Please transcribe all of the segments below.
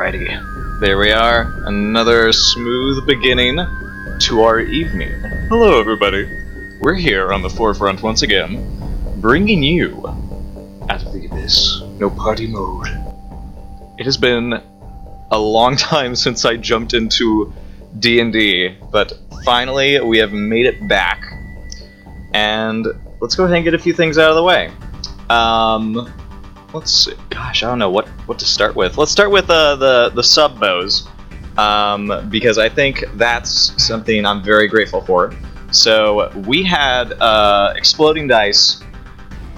Alrighty, there we are. Another smooth beginning to our evening. Hello, everybody. We're here on the forefront once again, bringing you Out of the Abyss, no party mode. It has been a long time since I jumped into D&D, but finally we have made it back. And let's go ahead and get a few things out of the way. Let's see. Gosh, I don't know what to start with. Let's start with the sub bows, because I think that's something I'm very grateful for. So we had Exploding Dice,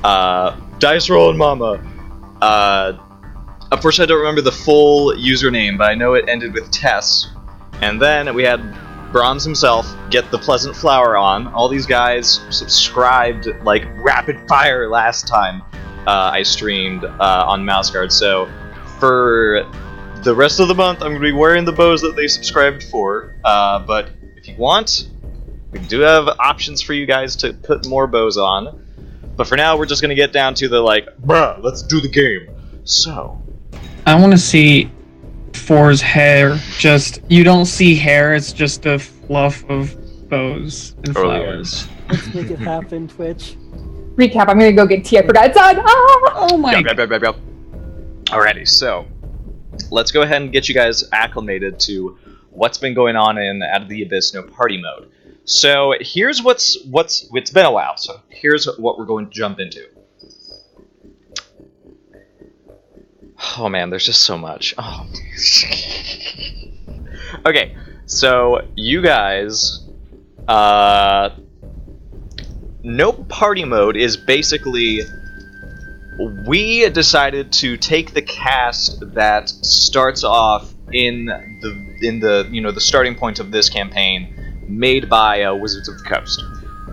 Dice Rollin' Mama. Unfortunately, I don't remember the full username, but I know it ended with Tess. And then we had Brahms himself get the Pleasant Flower on. All these guys subscribed like rapid fire last time I streamed on MouseGuard. So for the rest of the month, I'm going to be wearing the bows that they subscribed for. But if you want, we do have options for you guys to put more bows on. But for now, we're just going to get down to the bruh, let's do the game. So I want to see Four's hair. You don't see hair, it's just a fluff of bows and flowers. Let's make it happen, Twitch. Recap, I'm gonna go get tea. I forgot it's on. Ah! Oh my god. Alrighty, so let's go ahead and get you guys acclimated to what's been going on in Out of the Abyss No Party Mode. So here's it's been a while, so here's what we're going to jump into. Oh man, there's just so much. Oh. Okay, so you guys, No Party Mode is basically, we decided to take the cast that starts off in the starting point of this campaign, made by Wizards of the Coast.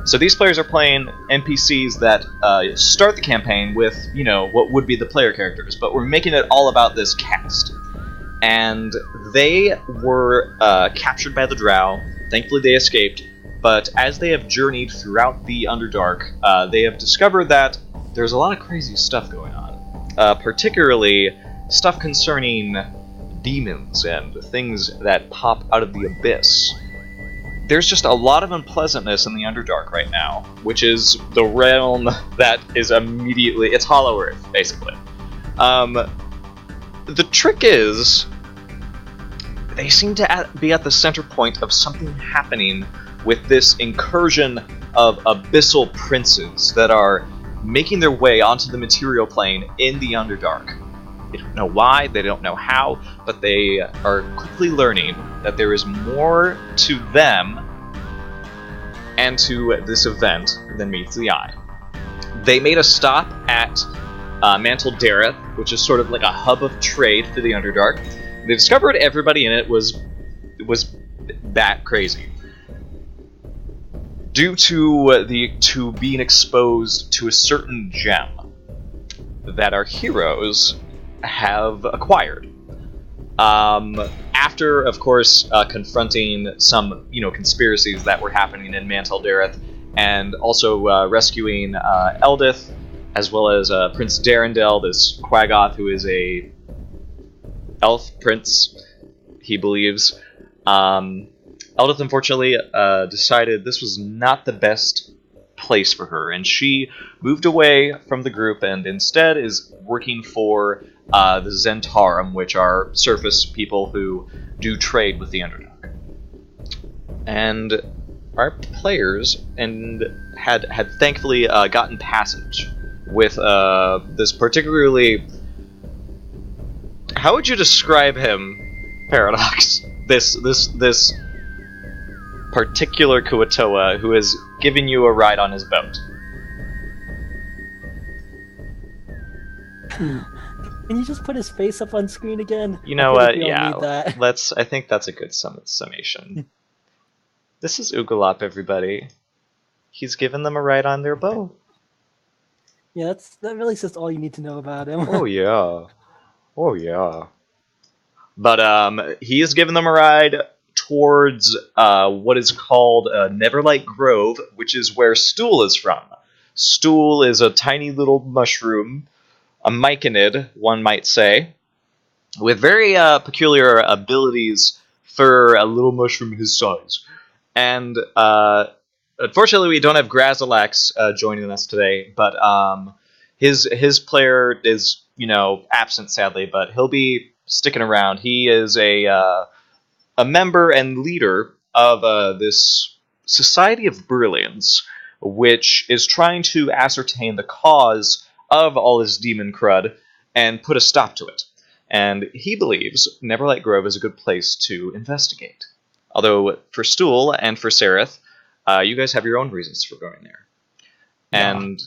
So these players are playing NPCs that start the campaign with, what would be the player characters, but we're making it all about this cast. And they were captured by the Drow. Thankfully they escaped, but as they have journeyed throughout the Underdark, they have discovered that there's a lot of crazy stuff going on. Particularly stuff concerning demons and things that pop out of the abyss. There's just a lot of unpleasantness in the Underdark right now, which is the realm that is immediately... It's Hollow Earth, basically. The trick is, they seem to be at the center point of something happening with this incursion of abyssal princes that are making their way onto the material plane in the Underdark. They don't know why, they don't know how, but they are quickly learning that there is more to them and to this event than meets the eye. They made a stop at Mantle Dareth, which is sort of like a hub of trade for the Underdark. They discovered everybody in it was that crazy, due to being exposed to a certain gem that our heroes have acquired. After, of course, confronting some, conspiracies that were happening in Mantle Dareth, and also rescuing Eldith, as well as Prince Darendel, this Quaggoth who is a elf prince, he believes. Eldith, unfortunately, decided this was not the best place for her, and she moved away from the group and instead is working for the Zentarum, which are surface people who do trade with the Underdark. And our players had thankfully gotten passage with this particularly... How would you describe him, Paradox? This particular Kuatoa who has given you a ride on his boat. Can you just put his face up on screen again? You know what? Yeah, I think that's a good summation. This is Ugalop, everybody. He's given them a ride on their boat. Yeah, that really says all you need to know about him. Oh yeah. But he has given them a ride towards what is called Neverlight Grove, which is where Stool is from. Stool is a tiny little mushroom, a myconid, one might say, with very peculiar abilities for a little mushroom his size. And unfortunately, we don't have Grazalax joining us today, but his player is absent sadly, but he'll be sticking around. He is a member and leader of this Society of Brilliance, which is trying to ascertain the cause of all this demon crud and put a stop to it. And he believes Neverlight Grove is a good place to investigate. Although for Stool and for Sereth, you guys have your own reasons for going there. Yeah. And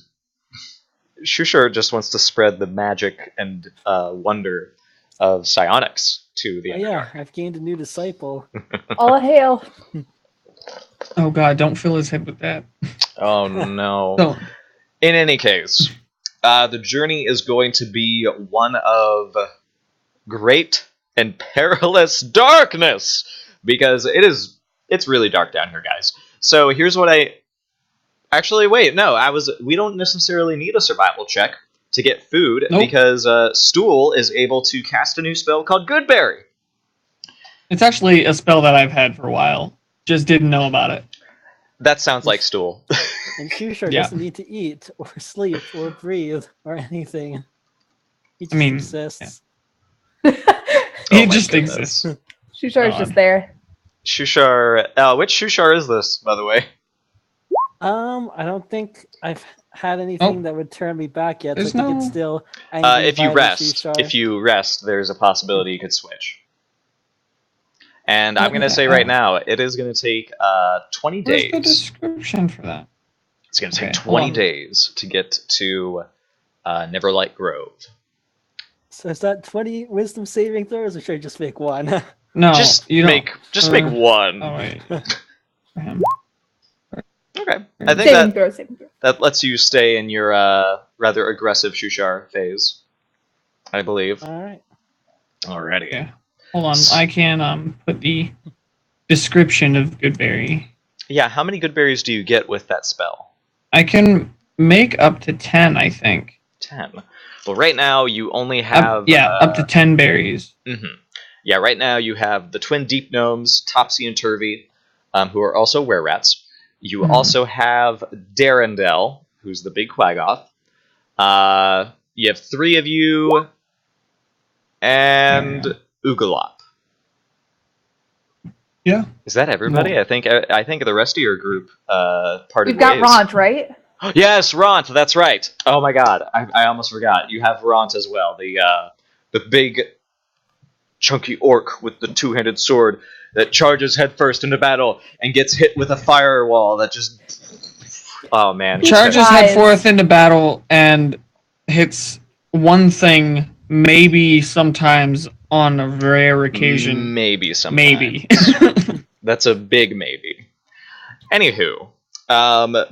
Shushar just wants to spread the magic and wonder of psionics to the Yeah, I've gained a new disciple. All hail. Oh god, don't fill his head with that. Oh no. Don't. In any case, the journey is going to be one of great and perilous darkness, because it's really dark down here, guys. So here's what actually wait, no, we don't necessarily need a survival check to get food. Nope. Because Stool is able to cast a new spell called Goodberry. It's actually a spell that I've had for a while. Just didn't know about it. That sounds like Stool. And Shushar Yeah. doesn't need to eat or sleep or breathe or anything. He just I mean, exists. He my just goodness. exists. Shushar's God. just there. Shushar, which Shushar is this, by the way? I don't think I've had anything that would turn me back yet. There's so I think no- it's still angry, If you violent rest, Shushar. there's a possibility you could switch. And I'm Yeah, gonna say right now, it is gonna take 20 Where's the days. description for that? It's gonna take Okay, 20 hold on. days to get to Neverlight Grove. So is that 20 wisdom saving throws, or should I just make one? No, just you don't. make one. Oh wait. For him. Okay, I think Saving throw, saving throw. that lets you stay in your rather aggressive Shushar phase, I believe. All right. Alrighty. Okay. Hold on, I can put the description of Goodberry. Yeah, how many good berries do you get with that spell? I can make up to 10, I think. 10. Well, right now you only have up to 10 berries. Mm-hmm. Yeah, right now you have the twin deep gnomes, Topsy and Turvy, who are also were-rats. You Mhm. also have Darendel, who's the big Quaggoth. You have 3 of you, and Ugalop. Yeah. Is that everybody? No. I think the rest of your group parted We've got ways. Ront, right? Yes, Ront. That's right. Oh my God, I almost forgot. You have Ront as well. The big, chunky orc with the 2-handed sword that charges headfirst into battle and gets hit with a firewall that just. Oh man. Charges Guys. headforth into battle and hits one thing, maybe sometimes on a rare occasion. Maybe sometimes. Maybe. That's a big maybe. Anywho,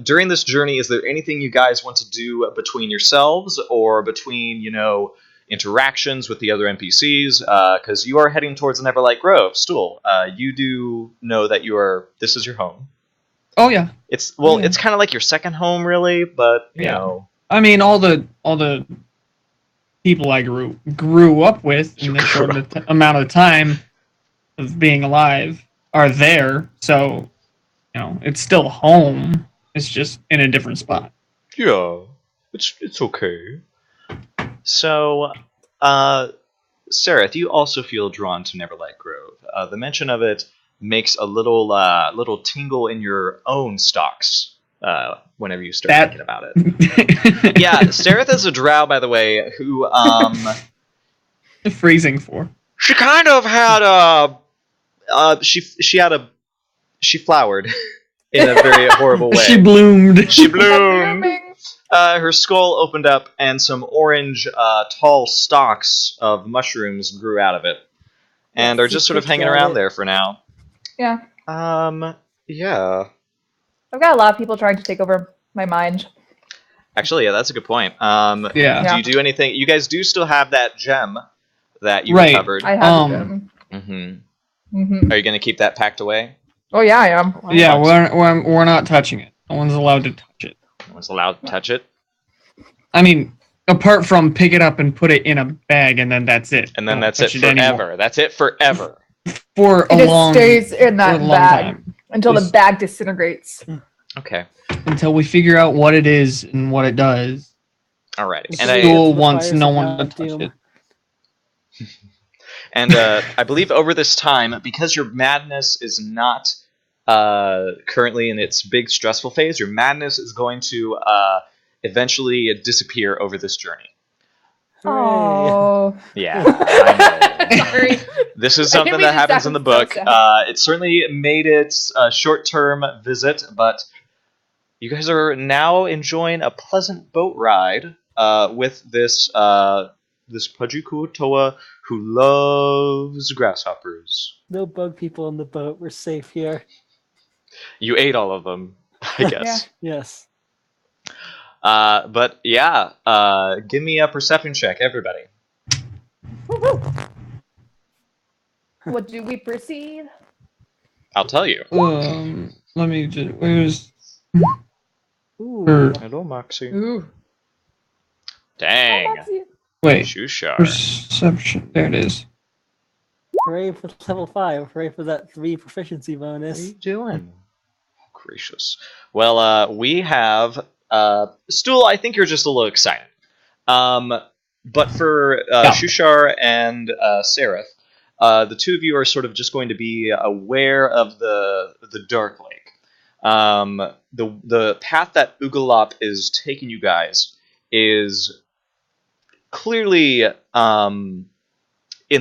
during this journey, is there anything you guys want to do between yourselves or between, interactions with the other NPCs? Because you are heading towards the Neverlight Grove. Stool, you do know that this is your home. Oh yeah. It's Yeah. it's kind of like your second home, really, but you Yeah. know. I mean, all the people I grew up with in this short amount of time of being alive are there, so it's still home. It's just in a different spot. Yeah, it's okay. So, Sarah, you also feel drawn to Neverlight Grove. The mention of it makes a little tingle in your own stalks whenever you start thinking about it. Yeah, Sereth is a drow, by the way, who Freezing for. she kind of had she flowered in a very horrible way. She bloomed. She bloomed. Blooming. Her skull opened up, and some orange, tall stalks of mushrooms grew out of it, and are just sort of hanging around there for now. Yeah. Yeah. I've got a lot of people trying to take over my mind. Actually, yeah, that's a good point. Yeah. Do Yeah. you do anything? You guys do still have that gem that you Right. recovered. I have Um, Mm-hmm. hmm Are you going to keep that packed away? Oh yeah, I am. Yeah, we're not touching it. No one's allowed to touch it. No one's allowed to touch it. I mean, Apart from pick it up and put it in a bag, and then that's it. And then Don't that's it touch anymore. forever. That's it forever. For It a just long, stays in for a that long bag time until the Just- bag disintegrates. Okay. until we figure out what it is and what it does. Alrighty. Until And we I get to School the wants fires no of one to Mount touch Doom. it. And I believe over this time, because your madness is not currently in its big stressful phase, your madness is going to eventually disappear over this journey. Hooray. Oh, Yeah, I know. sorry. This is I something made that it happens in the sound so book. sad. It certainly made its short-term visit, but you guys are now enjoying a pleasant boat ride with this Pajuku Toa who loves grasshoppers. No bug people on the boat. We're safe here. You ate all of them, I guess. Yes. But yeah, give me a perception check, everybody. What do we perceive? I'll tell you. Let me just. Where's Ooh. Hello, Moxie. Ooh. Dang. wait? Shushar. Perception. There it is. Hooray for level 5. Hooray for that 3 proficiency What are bonus. you doing? Oh, gracious. Well, we have Stool. I think you're just a little excited. But for Shushar and Seraph, the two of you are sort of just going to be aware of the Dark Lake. The path that Ugalop is taking you guys is clearly in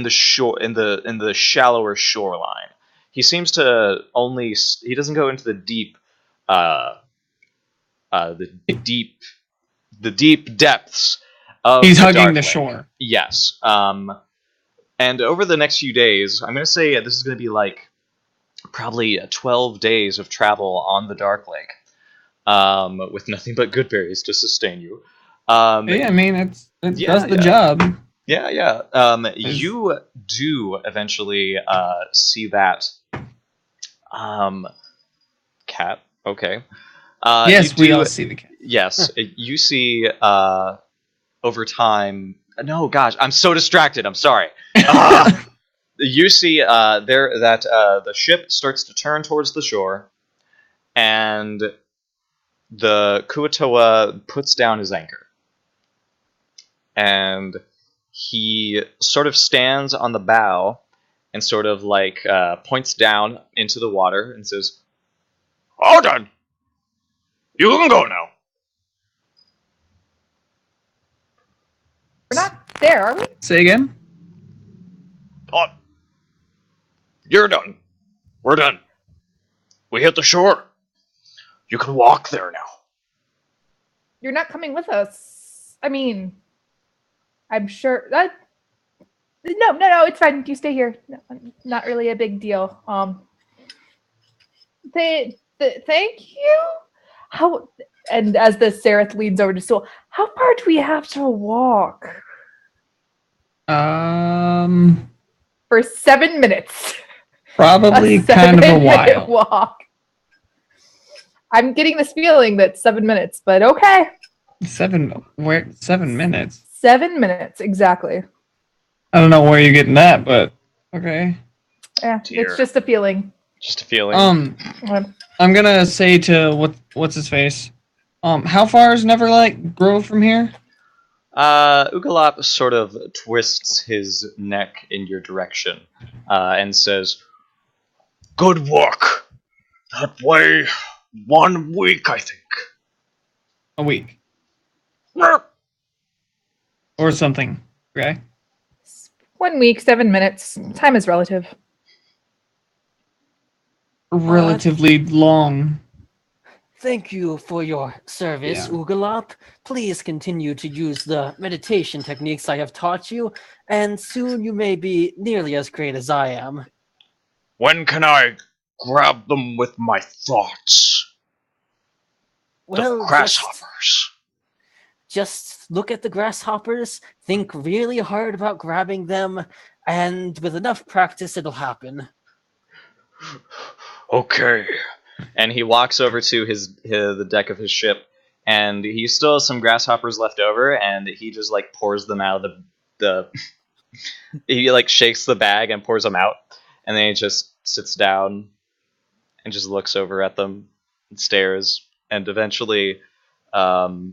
the shallower shoreline. He seems to he doesn't go into the deep the deep depths of He's the hugging Dark the Lake. shore. Yes. And over the next few days, I'm going to say this is going to be like probably 12 days of travel on the Dark Lake, with nothing but good berries to sustain you. Yeah, I mean, it Yeah, does the yeah. job. Yeah. You do eventually see that cat. Okay. Yes, you we do- all see the cat. Yes, you see over time. No, gosh, I'm so distracted. I'm sorry. You see there that the ship starts to turn towards the shore, and the Kuatoa puts down his anchor, and he sort of stands on the bow and sort of like points down into the water and says, "All done. You can go now." We're not there, are we? Say again. Oh, you're done. We're done. We hit the shore. You can walk there now. You're not coming with us. I mean, I'm sure that. No, it's fine. You stay here. No, not really a big deal. Thank you. How? And as the Seraph leans over to Stool, how far do we have to walk? For 7 minutes. Probably kind of a 7-minute while. walk. I'm getting this feeling that 7 minutes, but okay. 7 minutes? 7 minutes, exactly. I don't know where you're getting that, but okay. Yeah, Dear. it's just a feeling. Just a feeling. I'm gonna say to what's his face. How far is Neverlight Grove from here? Ugalop sort of twists his neck in your direction and says, "Good work. That way, 1 week, I think." A week Merp. or something. Okay. 1 week, 7 minutes. Time is relative. Relatively long. Thank you for your service, Yeah. Ugalop. Please continue to use the meditation techniques I have taught you, and soon you may be nearly as great as I am. When can I grab them with my thoughts? Well, The grasshoppers. just look at the grasshoppers, think really hard about grabbing them, and with enough practice, it'll happen. Okay. And he walks over to the deck of his ship, and he still has some grasshoppers left over, and he just like pours them out of the he like shakes the bag and pours them out, and then he just sits down and just looks over at them and stares, and eventually all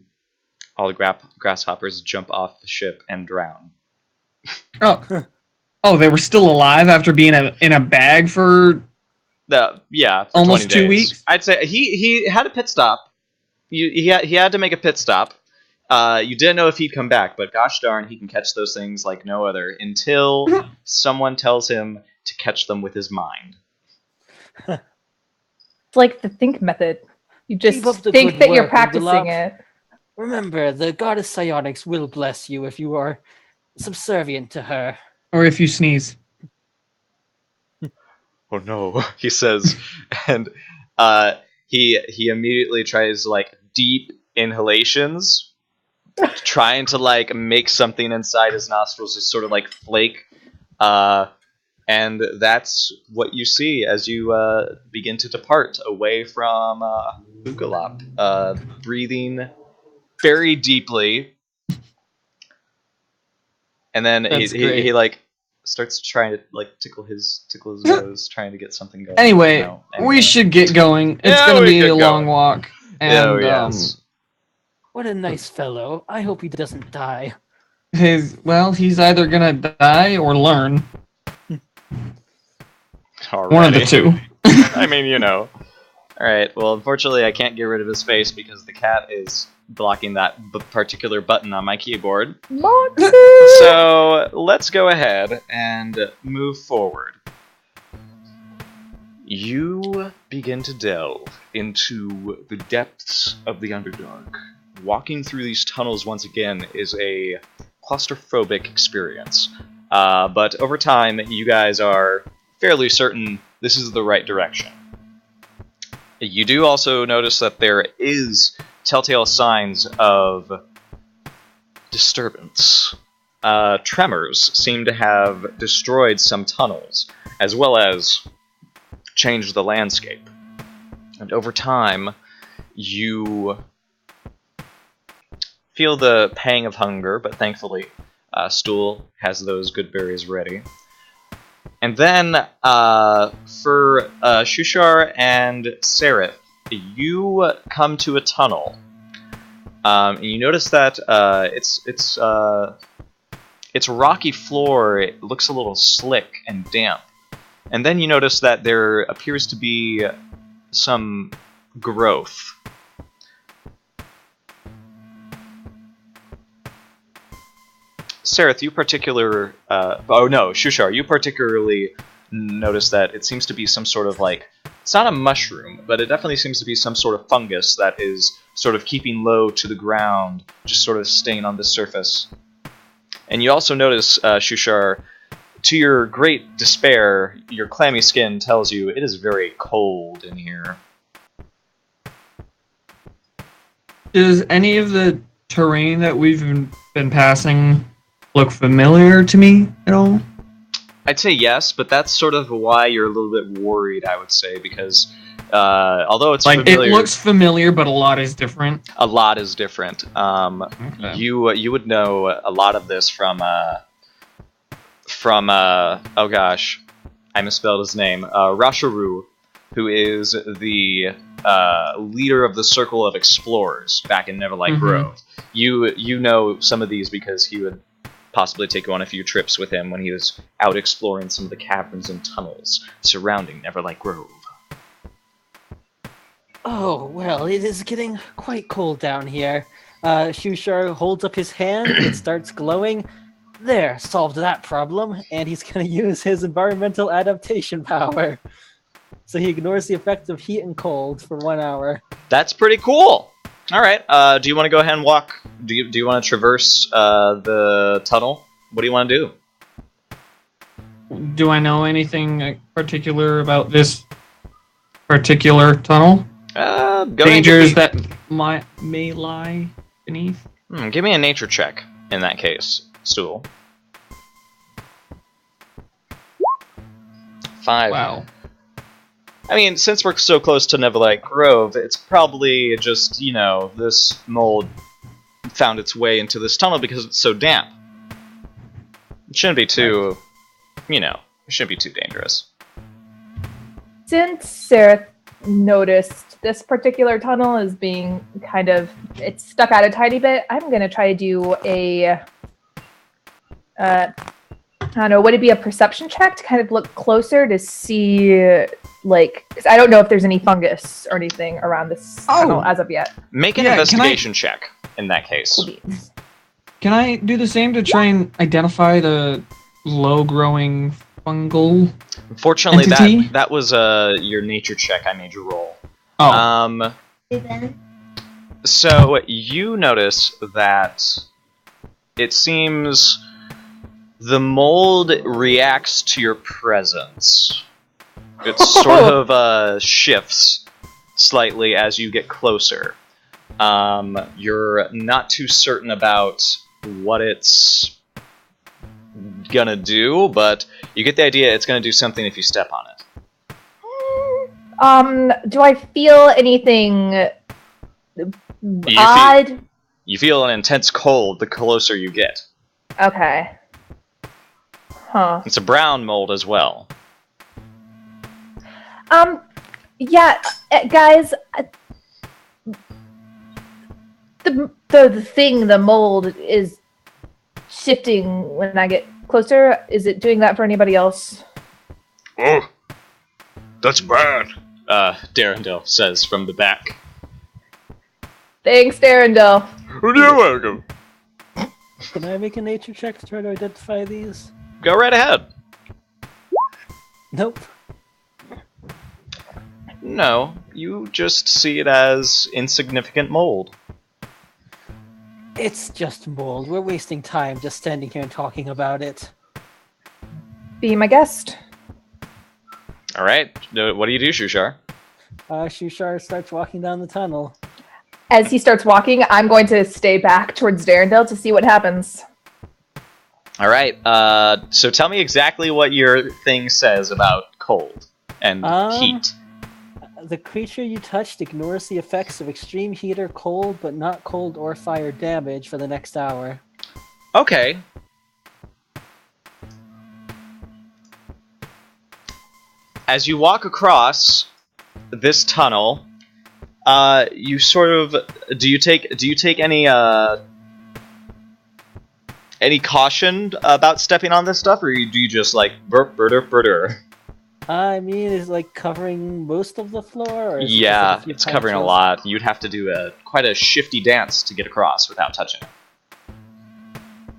the grasshoppers jump off the ship and drown. Oh, they were still alive after being in a bag for For almost 20 2 days. weeks? I'd say he had a pit stop. He had to make a pit stop. You didn't know if he'd come back, but gosh darn, he can catch those things like no other until someone tells him to catch them with his mind. It's like the think method. You just Keep up the think good that you're work, practicing Ugolap. it. Remember, the goddess Psionics will bless you if you are subservient to her. Or if you sneeze. Oh no, he says, and he immediately tries like deep inhalations, trying to like make something inside his nostrils just sort of like flake, and that's what you see as you begin to depart away from Ugolap, breathing very deeply, and then That's he great. like starts trying to like tickle his nose, trying to get something going. Anyway, No, we should get going. It's Yeah, gonna we be could a go. long walk. And Oh yes. What a nice fellow. I hope he doesn't die. he's either gonna die or learn. One of the Alrighty. two. I mean, you know. Alright, well, unfortunately, I can't get rid of his face because the cat is blocking that particular button on my keyboard. Moxie! So, let's go ahead and move forward. You begin to delve into the depths of the Underdark. Walking through these tunnels once again is a claustrophobic experience. But over time, you guys are fairly certain this is the right direction. You do also notice that there is telltale signs of disturbance. Tremors seem to have destroyed some tunnels, as well as changed the landscape. And over time, you feel the pang of hunger, but thankfully, Stool has those good berries ready. And then, for Shushar and Sereth, you come to a tunnel. And you notice that its rocky floor, it looks a little slick and damp. And then you notice that there appears to be some growth. Sereth, Shushar, you particularly notice that it seems to be some sort of like, it's not a mushroom, but it definitely seems to be some sort of fungus that is sort of keeping low to the ground, just sort of staying on the surface. And you also notice, Shushar, to your great despair, your clammy skin tells you it is very cold in here. Does any of the terrain that we've been passing look familiar to me at all? I'd say yes, but that's sort of why you're a little bit worried, I would say, because although it's Like, familiar, it looks familiar, but a lot is different. a lot is different. Okay. You would know a lot of this from oh gosh, I misspelled his name, Rasharu, who is the leader of the Circle of Explorers back in Neverlight Grove. You know some of these because he would possibly take you on a few trips with him when he was out exploring some of the caverns and tunnels surrounding Neverlight Grove. Oh, well, it is getting quite cold down here. Shushar holds up his hand, it starts glowing. There, solved that problem, and he's going to use his environmental adaptation power. So he ignores the effect of heat and cold for 1 hour. That's pretty cool! Alright, do you want to go ahead and walk? Do you want to traverse the tunnel? What do you want to do? Do I know anything particular about this particular tunnel? Go Dangers ahead that may lie beneath? give me a nature check, in that case, Stool. 5. Wow. I mean, since we're so close to Neverlight Grove, it's probably just, you know, this mold found its way into this tunnel because it's so damp. It shouldn't be too, you know, it shouldn't be too dangerous. Since Sarah noticed this particular tunnel is being kind of, it's stuck out a tiny bit, I'm going to try to do a, I don't know, would it be a perception check to kind of look closer to see, like, because I don't know if there's any fungus or anything around this tunnel as of yet. Make an investigation check in that case. Can I do the same to try and identify the low-growing fungal Unfortunately, entity? that was your nature check I made you roll. Oh. So you notice that it seems the mold reacts to your presence. It sort of shifts slightly as you get closer. You're not too certain about what it's gonna do, but you get the idea it's gonna do something if you step on it. Do I feel anything odd? You feel an intense cold the closer you get. Okay. Huh. It's a brown mold as well. Yeah, guys, the mold is shifting when I get closer. Is it doing that for anybody else? Oh, that's bad. Darendel says from the back. Thanks, Darendel. You're welcome. Can I make a nature check to try to identify these? Go right ahead. Nope. No, you just see it as insignificant mold. It's just mold. We're wasting time just standing here and talking about it. Be my guest. All right. What do you do, Shushar? Shushar starts walking down the tunnel. As he starts walking, I'm going to stay back towards Darendel to see what happens. All right. So tell me exactly what your thing says about cold and heat. The creature you touched ignores the effects of extreme heat or cold, but not cold or fire damage for the next hour. Okay. As you walk across this tunnel, you sort of do you take any caution about stepping on this stuff, or do you just like burp burder burder? I mean, is it like covering most of the floor? Or is Yeah, it just a few it's covering a patches? lot. You'd have to do quite a shifty dance to get across without touching it.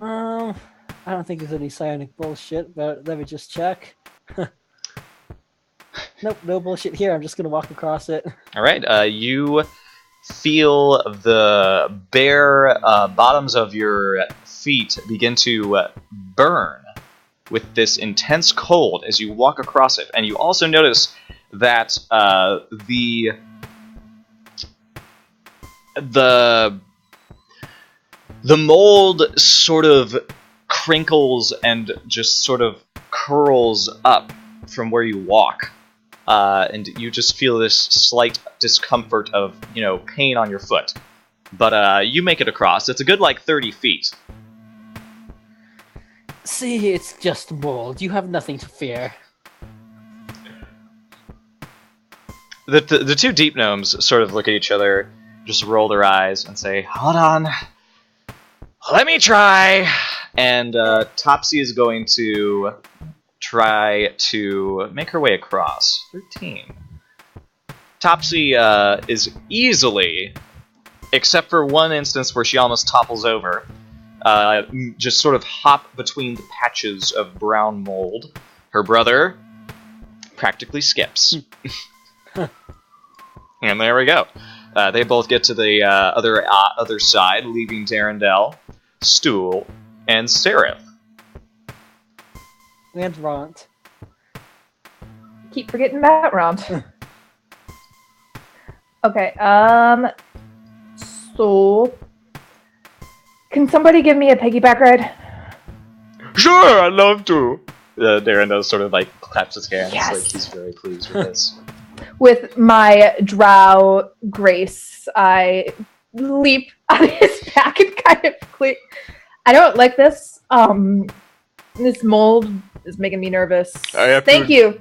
I don't think there's any psionic bullshit, but let me just check. Nope, no bullshit here. I'm just gonna walk across it. All right, you feel the bare bottoms of your feet begin to burn with this intense cold as you walk across it, and you also notice that the mold sort of crinkles and just sort of curls up from where you walk. And you just feel this slight discomfort of, you know, pain on your foot. But you make it across. It's a good, like, 30 feet. See, it's just mold. You have nothing to fear. The two deep gnomes sort of look at each other, just roll their eyes, and say, "Hold on. Let me try." And Topsy is going to try to make her way across. 13. Topsy is easily, except for one instance where she almost topples over, just sort of hop between the patches of brown mold. Her brother practically skips. And there we go. They both get to the other side, leaving Darendel, Stool, and Seraph. And Ront. Keep forgetting about Ront. Okay, so can somebody give me a piggyback ride? Sure, I'd love to. Darendel sort of like claps his hands, Yes. like he's very pleased with this. with my drow grace, I leap on his back and kind of click. I don't like this. This mold is making me nervous. Thank you.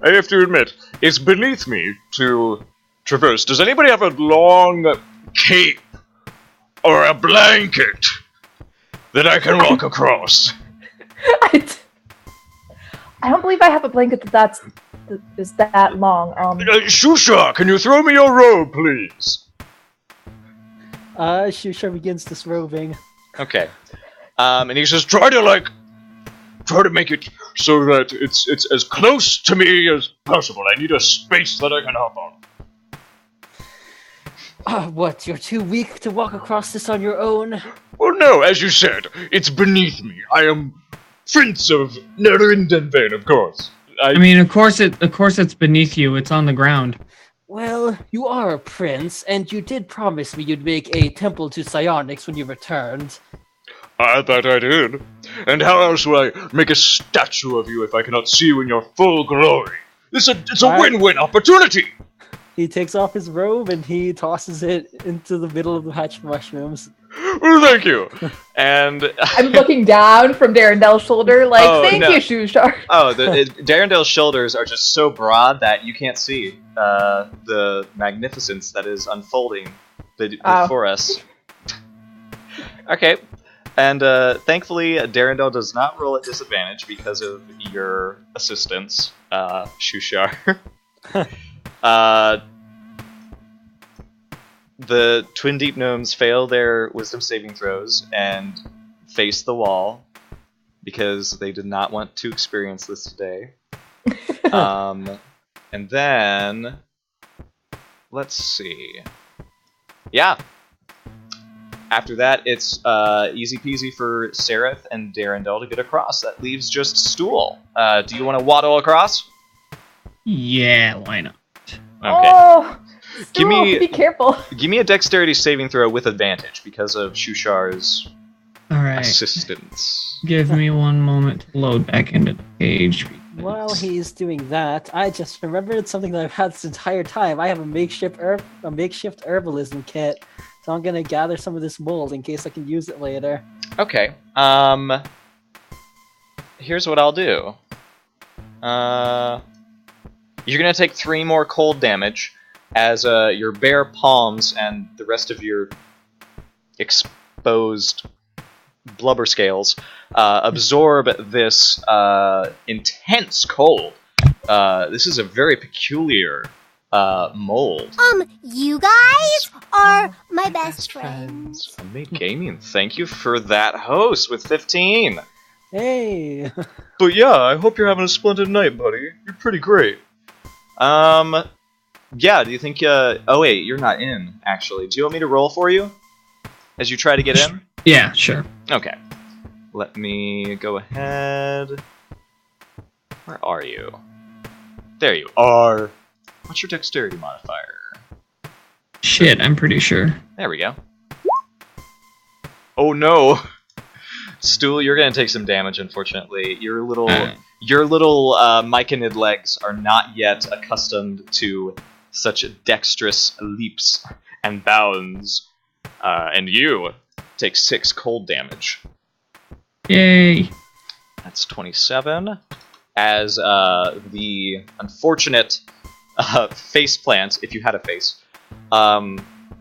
I have to admit, it's beneath me to traverse. Does anybody have a long cape or a blanket that I can walk across? I don't believe I have a blanket that is that long. Shusha, can you throw me your robe, please? Shusha begins disrobing. Okay. And he says, try to make it so that it's as close to me as possible. I need a space that I can hop on. What, you're too weak to walk across this on your own? Well, no, as you said, it's beneath me. I am Prince of Nerindenvane, of course. I mean, of course it's beneath you. It's on the ground. Well, you are a prince, and you did promise me you'd make a temple to Psionics when you returned. I thought I did. And how else will I make a statue of you if I cannot see you in your full glory? It's a win-win opportunity! He takes off his robe and he tosses it into the middle of the hatch of mushrooms. Well, thank you. And I'm looking down from Darendel's shoulder, like, thank you, Shushar. Oh, Darendel's shoulders are just so broad that you can't see the magnificence that is unfolding before us. Okay. And thankfully, Darendel does not roll at disadvantage because of your assistance, Shushar. The Twin Deep Gnomes fail their wisdom saving throws and face the wall because they did not want to experience this today. And then, let's see. Yeah. After that, it's easy peasy for Sereth and Darendel to get across. That leaves just Stool. Do you want to waddle across? Yeah, why not? Okay. Oh, Stool, be careful. Give me a dexterity saving throw with advantage because of Shushar's assistance. Give me one moment to load back into the page. While he's doing that, I just remembered something that I've had this entire time. I have a makeshift herbalism kit, so I'm gonna gather some of this mold in case I can use it later. Okay. Here's what I'll do. You're gonna take 3 more cold damage as your bare palms and the rest of your exposed blubber scales absorb this intense cold. This is a very peculiar mold. You guys are my best friends. Made Gaming, thank you for that host with 15. Hey! But yeah, I hope you're having a splendid night, buddy. You're pretty great. Yeah, do you think, oh wait, you're not in, actually. Do you want me to roll for you? As you try to get in? Yeah, sure. Okay. Let me go ahead. Where are you? There you are. What's your dexterity modifier? Shit, I'm pretty sure. There we go. Oh no! Stool, you're gonna take some damage, unfortunately. Your little myconid legs are not yet accustomed to such dexterous leaps and bounds. And you take 6 cold damage. Yay! That's 27. As the unfortunate face plant, if you had a face,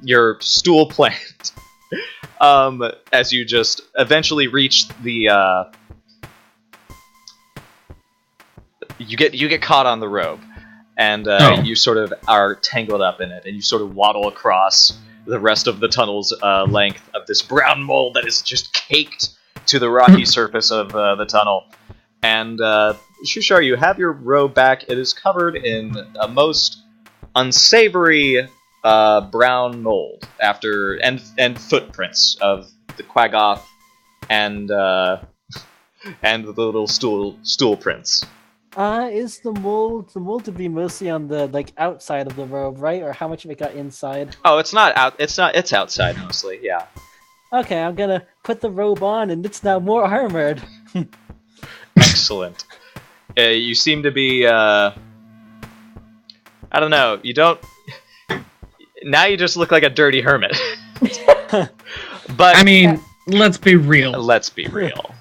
your stool plant, as you just eventually reach the, you get caught on the rope, and you sort of are tangled up in it, and you sort of waddle across the rest of the tunnel's length of this brown mold that is just caked to the rocky surface of the tunnel. And Shushar, you have your robe back. It is covered in a most unsavory brown mold and footprints of the Quaggoth and the little stool prints. Is the mold to be mostly on the outside of the robe, right? Or how much of it got inside? Oh, it's not out. It's outside mostly. Yeah. Okay, I'm gonna put the robe on, and it's now more armored. Excellent. You seem to be I don't know. You don't. Now you just look like a dirty hermit. But I mean, let's be real. let's be real.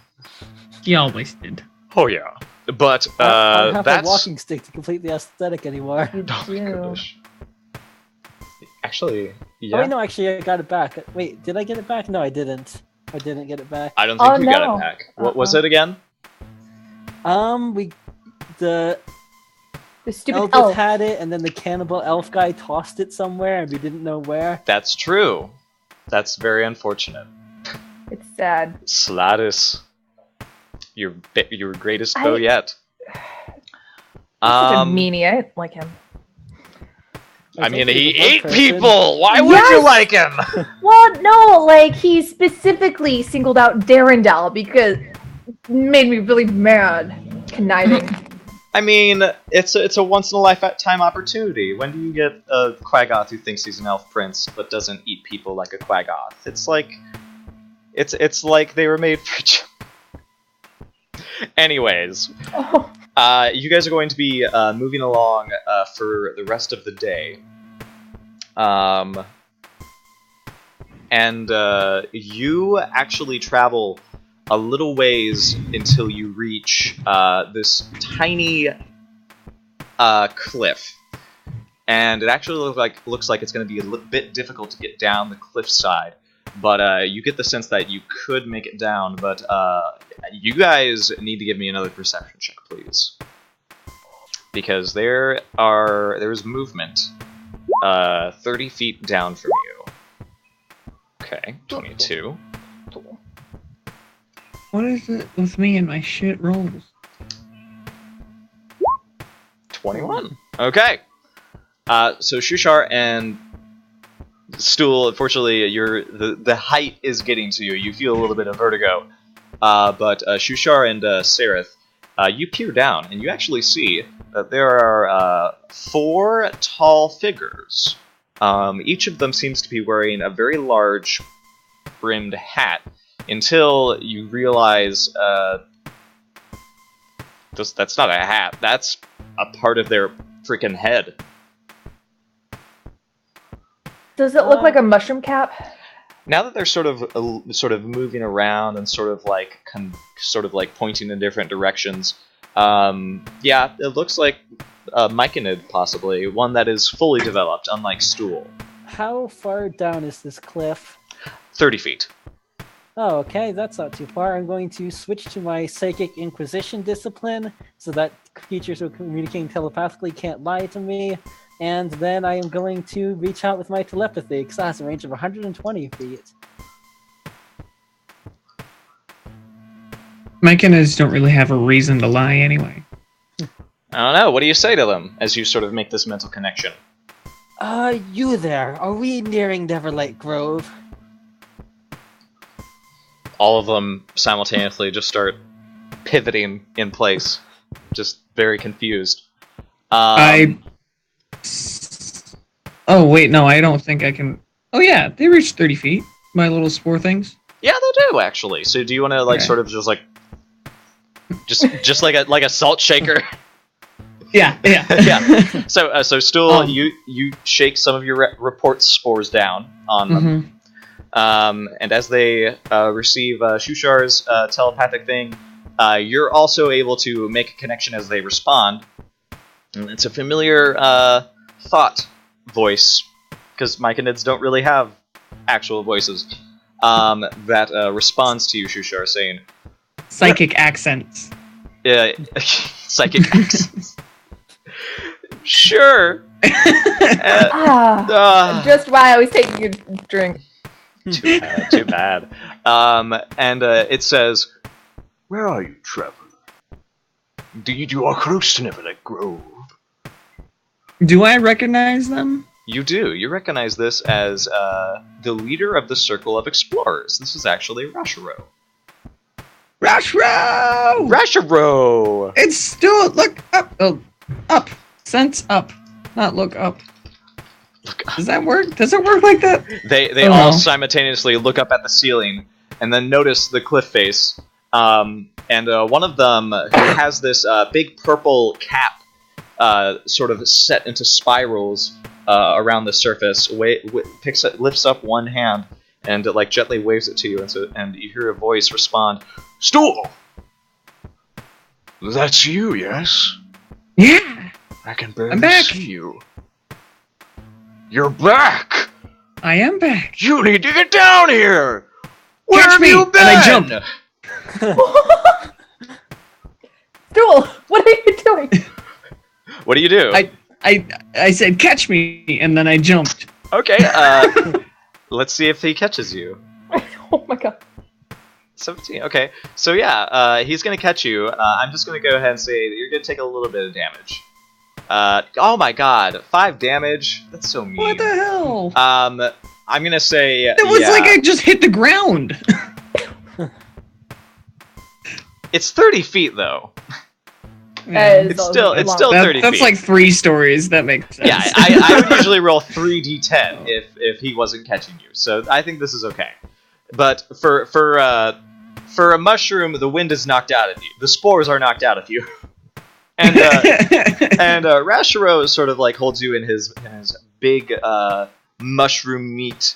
He always did. Oh yeah. But I don't have that's a walking stick to complete the aesthetic anymore. You Oh my do. gosh. Actually, yeah. Oh wait, no, actually I got it back. Wait, did I get it back? No, I didn't. I didn't get it back. I don't think Oh, you got no. it back. What was it again? The The stupid Eldith elf. had it, and then the cannibal elf guy tossed it somewhere, and we didn't know where. That's true. That's very unfortunate. It's sad. Sladis, your greatest I- foe yet. He's such a meanie. I didn't like him. I mean, think he he's a good ate person. people. Why would Yes! you like him? Well, no, like he specifically singled out Darendal because it made me really mad. Conniving. I mean, it's a once in a lifetime opportunity. When do you get a Quaggoth who thinks he's an elf prince but doesn't eat people like a Quaggoth? It's like they were made for. Anyways, Oh, you guys are going to be moving along for the rest of the day, and you actually travel a little ways until you reach this tiny cliff, and it actually looks like it's going to be a bit difficult to get down the cliffside. But you get the sense that you could make it down. But you guys need to give me another perception check, please, because there's movement 30 feet down from you. Okay, 22. What is it with me and my shit rolls? 21. Okay. So Shushar and Stool, unfortunately, the height is getting to you. You feel a little bit of vertigo. But Shushar and Sereth, you peer down, and you actually see that there are 4 tall figures. Each of them seems to be wearing a very large brimmed hat, until you realize that's not a hat. That's a part of their freaking head. does it look like a mushroom cap? Now that they're sort of moving around and sort of like pointing in different directions, yeah, it looks like a Myconid, possibly one that is fully developed, unlike Stool. How far down is this cliff? 30 feet. Oh, okay, that's not too far. I'm going to switch to my Psychic Inquisition discipline, so that creatures who are communicating telepathically can't lie to me. And then I am going to reach out with my telepathy, because that has a range of 120 feet. Myconas don't really have a reason to lie anyway. I don't know. What do you say to them as you sort of make this mental connection? You there. Are we nearing Neverlight Grove? All of them simultaneously just start pivoting in place, just very confused. Oh wait, no, I don't think I can. Oh yeah, they reach 30 feet. My little spore things. Yeah, they do actually. So do you want to like Okay. sort of just like a salt shaker? Yeah, yeah, Yeah. So Stool, Um, you shake some of your report spores down on them, and as they receive Shushar's telepathic thing, you're also able to make a connection as they respond. And it's a familiar thought voice, because Myconids don't really have actual voices, that responds to you, Shushar, saying, Psychic accents. psychic accents. Sure. Just why I was taking your drink. Too bad. And it says, "Where are you, traveler? Indeed, you are close to Neverlight Grove." Do I recognize them? You do. You recognize this as the leader of the Circle of Explorers. This is actually Rashiro. Rashro! Rashiro! It's still look up. Oh, up. Sense up, not look up. Look, Does that work? Does it work like that? they Oh. all simultaneously look up at the ceiling and then notice the cliff face. And one of them, who has this big purple cap sort of set into spirals around the surface. Lifts up one hand and like gently waves it to you, and you hear a voice respond, "Stool! That's you, yes? Yeah, I can barely I'm back. see you. You're back! I am back. You need to get down here! Where Catch have me! you been? And I jump. Stool, what are you doing? What do you do? I said catch me, and then I jumped. Okay, let's see if he catches you. Oh my god. 17. Okay, so yeah, he's gonna catch you. I'm just gonna go ahead and say that you're gonna take a little bit of damage. Oh my god, 5 damage. That's so mean. What the hell? I'm gonna say It was like I just hit the ground. it's 30 feet though. That is It's a still long- 30 That's feet. like 3 stories. That makes sense. Yeah, I would usually roll 3d10 if he wasn't catching you. So I think this is okay. But for a mushroom, the wind is knocked out of you. The spores are knocked out of you. And Rashiro sort of like holds you in his big mushroom meat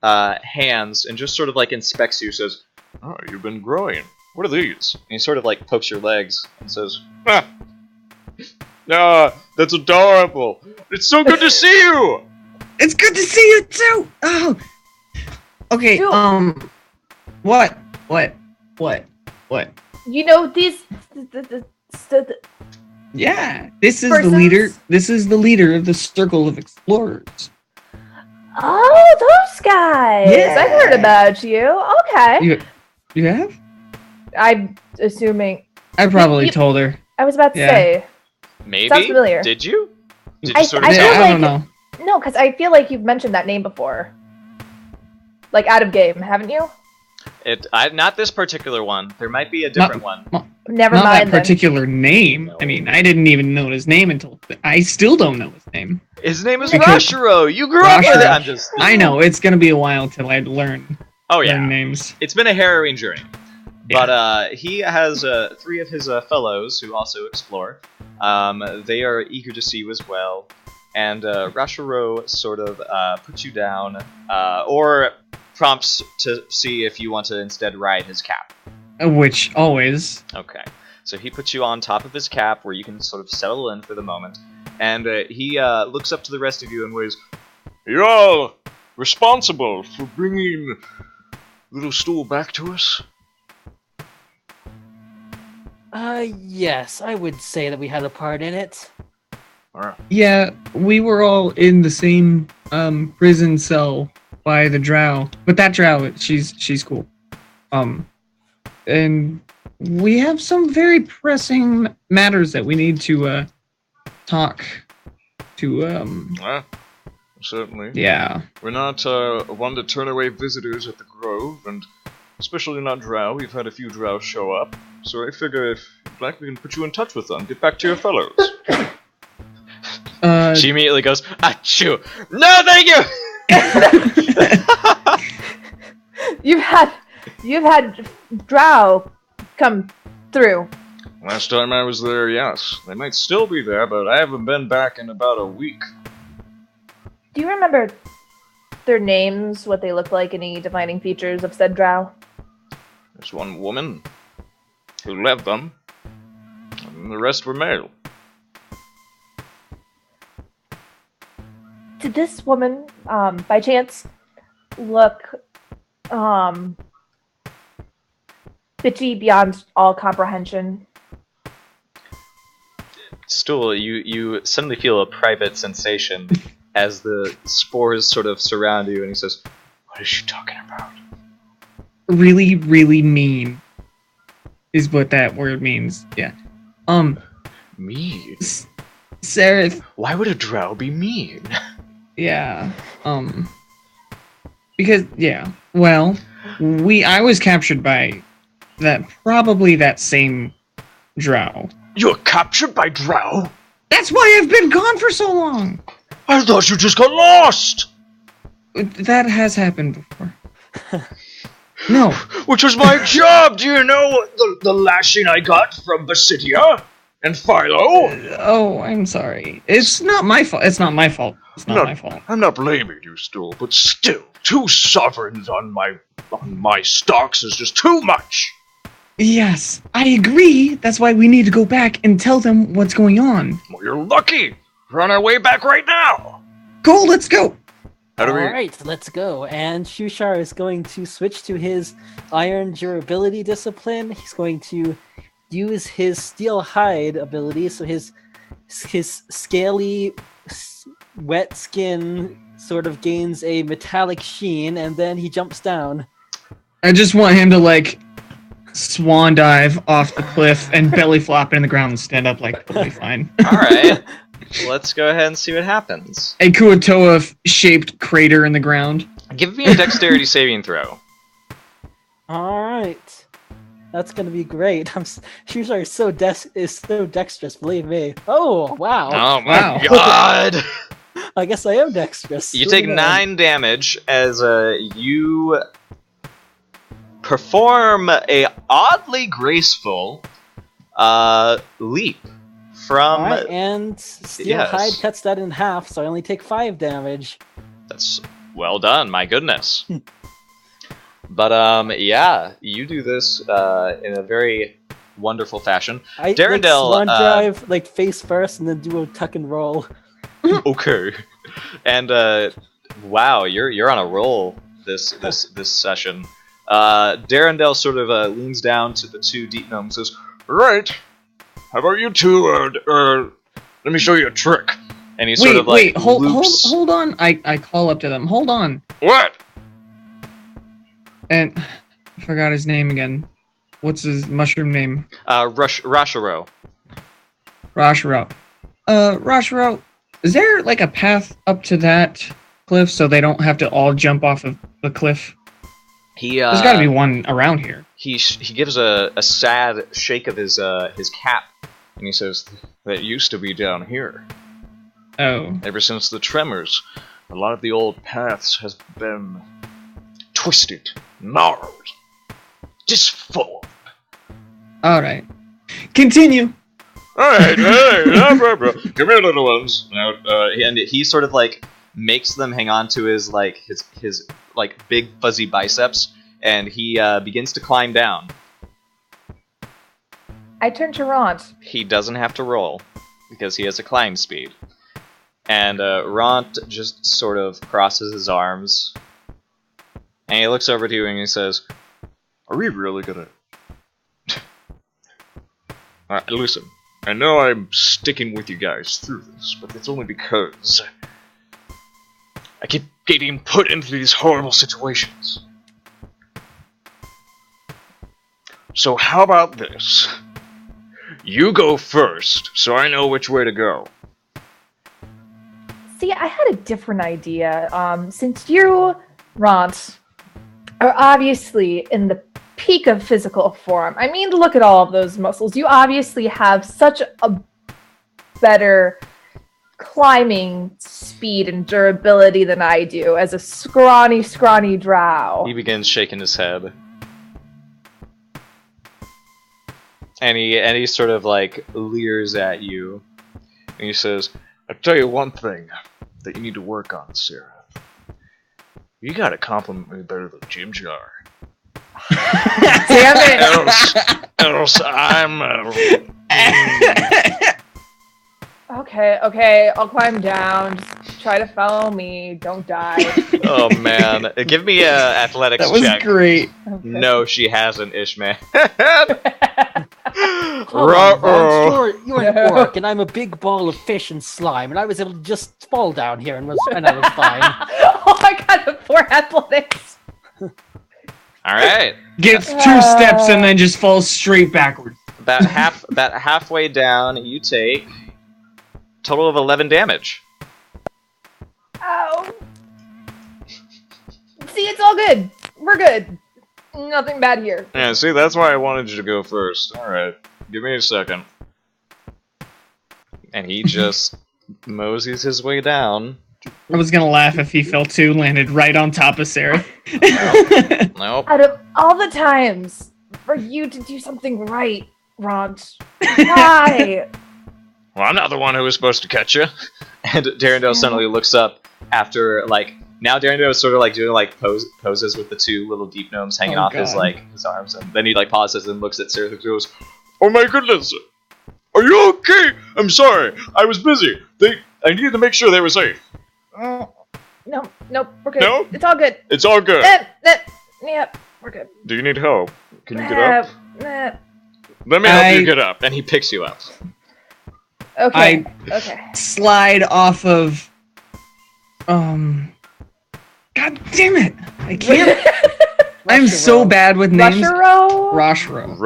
hands and just sort of like inspects you. Says, "Oh, you've been growing. What are these?" And he sort of like pokes your legs and says, that's adorable. It's so good to see you." It's good to see you too. Oh. Okay. Dude. What? You know these. Yeah. This is Persons? the leader. This is the leader of the Circle of Explorers. Oh, those guys! Yeah. I've heard about you. Okay. You have? I'm assuming. I probably You- told her. I was about to Yeah. say. Maybe. Sounds familiar. Did you? Did I you sort of feel say? I like- don't know. No, because I feel like you've mentioned that name before. Like out of game, haven't you? Not this particular one. There might be a different one. Never Not mind that then. particular name. I mean, I didn't even know his name until I still don't know his name. His name is Because- Rashiro. You grew up with it. Rashiro. I'm just. I know it's gonna be a while till I learn Oh their yeah. names. It's been a harrowing journey. Yeah. But he has 3 of his fellows who also explore. They are eager to see you as well. And Rashiro sort of puts you down, or prompts to see if you want to instead ride his cap. Which always. Okay. So he puts you on top of his cap where you can sort of settle in for the moment. And he looks up to the rest of you and waves, "You're all responsible for bringing Little Stool back to us?" Yes, I would say that we had a part in it. Yeah, we were all in the same prison cell by the drow. But that drow, she's cool. And we have some very pressing matters that we need to talk to Certainly. yeah. We're not one to turn away visitors at the Grove, and especially not drow. We've had a few drow show up, so I figure if you'd like, we can put you in touch with them. Get back to your fellows. She immediately goes, "Achoo! No, thank you!" You've had drow come through. Last time I was there, yes. They might still be there, but I haven't been back in about a week. Do you remember their names, what they look like, any defining features of said drow? There's one woman who led them, and the rest were male. Did this woman, by chance, look, bitchy beyond all comprehension? Stool, you suddenly feel a private sensation as the spores sort of surround you, and he says, "What is she talking about?" Really, really mean is what that word means. Yeah. Mean? Sarah. Why would a drow be mean? Yeah. Because well, I was captured by probably that same drow. You were captured by drow? That's why I've been gone for so long. I thought you just got lost! That has happened before. No. Which was my job! Do you know the lashing I got from Basidia? And Philo? Oh, I'm sorry. It's not my fault. It's not my fault. It's not my fault. I'm not blaming you, Stool, but still, 2 sovereigns on my stocks is just too much. Yes, I agree. That's why we need to go back and tell them what's going on. Well, you're lucky. We're on our way back right now. Cool, let's go. How do we... Alright, let's go. And Shushar is going to switch to his iron durability discipline. He's going to use his steel hide ability, so his scaly wet skin sort of gains a metallic sheen, and then he jumps down. I just want him to, like, swan dive off the cliff and belly flop in the ground and stand up, like, totally fine. Alright. Let's go ahead and see what happens. A Kuatoa-shaped crater in the ground. Give me a dexterity saving throw. Alright. That's gonna be great. Shushar is so dexterous, believe me. Oh, wow. Oh my Wow. god! I guess I am dexterous. You Who take knew? 9 damage as you perform a oddly graceful leap from. Alright, and steel yes. hide cuts that in half, so I only take 5 damage. That's well done, my goodness. But yeah, you do this in a very wonderful fashion. I Darendelle, like, swan dive, like face first, and then do a tuck and roll. Okay. And wow, you're on a roll this session. Darendelle sort of leans down to the 2 deep gnomes and says, Right. How about you two, let me show you a trick. and he sort of like loops. hold on. I call up to them. Hold on. What? And I forgot his name again. What's his mushroom name? Rashiro. Rashiro. Rashiro, is there like a path up to that cliff so they don't have to all jump off of the cliff? There's got to be one around here. He gives a sad shake of his cap, and he says, "That used to be down here. Oh. Ever since the tremors, a lot of the old paths has been twisted, gnarled, disformed." Alright. Continue. Alright, come here, little ones. Now, And he sort of like makes them hang on to his like big fuzzy biceps, and he begins to climb down. I turn to Ront. He doesn't have to roll because he has a climb speed. And Ront just sort of crosses his arms, and he looks over to you and he says, are we really gonna... listen, I know I'm sticking with you guys through this, but it's only because I keep getting put into these horrible situations. So how about this? You go first, so I know which way to go. See, I had a different idea. Since you, Ront, are obviously in the peak of physical form. I mean, look at all of those muscles. You obviously have such a better climbing speed and durability than I do as a scrawny drow. he begins shaking his head. And he sort of like leers at you. And he says, I'll tell you one thing that you need to work on, Sarah. You gotta compliment me better than Jim Jar. Damn it! Else I'm... Okay, I'll climb down. Just try to follow me. Don't die. Oh man, give me a athletics That was check. great. Okay. No, she hasn't, Ishmael. Hold on, Ruh-oh. Vance, you're an orc, and I'm a big ball of fish and slime, and I was able to just fall down here, and I was fine. Oh, I got a 4 athletics. All right, Gets 2 steps and then just falls straight backwards. about halfway down, you take total of 11 damage. Ow. See, it's all good. We're good. Nothing bad here. Yeah, see, that's why I wanted you to go first. Alright, give me a second. And he just moseys his way down. I was gonna laugh if he fell too, landed right on top of Sarah. Nope. Out of all the times for you to do something right, Ront. Why? Well, I'm not the one who was supposed to catch you. And Darendale suddenly looks up after, like, now Darendale is sort of like doing like poses with the two little deep gnomes hanging Oh, off his God. like his arms, and then he like pauses and looks at Serath and goes, Oh my goodness! Are you okay? I'm sorry. I was busy. I needed to make sure they were safe. No, nope, we're good. No? It's all good. It's all good. Yep, we're good. Do you need help? Can you get up? Let me help I- you get up. and he picks you up. Okay. Okay. Slide off of. God damn it! I can't. I'm so bad with names. Rushero. Roshro.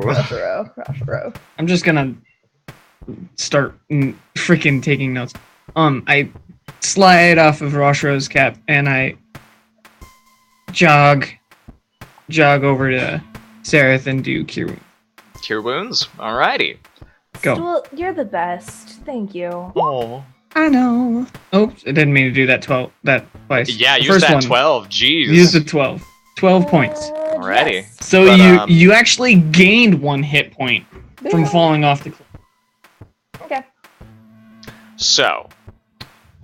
Rushero. Rushero. I'm just gonna start freaking taking notes. I slide off of Roshro's cap and I jog over to Serath and do Cure Wounds. Cure wounds. Alrighty. Go. Stool, you're the best. Thank you. Oh. I know. Oops, I didn't mean to do that twice. Yeah, The use first that one, 12. Jeez. Use the 12. 12 points. Alrighty. Yes. So But, you actually gained 1 hit point from Yeah. falling off the cliff. Okay. So,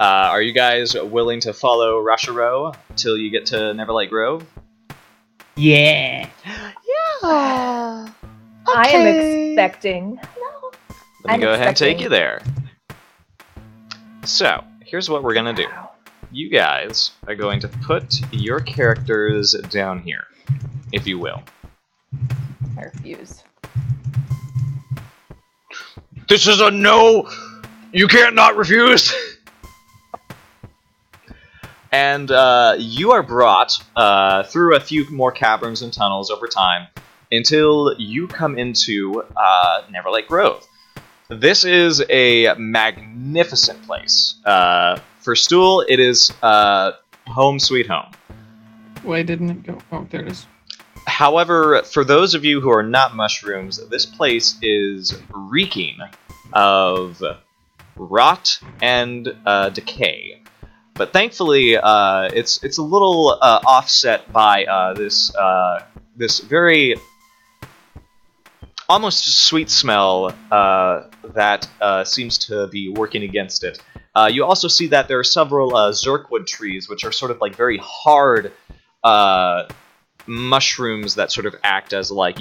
are you guys willing to follow Rashiro till you get to Neverlight Grove? Yeah. I am expecting. No. Let me I'm go ahead and take expecting- you there. So, here's what we're gonna do. You guys are going to put your characters down here, if you will. I refuse. This is a no! You can't not refuse! And you are brought through a few more caverns and tunnels over time until you come into Neverlight Grove. This is a magnificent place. For Stool, it is home sweet home. Why didn't it go? Oh, there it is. However, for those of you who are not mushrooms, this place is reeking of rot and decay. But thankfully, it's a little offset by this very almost sweet smell that seems to be working against it. You also see that there are several Zerkwood trees, which are sort of like very hard mushrooms that sort of act as like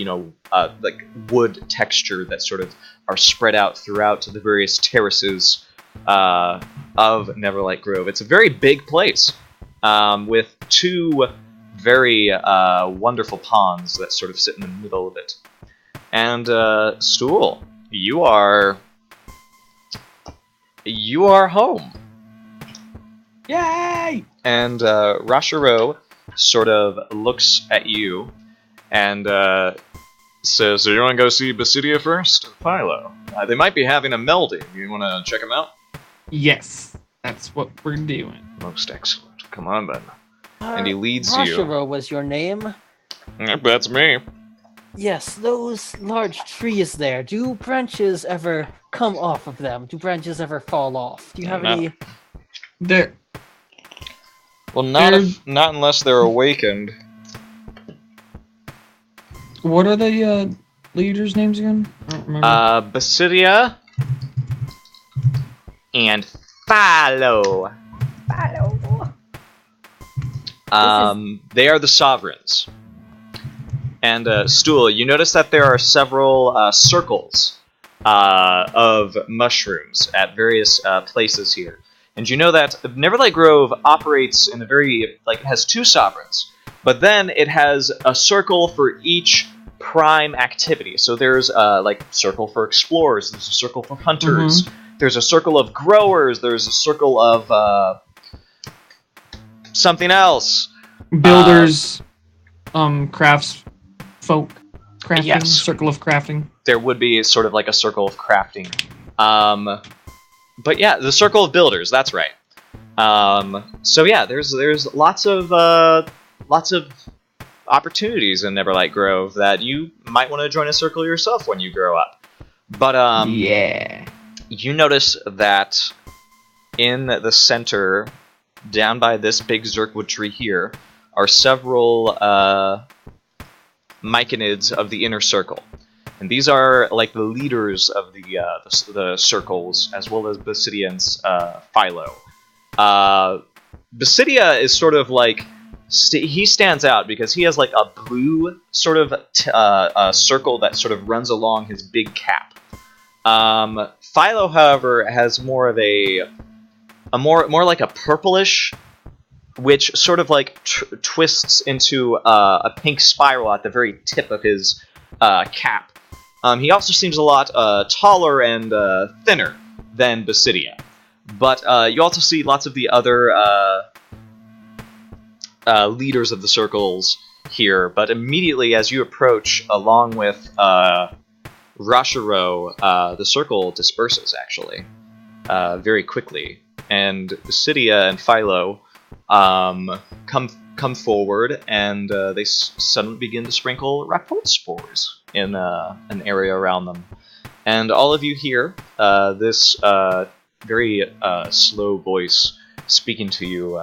like wood texture that sort of are spread out throughout the various terraces of Neverlight Grove. It's a very big place with two very wonderful ponds that sort of sit in the middle of it. And Stool, you are home. Yay! And Rashiro sort of looks at you and says, "So you want to go see Basidia first, Philo? They might be having a melding. You want to check them out?" Yes, that's what we're doing. Most excellent. Come on then. And he leads you. Roshiro was your name? Yep, that's me. Yes, those large trees there. Do branches ever come off of them? Do branches ever fall off? Do you have No. any? There. Well, not They're- not unless they're awakened. What are the leaders' names again? I don't remember. Basidia and Philo. They are the sovereigns. And Stool, you notice that there are several circles of mushrooms at various places here. And you know that Neverlight Grove operates in a very, has two sovereigns, but then it has a circle for each prime activity. So there's circle for explorers, there's a circle for hunters, there's a circle of growers, there's a circle of something else. Builders, crafts, folk, crafting, Yes. circle of crafting. There would be sort of like a circle of crafting. But yeah, the circle of builders, that's right. So yeah, there's lots of opportunities in Neverlight Grove that you might want to join a circle yourself when you grow up. But Yeah. you notice that in the center, down by this big Zerkwood tree here, are several Myconids of the inner circle. and these are like the leaders of the circles, as well as Basidia and Philo. Basidia is sort of like he stands out because he has like a blue sort of circle that sort of runs along his big cap. Philo, however, has more of a more like a purplish, which sort of like twists into a pink spiral at the very tip of his cap. He also seems a lot taller and thinner than Basidia. But you also see lots of the other leaders of the circles here. But immediately as you approach, along with Rashiro, the circle disperses, actually, very quickly. And Basidia and Philo come forward, and they suddenly begin to sprinkle rapport spores in an area around them. And all of you hear this very slow voice speaking to you.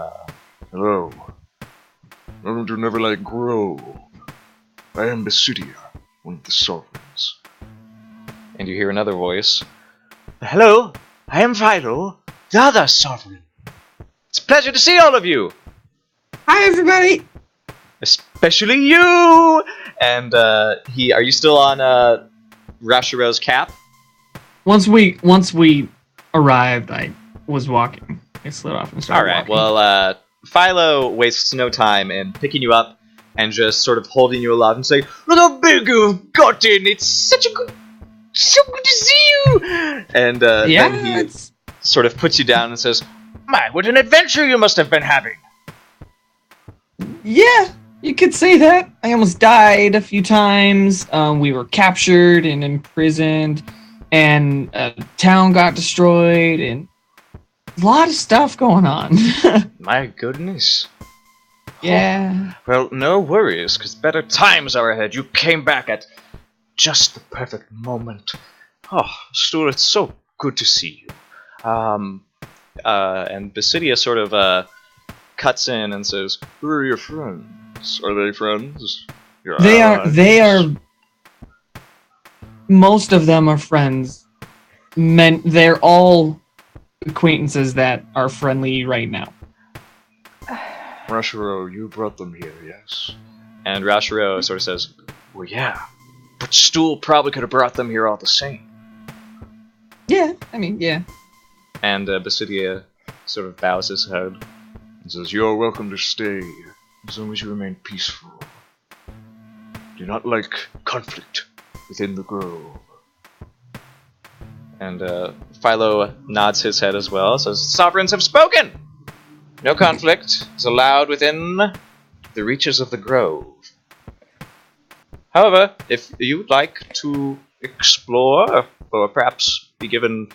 Hello. Welcome to Neverlight Grove. I am Basidia, one of the sovereigns. And you hear another voice. Hello, I am Philo, the other sovereign. It's a pleasure to see all of you! Hi, everybody! Especially you! And are you still on Rashiro's cap? Once we arrived, I was walking. I slid off and started Alright, walking. well, Philo wastes no time in picking you up and just sort of holding you aloft and saying, "Look how big you've gotten! It's so good to see you!" And then he it's... sort of puts you down and says, My, what an adventure you must have been having! Yeah, you could say that. I almost died a few times. We were captured and imprisoned, and a town got destroyed, and a lot of stuff going on. "My goodness." Yeah. Well, no worries, because better times are ahead. You came back at just the perfect moment. Oh, Stuart, it's so good to see you. And Basidia sort of cuts in and says, Who are your friends? Are they friends? Your They allies? are most of them are friends. They're all acquaintances that are friendly right now. Rashiro, you brought them here, yes? and Rashiro sort of says, Well, yeah. But Stool probably could have brought them here all the same. Yeah, I mean, yeah. and Basidia sort of bows his head. And says, You're welcome to stay, as long as you remain peaceful. Do not like conflict within the grove. And Philo nods his head as well, says, "Sovereigns have spoken! No conflict is allowed within the reaches of the grove. However, if you'd like to explore, or perhaps be given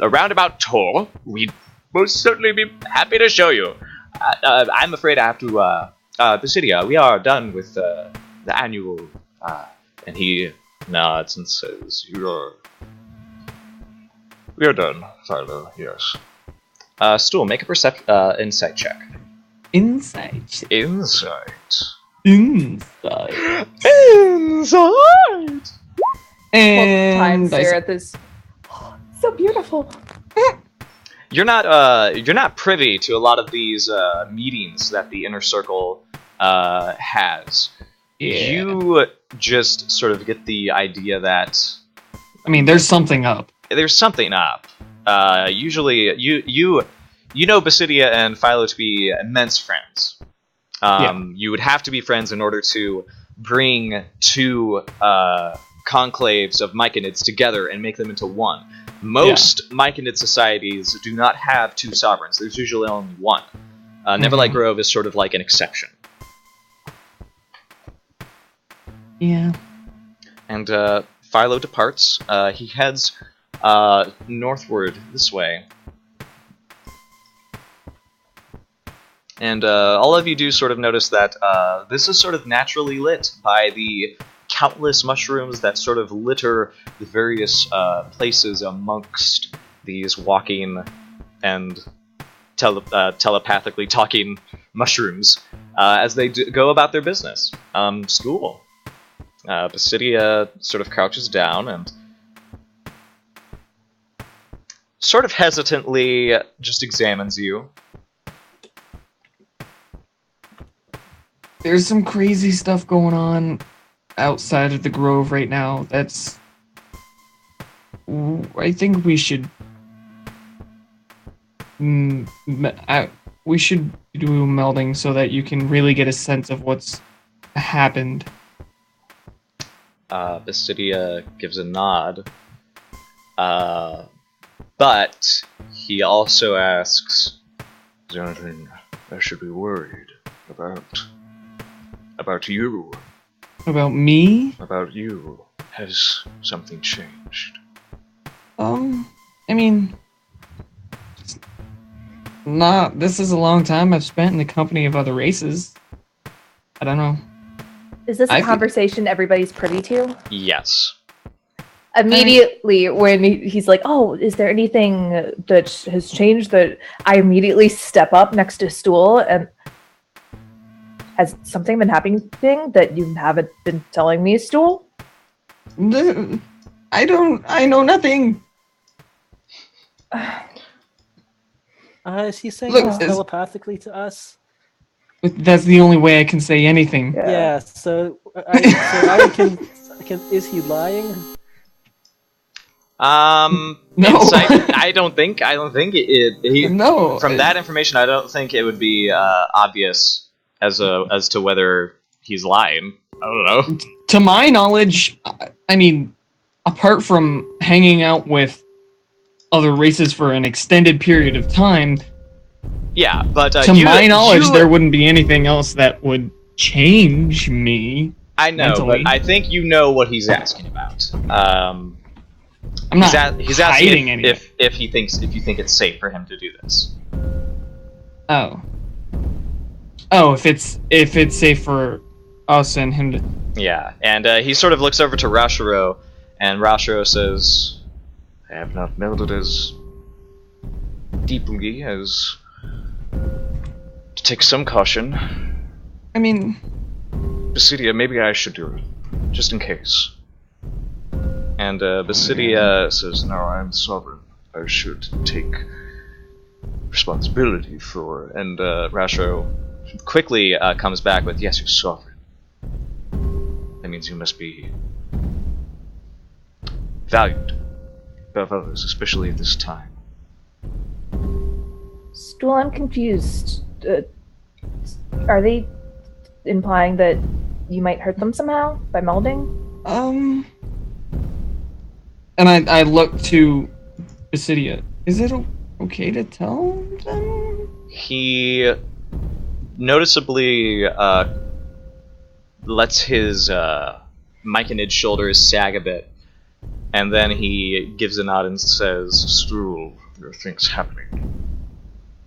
a roundabout tour, we'd most certainly be happy to show you. I'm afraid I have to, Basidia, we are done with the annual," and he nods and says, We are done, Philo, yes. Stool, make a insight check. Insight. Insight. Insight. Insight! And Times I there at this. So beautiful. You're not privy to a lot of these meetings that the inner circle has. Yeah. You just sort of get the idea that I mean, there's something up. there's something up. Usually, you know Basidia and Philo to be immense friends. You would have to be friends in order to bring two conclaves of Myconids together and make them into one. Most Myconid societies do not have two sovereigns. There's usually only one. Neverlight Grove is sort of like an exception. Yeah. And Philo departs. He heads northward this way. And all of you do sort of notice that this is sort of naturally lit by the countless mushrooms that sort of litter the various places amongst these walking and telepathically talking mushrooms as they go about their business. School. Basidia sort of crouches down and sort of hesitantly just examines you. There's some crazy stuff going on outside of the grove right now. I think we should. We should do melding so that you can really get a sense of what's happened. Basidia gives a nod. But he also asks, Is there anything I should be worried about? About you? About me? About you? Has something changed? I mean, this is a long time I've spent in the company of other races. I don't know. Is this a conversation everybody's privy to? yes. Immediately, when he's like, "Oh, is there anything that has changed?" That I immediately step up next to Stool and has something been happening that you haven't been telling me, Stool? I know nothing. Is he saying Look, this telepathically to us? That's the only way I can say anything. Yeah. So I can. Is he lying? No. Insight, I don't think it. No. From that information, I don't think it would be obvious as to whether he's lying. I don't know. To my knowledge, I mean, apart from hanging out with other races for an extended period of time, Yeah, but to my knowledge, there wouldn't be anything else that would change me. I know, mentally. but I think you know what he's asking about. I'm not He's hiding asking anything. if you think it's safe for him to do this. Oh, if it's safe for us and him to. Yeah, and he sort of looks over to Rashiro, and Rashiro says, I have not melded as deeply as to take some caution. I mean, Basidia, maybe I should do it, just in case. and Basidia Says, no, I'm sovereign. I should take responsibility for. and Rashiro quickly comes back with, yes, you're sovereign. That means you must be valued above others, especially at this time. Stool, I'm confused. Are they implying that you might hurt them somehow by melding? and I look to Basidia. Is it okay to tell them? He noticeably lets his Myconid shoulders sag a bit, and then he gives a nod and says, Stool, there are things happening.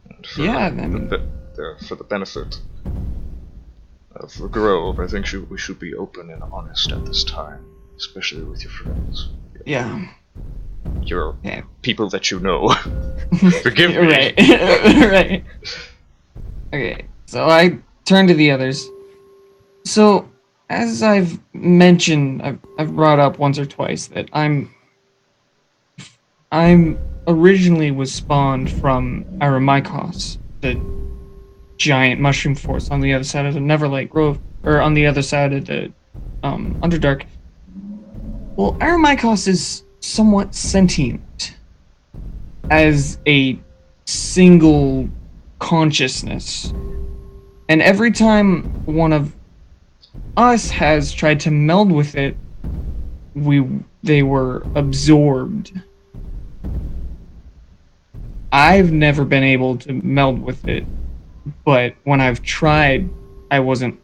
And for for the benefit of the Grove, I think we should be open and honest at this time, especially with your friends. Yeah. Your Yeah. people that you know. Forgive me. Right. Right. Okay. So I turn to the others. So, as I've mentioned, I've brought up once or twice that I'm originally was spawned from Aramikos, the giant mushroom force on the other side of the Neverlight Grove, or on the other side of the Underdark. Well, Aramikos is somewhat sentient as a single consciousness. And every time one of us has tried to meld with it, they were absorbed. I've never been able to meld with it, but when I've tried, I wasn't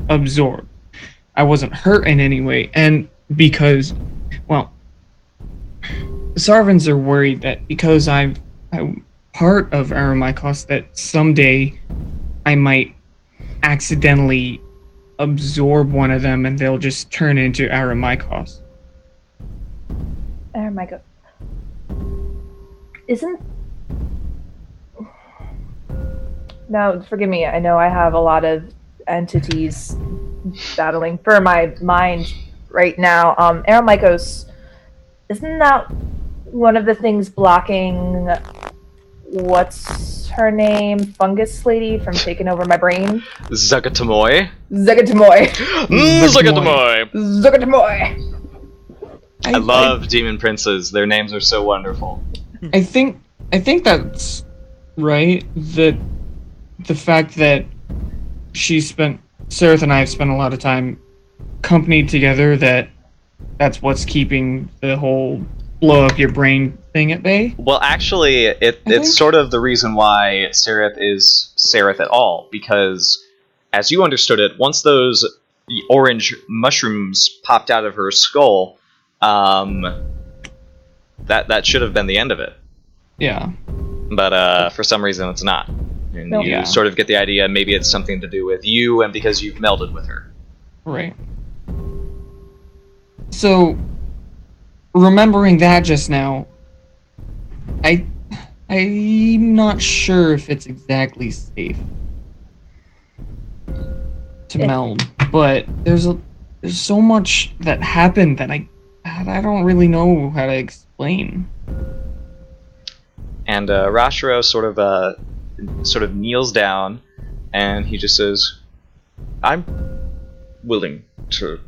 absorbed. I wasn't hurt in any way, and because, well, the Sarvans are worried that because I'm part of Aramikos, that someday I might accidentally absorb one of them and they'll just turn into Aramikos. Oh my god. Isn't... Now, forgive me, I know I have a lot of entities battling for my mind right now. Aramikos, isn't that one of the things blocking what's her name? Fungus lady from taking over my brain? Zugatamoy. Zugatamoy. Zugatamoy. Zugatamoy. I love demon princes. Their names are so wonderful. I think that's right. That the fact that Sareth and I have spent a lot of time companied together, that's what's keeping the whole blow up your brain thing at bay. Well, actually, it's sort of the reason why Sareth is Sareth at all, because as you understood it, once those orange mushrooms popped out of her skull, that should have been the end of it. Yeah. But for some reason it's not. And you sort of get the idea maybe it's something to do with you and because you've melded with her. Right. So, remembering that just now, I'm not sure if it's exactly safe to meld, but there's so much that happened that I don't really know how to explain. And Rashiro sort of kneels down, and he just says, I'm willing to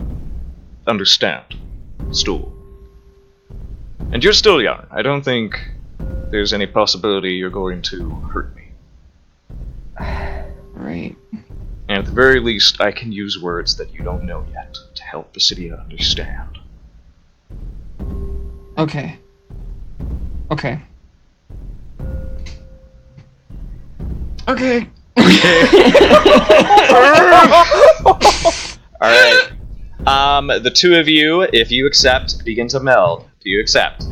understand, Stool. And you're still young. I don't think there's any possibility you're going to hurt me. Right. And at the very least, I can use words that you don't know yet to help Basidia understand. Okay. Okay. Okay. alright. The two of you, if you accept, begin to meld. Do you accept?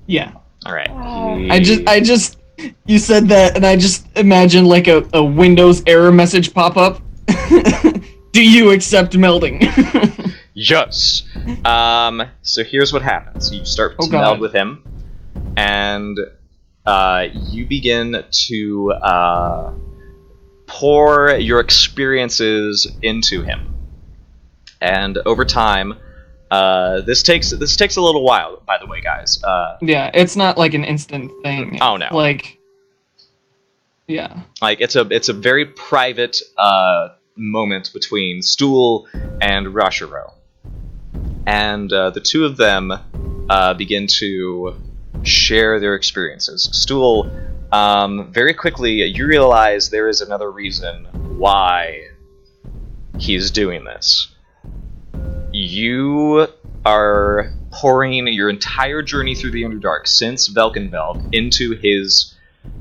Yeah. Alright. I just you said that and I just imagined like a Windows error message pop up. Do you accept melding? Yes. So here's what happens. You start to meld with him, and you begin to pour your experiences into him. And over time, this takes a little while, by the way, guys. Yeah, it's not like an instant thing. Oh no. Like, yeah. Like it's a very private moment between Stool and Rashiro. And the two of them begin to share their experiences. Stool, very quickly, you realize there is another reason why he's doing this. You are pouring your entire journey through the Underdark since Velkenveld into his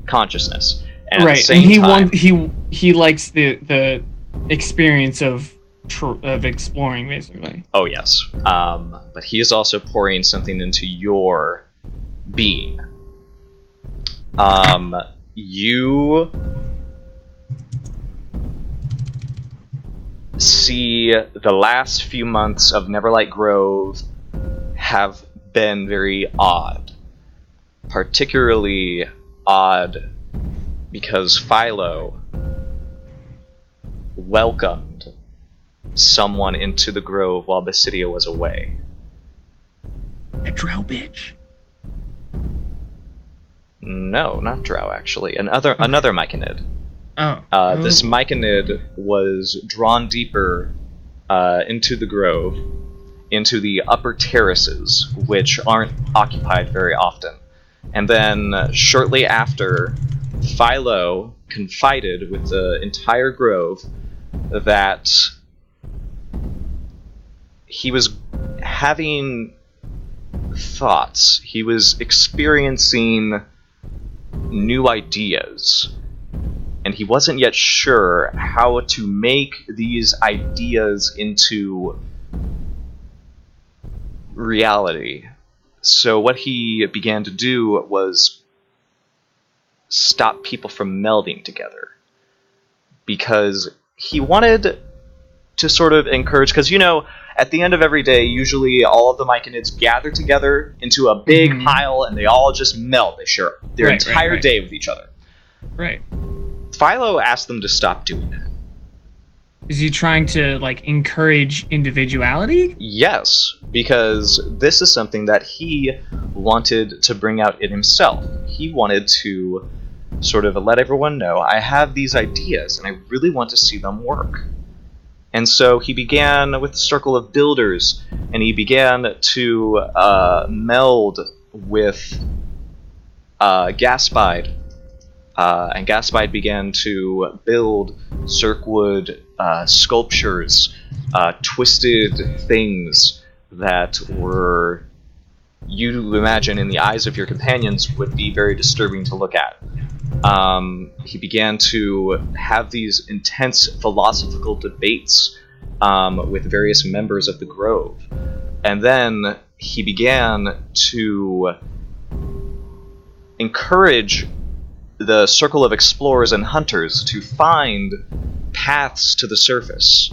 consciousness. And right, at the same and time, he likes the experience of exploring, basically. Oh yes, but he is also pouring something into your being. You see the last few months of Neverlight Grove have been very odd. Particularly odd because Philo welcomed someone into the Grove while Basidia was away. A drow bitch? No, not drow, actually. Another Myconid. Oh. This Myconid was drawn deeper into the Grove, into the upper terraces, which aren't occupied very often. And then, shortly after, Philo confided with the entire Grove that he was having thoughts. He was experiencing new ideas. And he wasn't yet sure how to make these ideas into reality. So what he began to do was stop people from melding together. Because he wanted to sort of encourage, because at the end of every day, usually all of the Myconids gather together into a big pile and they all just meld. They share their entire day with each other. Right. Philo asked them to stop doing that. Is he trying to like encourage individuality? Yes, because this is something that he wanted to bring out in himself. He wanted to sort of let everyone know, I have these ideas and I really want to see them work. And so he began with the Circle of Builders, and he began to meld with Gaspide. And Gaspide began to build Cirquewood sculptures, twisted things that were, you imagine in the eyes of your companions, would be very disturbing to look at. He began to have these intense philosophical debates with various members of the Grove. And then he began to encourage the Circle of Explorers and Hunters to find paths to the surface,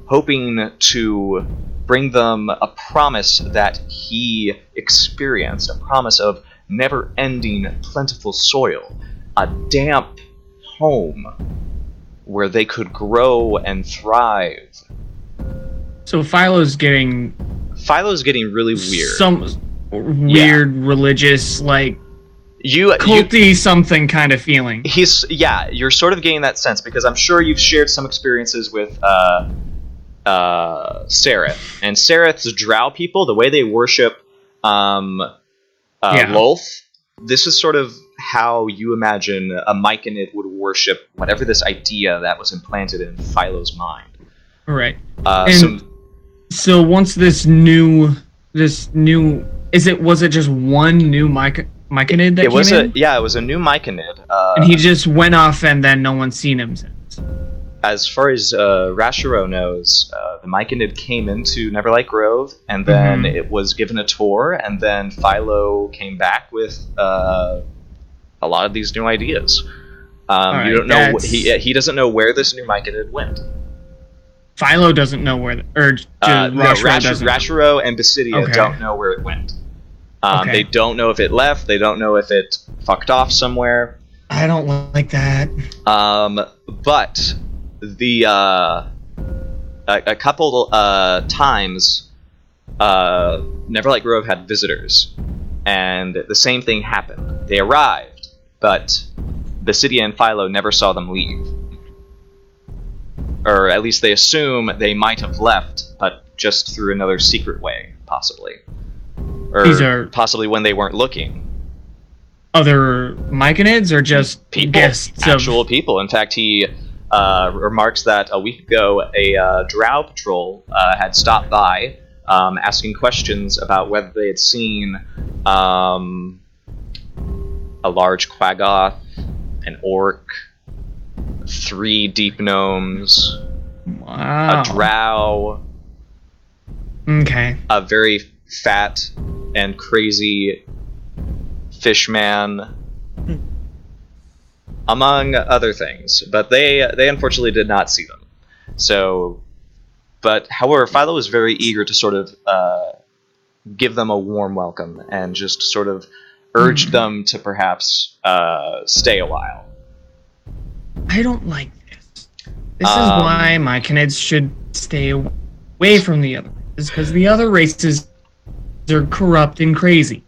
hoping to bring them a promise that he experienced, a promise of never-ending plentiful soil, a damp home where they could grow and thrive. So Philo's getting really weird. Some weird religious, like, culty something kind of feeling. You're sort of getting that sense, because I'm sure you've shared some experiences with Sereth. And Sereth's drow people, the way they worship Lolth, this is sort of how you imagine a Myconid would worship whatever this idea that was implanted in Philo's mind. Right. So once was it just one new Myconid that came in? It was a new Myconid. And he just went off and then no one's seen him since. As far as Rashiro knows, the Myconid came into Neverlight Grove, and then it was given a tour, and then Philo came back with a lot of these new ideas. You don't know. He doesn't know where this new Myconid went. Philo doesn't know where, Rashiro and Basidia don't know where it went. They don't know if it left. They don't know if it fucked off somewhere. I don't like that. But the a couple times, Neverlight Grove had visitors, and the same thing happened. They arrived, but Basidia and Philo never saw them leave. Or at least they assume they might have left, but just through another secret way, possibly. Or possibly when they weren't looking. Other Myconids, or just people, guests? Actual people. In fact, he remarks that a week ago, a drow patrol had stopped by, asking questions about whether they had seen a large Quaggoth, an orc, 3 deep gnomes, a drow, a very fat and crazy fishman, among other things. But they unfortunately did not see them. So, but however, Philo was very eager to sort of give them a warm welcome and just sort of urged them to perhaps stay a while. I don't like this. This is why Myconids should stay away from the other races, because the other races are corrupt and crazy.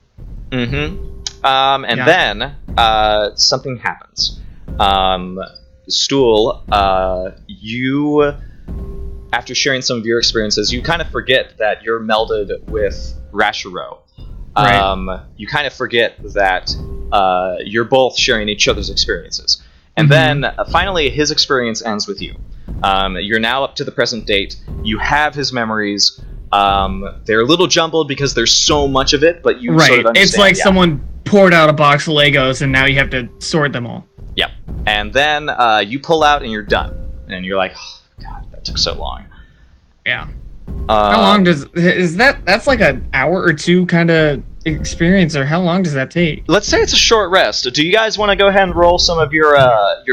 Then something happens. Stool, you, after sharing some of your experiences, you kind of forget that you're melded with Rashiro. Right. You kind of forget that you're both sharing each other's experiences. And then, finally, his experience ends with you. You're now up to the present date. You have his memories. They're a little jumbled because there's so much of it, but you sort of understand. It's like someone poured out a box of Legos, and now you have to sort them all. Yep. And then you pull out, and you're done. And you're like, oh, God, that took so long. Yeah. How long that's like an hour or two kind of experience, or how long does that take? Let's say it's a short rest. Do you guys want to go ahead and roll some of your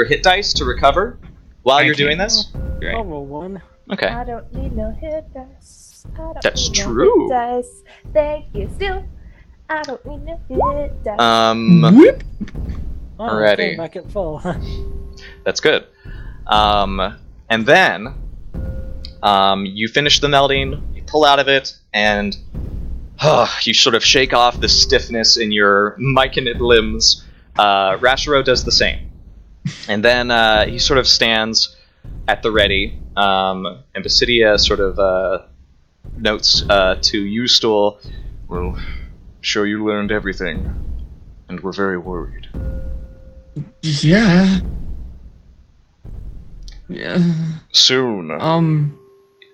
hit dice to recover while you're doing this? Great. I'll roll one. Okay. I don't need no hit dice. That's true. No hit dice. Thank you, still. I don't need no hit dice. Whoop. Alrighty. Okay, back at full. That's good. And then You finish the melding, you pull out of it, and you sort of shake off the stiffness in your myconid limbs. Rashiro does the same. And then he sort of stands at the ready, and Basidia sort of notes to Eustool, Well, sure you learned everything, and we're very worried. Yeah. Yeah. Soon,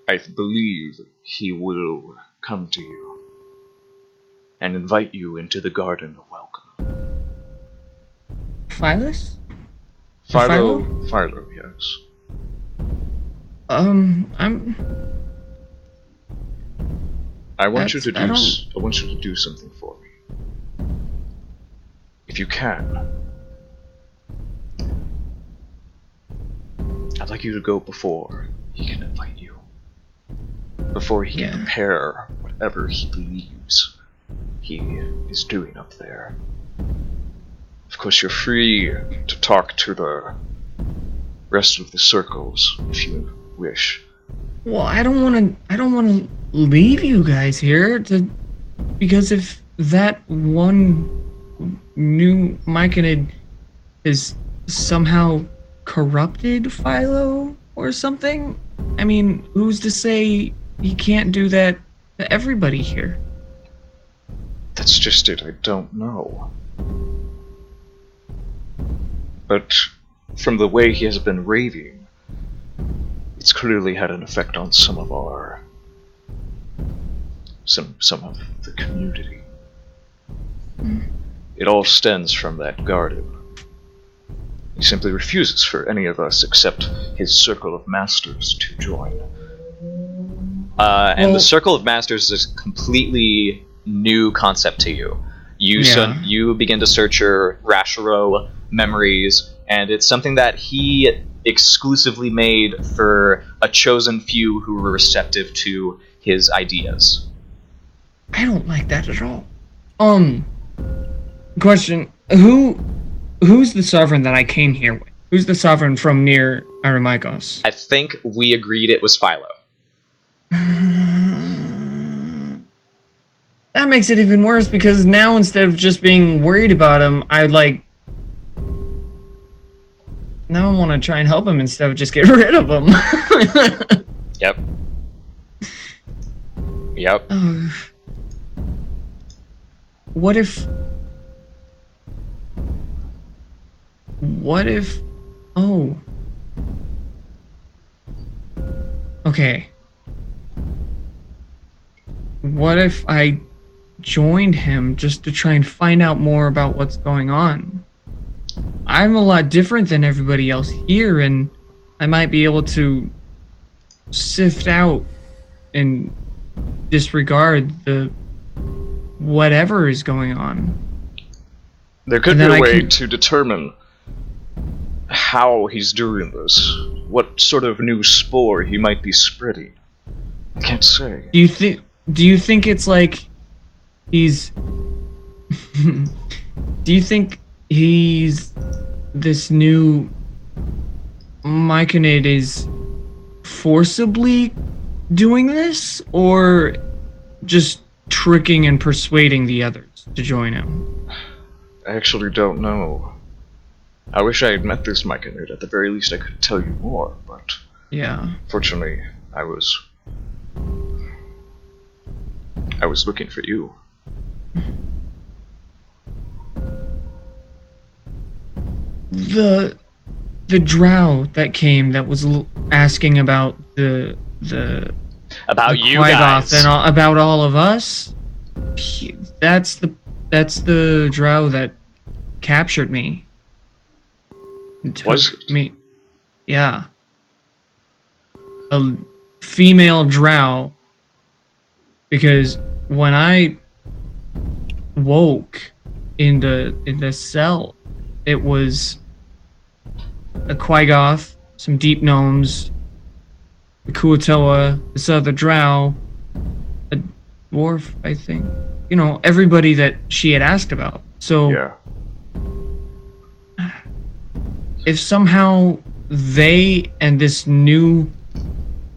I believe he will come to you and invite you into the Garden of Welcome. Phyllis? Philo, yes. I want you to do something for me. If you can. I'd like you to go before he can invite you. Before he can prepare whatever he believes he is doing up there. Of course, you're free to talk to the rest of the circles if you wish. Well, I don't want to leave you guys here because if that one new myconid is somehow corrupted Philo or something, I mean, who's to say he can't do that to everybody here? That's just it, I don't know. But from the way he has been raving, it's clearly had an effect on some of the community. It all stems from that garden. He simply refuses for any of us except his circle of masters to join. And the Circle of Masters is a completely new concept to you. You begin to search your Rashiro memories, and it's something that he exclusively made for a chosen few who were receptive to his ideas. I don't like that at all. Question: Who's the sovereign that I came here with? Who's the sovereign from near Aramikos? I think we agreed it was Philo. That makes it even worse because now instead of just being worried about him, now I want to try and help him instead of just get rid of him. Yep. What if... Oh. Okay. What if I joined him just to try and find out more about what's going on? I'm a lot different than everybody else here, and I might be able to sift out and disregard the whatever is going on. There could be a way to determine how he's doing this, what sort of new spore he might be spreading. I can't say. Do you think it's like he's do you think he's this new myconid is forcibly doing this, or just tricking and persuading the others to join him? I actually don't know. I wish I had met this myconid. At the very least I could tell you more, but fortunately I was looking for you. The drow that came that was asking about the you guys and about all of us. That's the drow that captured me. Was it? Me, yeah. A female drow. Because when I woke in the cell, it was a Quaigoth, some deep gnomes, the Kuatoa, this other drow, a dwarf, I think. You know, everybody that she had asked about. So if somehow they and this new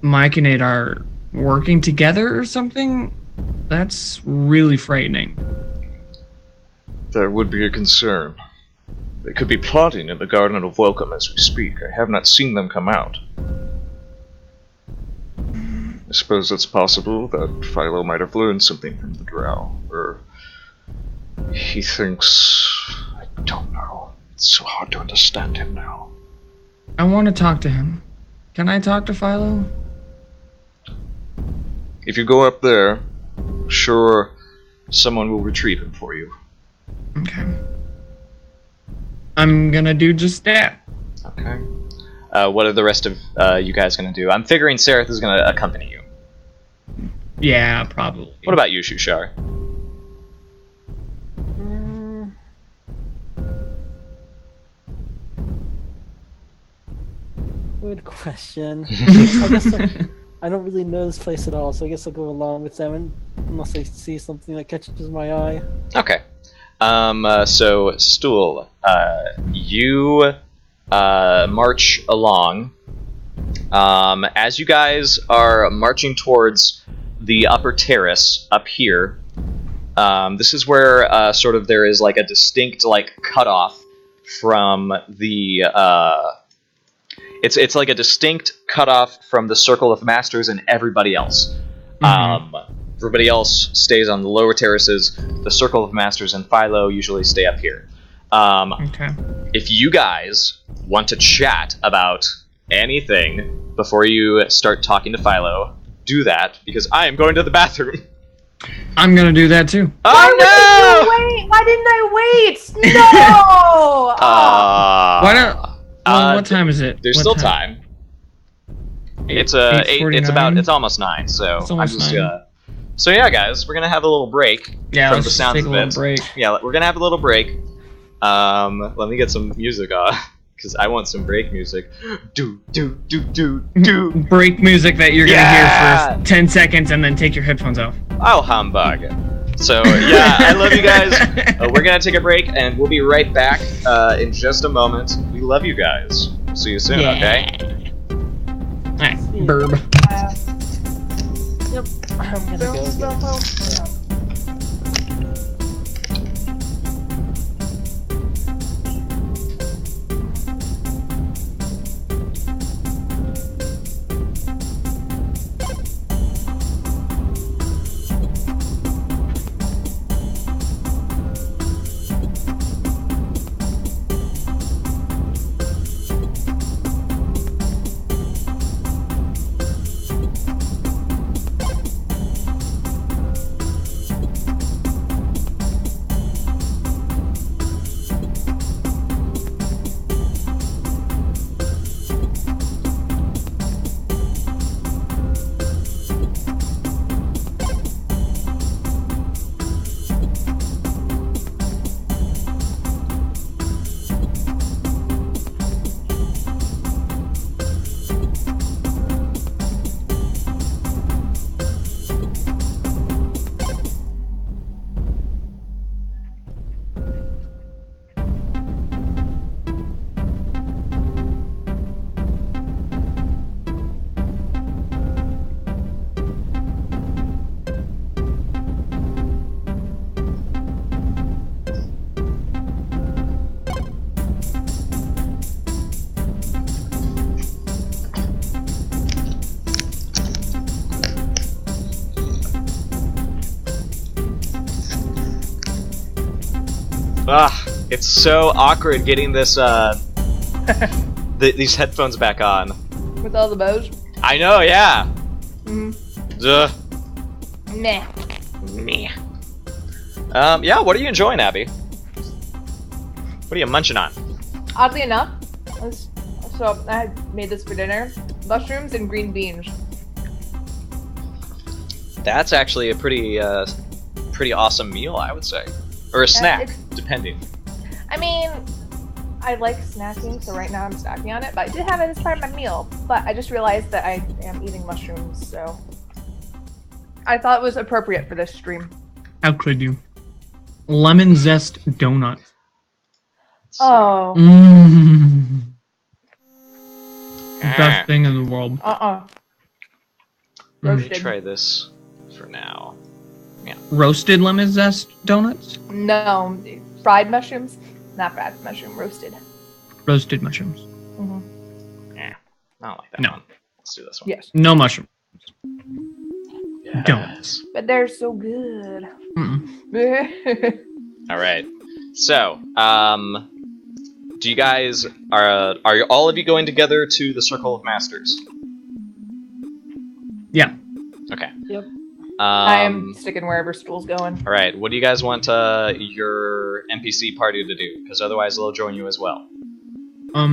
Mike and Nate are working together or something, that's really frightening. There would be a concern. They could be plotting in the Garden of Welcome as we speak. I have not seen them come out. I suppose it's possible that Philo might have learned something from the Drow, or he thinks... I don't know. It's so hard to understand him now. I want to talk to him. Can I talk to Philo? If you go up there, sure, someone will retrieve him for you. Okay. I'm gonna do just that. Okay. What are the rest of you guys gonna do? I'm figuring Sereth is gonna accompany you. Yeah, probably. What about you, Shushar? Good question. I guess I don't really know this place at all, so I guess I'll go along with them unless I see something that catches my eye. Okay. So, Stool, you march along. As you guys are marching towards the upper terrace up here, this is where sort of there is like a distinct like cutoff from the it's like a distinct cutoff from the Circle of Masters and everybody else. Everybody else stays on the lower terraces. The Circle of Masters and Philo usually stay up here. Okay. If you guys want to chat about anything before you start talking to Philo, do that, because I am going to the bathroom. I'm gonna do that too. Oh no! Why didn't I wait? No! Why not? What time is it? There's What still time. It's 8. It's almost 9. So It's almost I'm just 9. So yeah, guys, we're gonna have a little break. Yeah, from let's the just sounds take a of little it. break. Yeah, we're gonna have a little break. Let me get some music on, because I want some break music. Do. Break music that you're Yeah! gonna hear for 10 seconds and then take your headphones off. Oh, humbug. So yeah, I love you guys. We're gonna take a break, and we'll be right back in just a moment. We love you guys. See you soon. Okay. Alright, burb. Yep, I'm gonna go. It's so awkward getting this these headphones back on. With all the bows? I know, yeah. Duh. Meh. Meh. Yeah, what are you enjoying, Abby? What are you munching on? Oddly enough, so I made this for dinner. Mushrooms and green beans. That's actually a pretty awesome meal, I would say. Or a snack, it's- depending. I mean, I like snacking, so right now I'm snacking on it, but I did have it as part of my meal. But I just realized that I am eating mushrooms, so I thought it was appropriate for this stream. How could you? Lemon zest donut. Oh. Best thing in the world. Let me Roasted. try this for now. Roasted lemon zest donuts? No, fried mushrooms. Not fried mushroom, roasted. Roasted mushrooms. Hmm. I don't like that No. one. Let's do this one. Yes, No mushroom. Yes. Donuts. but they're so good. Mm-mm. All right. So, do you guys are all of you going together to the Circle of Masters? Yeah. Okay. Yep. I'm sticking wherever Stool's going. All right. What do you guys want your NPC party to do? Because otherwise, they'll join you as well. I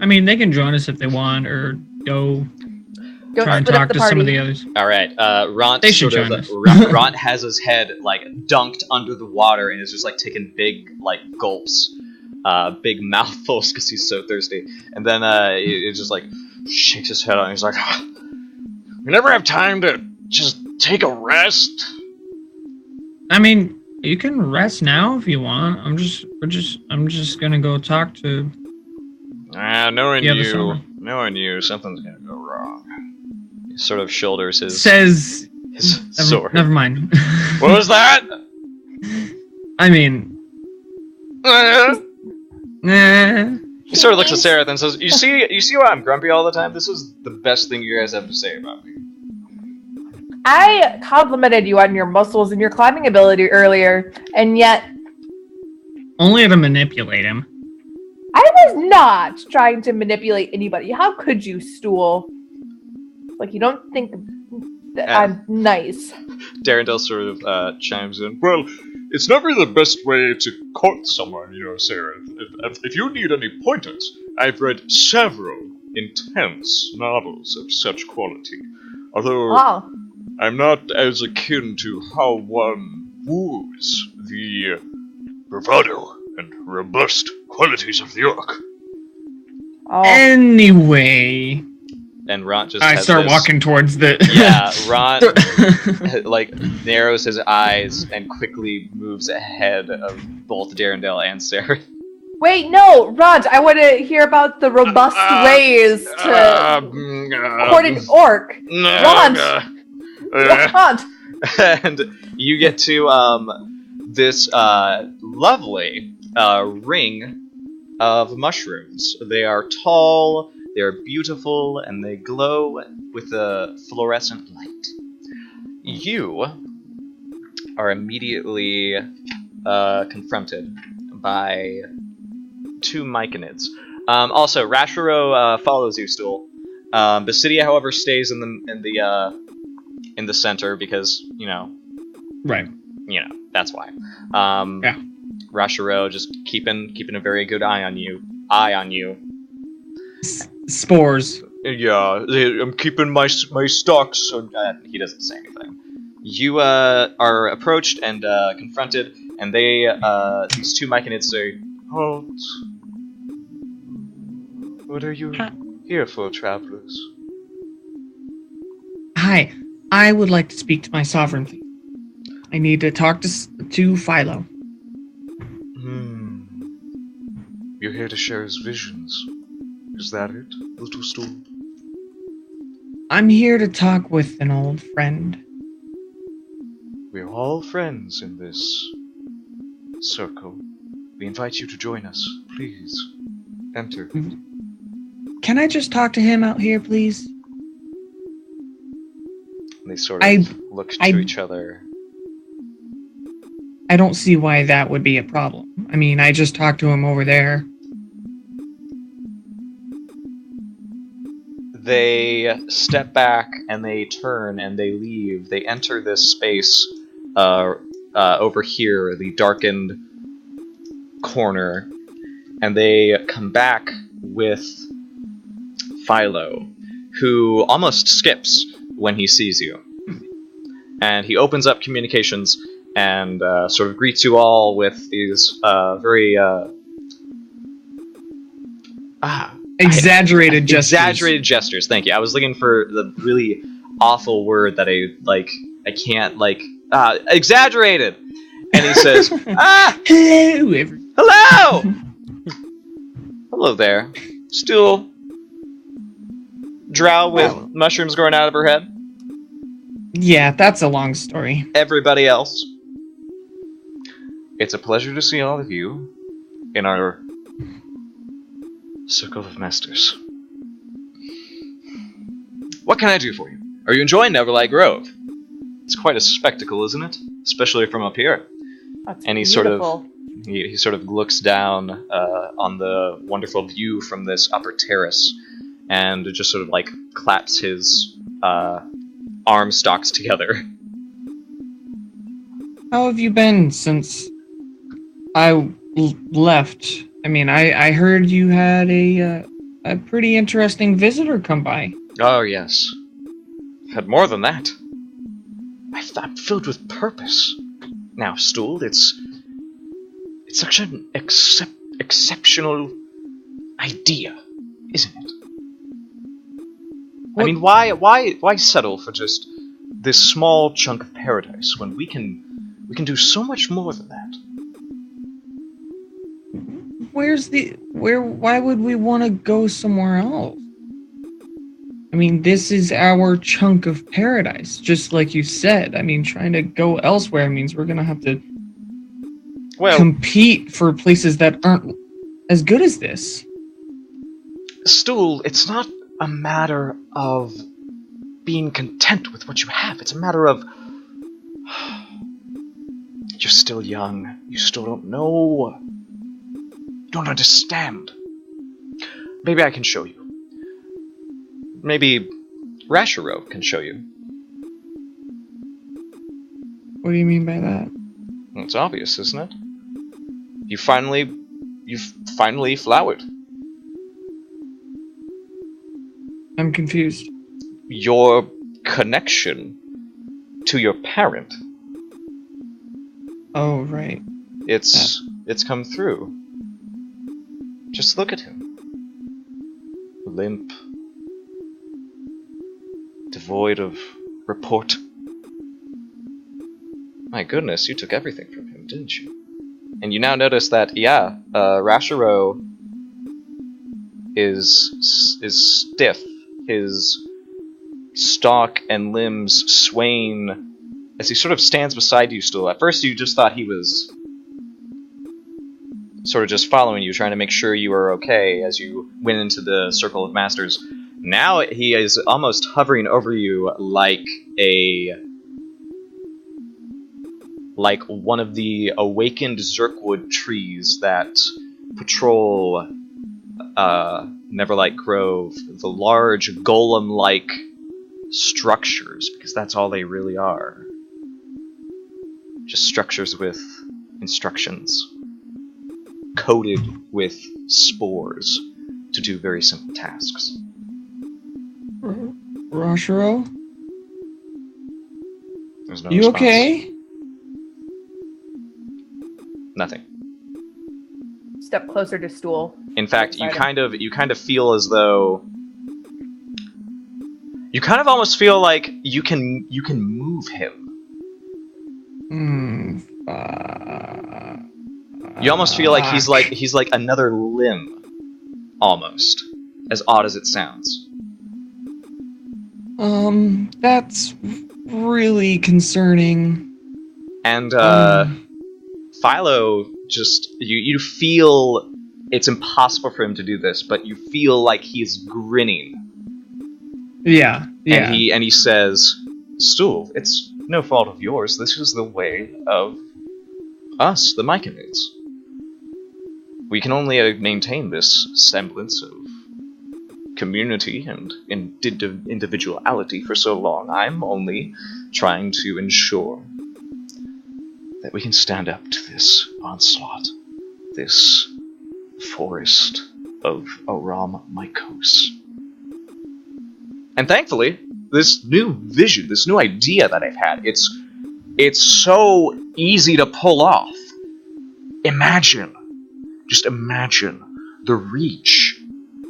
mean, they can join us if they want, or go Go try and split up talk the to party. some of the others. All right. Ront They should sort of join us. Ront has his head like dunked under the water and is just like taking big like gulps, big mouthfuls because he's so thirsty. And then it just like shakes his head out and he's like, We never have time to just take a rest. I mean, you can rest now if you want. I'm just gonna go talk to. Knowing Yeah, the summer. something's gonna go wrong. he sort of shoulders his Says. sword. Never mind. What was that? I mean, nah. He sort of looks at Sereth and says, "You see why I'm grumpy all the time? This is the best thing you guys have to say about me." I complimented you on your muscles and your climbing ability earlier, and yet Only to manipulate him. I was not trying to manipulate anybody. How could you, Stool? Like, you don't think that I'm nice. Darendale sort of chimes in. Well, it's never the best way to court someone, Sarah. If you need any pointers, I've read several intense novels of such quality. Although Wow. I'm not as akin to how one woos the bravado and robust qualities of the orc. Oh. Anyway, And Ront just I has start this- walking towards the. Yeah, Ront like narrows his eyes and quickly moves ahead of both Darendale and Sarah. Wait, no, Raj, I want to hear about the robust ways to court an orc. Raj! Raj! And you get to this lovely ring of mushrooms. They are tall, they're beautiful, and they glow with a fluorescent light. You are immediately confronted by two myconids. Also, Rashiro follows you, Stool. Basidia, however, stays in the center because Right. that's why. Yeah. Rashiro just keeping a very good eye on you. Spores. Yeah, I'm keeping my stocks. He doesn't say anything. You are approached and confronted, and they these two myconids say, Halt. What are you here for, travelers? Hi, I would like to speak to my sovereign, please. I need to talk to Philo. You're here to share his visions. Is that it, little Stool? I'm here to talk with an old friend. We're all friends in this circle. We invite you to join us. Please, enter. Can I just talk to him out here, please? and they sort of look to each other. I don't see why that would be a problem. I mean, I just talked to him over there. They step back and they turn and they leave. They enter this space over here, the darkened corner, and they come back with Philo, who almost skips when he sees you. And he opens up communications and sort of greets you all with these very Exaggerated gestures. Exaggerated gestures. Thank you. I was looking for the really awful word that I can't exaggerated. And he says, Hello, hello! Hello there. Stool. drow with Well- mushrooms growing out of her head? Yeah, that's a long story. Everybody else? It's a pleasure to see all of you in our circle of masters. What can I do for you? Are you enjoying Neverlight Grove? It's quite a spectacle, isn't it? Especially from up here. That's And he beautiful. sort of looks down on the wonderful view from this upper terrace, and just sort of like claps his arm stalks together. How have you been since I left? I mean, I heard you had a pretty interesting visitor come by. Oh yes, had more than that. I'm filled with purpose. Now, Stool, it's such an exceptional idea, isn't it? I What- mean, why settle for just this small chunk of paradise when we can do so much more than that? Why would we want to go somewhere else? I mean, this is our chunk of paradise, just like you said. I mean, trying to go elsewhere means we're gonna have to Well, compete for places that aren't as good as this. Stool, it's not a matter of being content with what you have. It's a matter of you're still young. You still don't know. You don't understand. Maybe I can show you. Maybe Rashiro can show you. What do you mean by that? Well, it's obvious, isn't it? You've finally flowered. I'm confused. Your connection to your parent, Oh, right. it's come through. Just look at him. Limp, devoid of report. My goodness, you took everything from him, didn't you? And you now notice that, yeah, Rashiro is stiff. His stalk and limbs swaying as he sort of stands beside you still. At first you just thought he was sort of just following you, trying to make sure you were okay as you went into the Circle of Masters. Now he is almost hovering over you like one of the awakened Zirkwood trees that patrol Neverlight Grove, the large golem-like structures, because that's all they really are. Just structures with instructions, coated with spores to do very simple tasks. Rashiro? There's no You response. okay? Nothing. Step closer to Stool. In fact, you Exciting. kind of feel as though you kind of almost feel like you can move him. You almost feel like he's like another limb, almost, as odd as it sounds. That's really concerning. And Philo just you feel it's impossible for him to do this, but you feel like he's grinning. Yeah. And he says, "Stool, it's no fault of yours. This is the way of us, the Myconids. We can only maintain this semblance of community and individuality for so long. I'm only trying to ensure that we can stand up to this onslaught, this forest of Aram Mycos. And thankfully, this new vision, this new idea that I've had, it's so easy to pull off. Just imagine the reach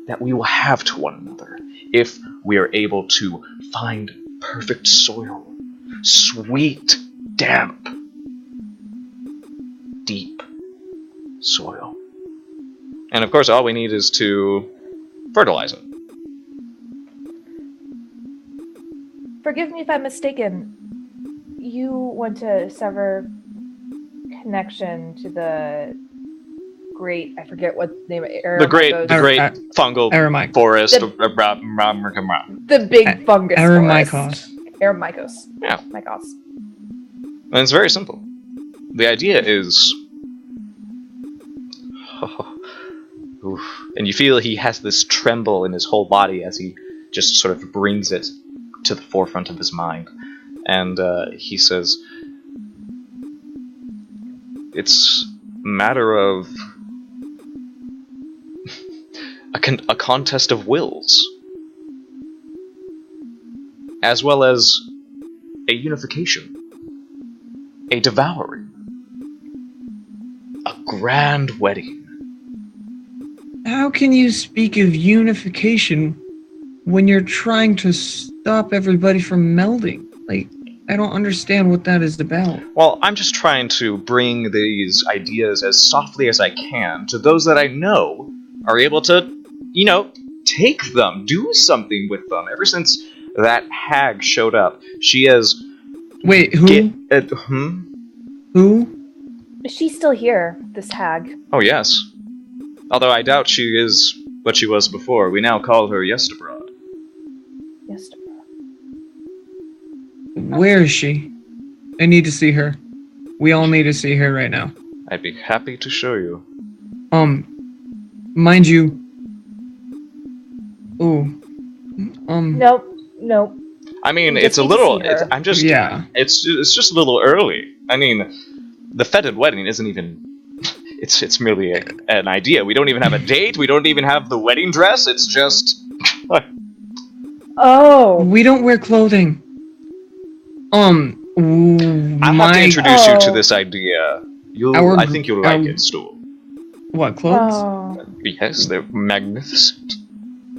that we will have to one another if we are able to find perfect soil, sweet, damp, deep soil. And of course, all we need is to fertilize it. forgive me if I'm mistaken. You want to sever connection to the great, I forget what name, The great fungal Aramicos. forest. the big fungus Aramicos. forest. Aramicos. Yeah. Mycos. And it's very simple. The idea is... Oof. And you feel he has this tremble in his whole body as he just sort of brings it to the forefront of his mind. And he says, it's a matter of a contest of wills, as well as a unification, a devouring, a grand wedding. How can you speak of unification when you're trying to stop everybody from melding? Like, I don't understand what that is about. Well, I'm just trying to bring these ideas as softly as I can to those that I know are able to, take them, do something with them. Ever since that hag showed up, she has... Wait, who? Who? She's still here, this hag. Oh, yes. Although I doubt she is what she was before. We now call her Yestabrod. Where is she? I need to see her. We all need to see her right now. I'd be happy to show you. Mind you... Ooh. Nope. I mean, We it's a just need to little... see her. I'm just... Yeah. It's just a little early. I mean, the feted wedding isn't even... It's merely an idea. We don't even have a date. We don't even have the wedding dress. It's just... Oh. We don't wear clothing. I have to introduce you to this idea. I think you'll like it, Stool. What, clothes? Oh. Yes, they're magnificent.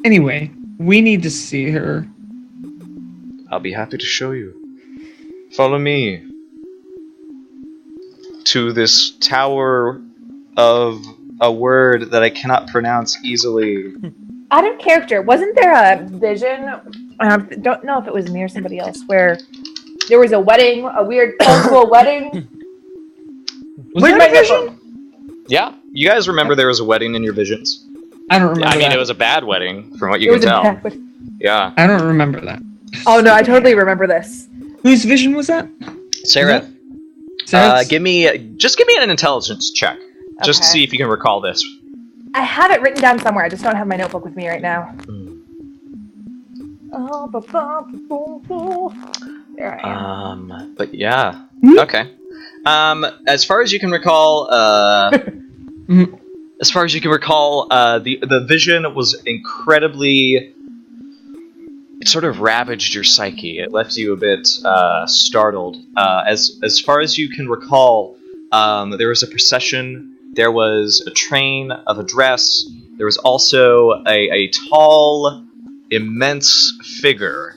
Anyway, we need to see her. I'll be happy to show you. Follow me to this tower of a word that I cannot pronounce easily. Out of character, wasn't there a vision? I don't know if it was me or somebody else, where there was a wedding, a weird cultural wedding. Was that a vision? Yeah, you guys remember there was a wedding in your visions? I don't remember I mean, that. it was a bad wedding, from what you It was can a tell. bad Yeah. I don't remember that. Oh no, I totally remember this. Whose vision was that? Sarah, Sarah's? give me an intelligence check, just to Okay. see if you can recall this. I have it written down somewhere. I just don't have my notebook with me right now. There I am. But yeah. Okay. As far as you can recall, the vision was incredibly... It sort of ravaged your psyche. It left you a bit startled. As far as you can recall, there was a procession, there was a train of a dress, there was also a tall, immense figure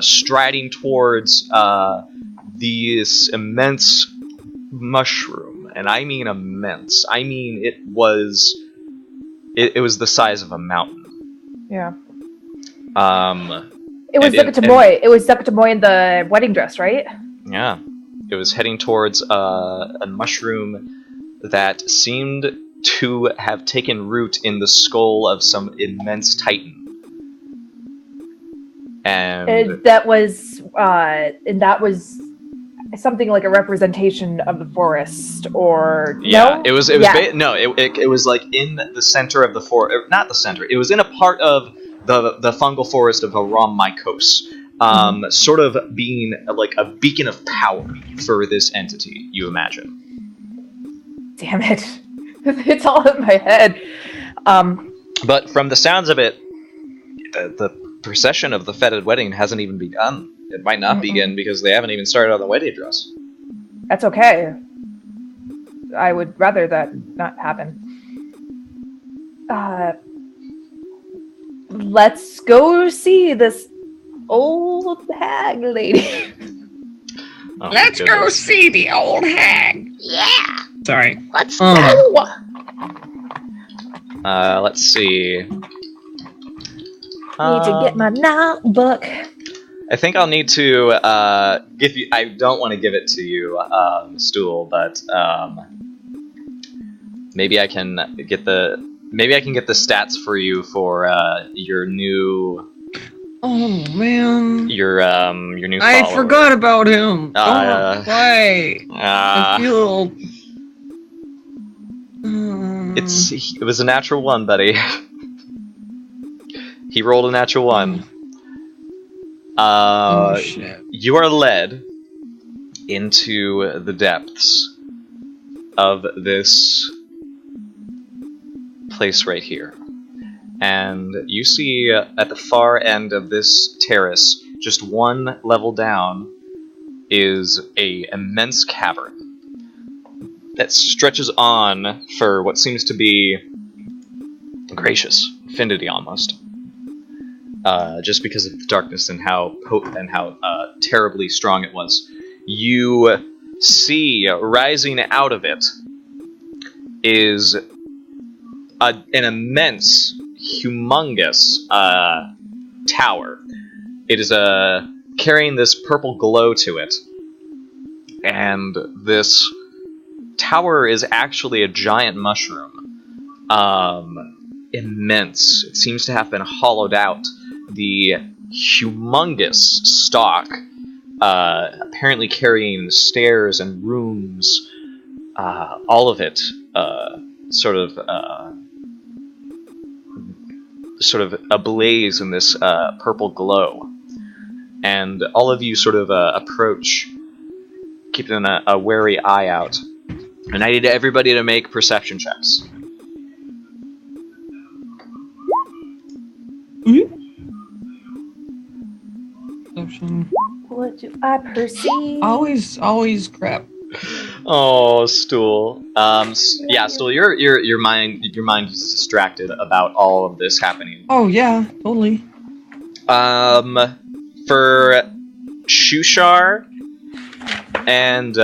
striding towards this immense mushroom. And I mean immense. I mean it was the size of a mountain. Yeah. It was Zucatomoy. It was Zucatomoy in the wedding dress, right? Yeah. It was heading towards a mushroom that seemed to have taken root in the skull of some immense titan. And that was something like a representation of the forest, or yeah, no? it was it was like in the center of the forest, not the center. It was in a part of the fungal forest of Aram Mycos, sort of being like a beacon of power for this entity, you imagine. Damn it. It's all in my head. But from the sounds of it, the procession of the feted wedding hasn't even begun. It might not begin because they haven't even started on the wedding dress. That's okay. I would rather that not happen. Let's go see this old hag lady. Oh, Let's go see the old hag. Yeah, Sorry. let's go. Let's see. Need to get my notebook. I think I'll need to give you. I don't want to give it to you, Stool, but maybe I can get the stats for you for your new. Oh man. Your new. I follower. forgot about him. Why? I feel. It was a natural one, buddy. He rolled a natural one. Oh shit. You are led into the depths of this place right here. And you see at the far end of this terrace, just one level down, is a immense cavern that stretches on for what seems to be gracious infinity almost. Just because of the darkness and how potent and how terribly strong it was. You see rising out of it is an immense, humongous tower. It is carrying this purple glow to it, and this tower is actually a giant mushroom. Immense. It seems to have been hollowed out. The humongous stalk, apparently carrying stairs and rooms, all of it sort of ablaze in this purple glow. And all of you sort of approach, keeping a wary eye out. And I need everybody to make perception checks. Perception. What do I perceive? Always crap. Oh, Stool. Yeah, Stool. Your mind is distracted about all of this happening. Oh yeah, totally. For Shushar and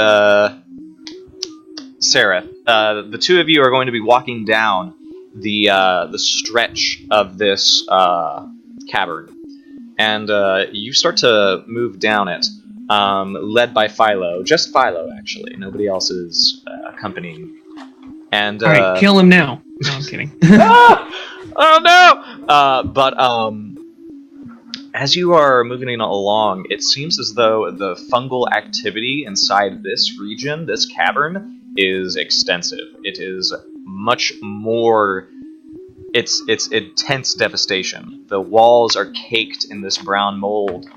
Sarah, the two of you are going to be walking down the stretch of this cavern, and you start to move down it, led by Philo. Just Philo, actually. Nobody else is accompanying. And all right, kill him now. No, I'm kidding. Oh no! But as you are moving along, it seems as though the fungal activity inside this region, this cavern, is extensive. It is much more. It's intense devastation. The walls are caked in this brown mold,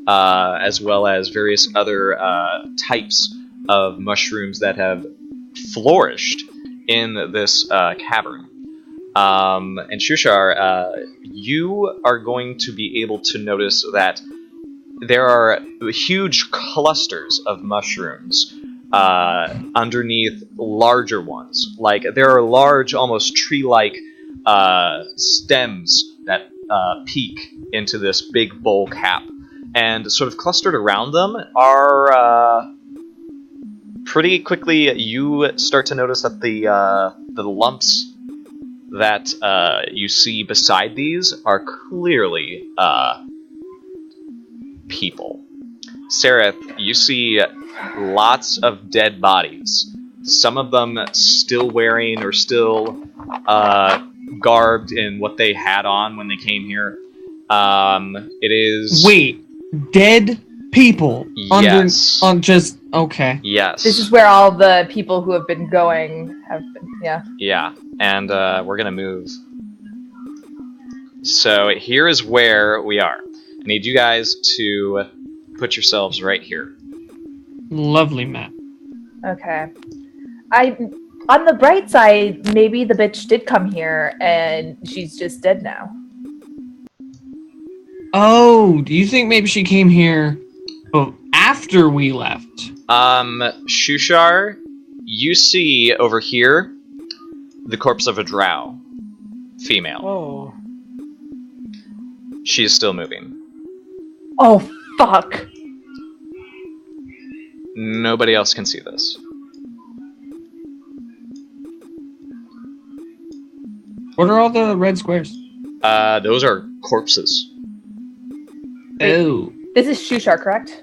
as well as various other types of mushrooms that have flourished in this cavern. And Shushar, you are going to be able to notice that there are huge clusters of mushrooms underneath larger ones. Like, there are large, almost tree-like stems that peak into this big bowl cap. And sort of clustered around them are... pretty quickly, you start to notice that the lumps that you see beside these are clearly people. Sereth, you see lots of dead bodies. Some of them still wearing or still garbed in what they had on when they came here. It is... Wait, dead people? Yes. Okay. Yes. This is where all the people who have been going have been, yeah. Yeah, and we're gonna move. So here is where we are. I need you guys to put yourselves right here. Lovely map. Okay. On the bright side, maybe the bitch did come here and she's just dead now. Oh, do you think maybe she came here after we left? Shushar, you see over here the corpse of a drow. Female. Oh. She is still moving. Oh, fuck. Nobody else can see this. What are all the red squares? Those are corpses. Oh. This is Shushar, correct?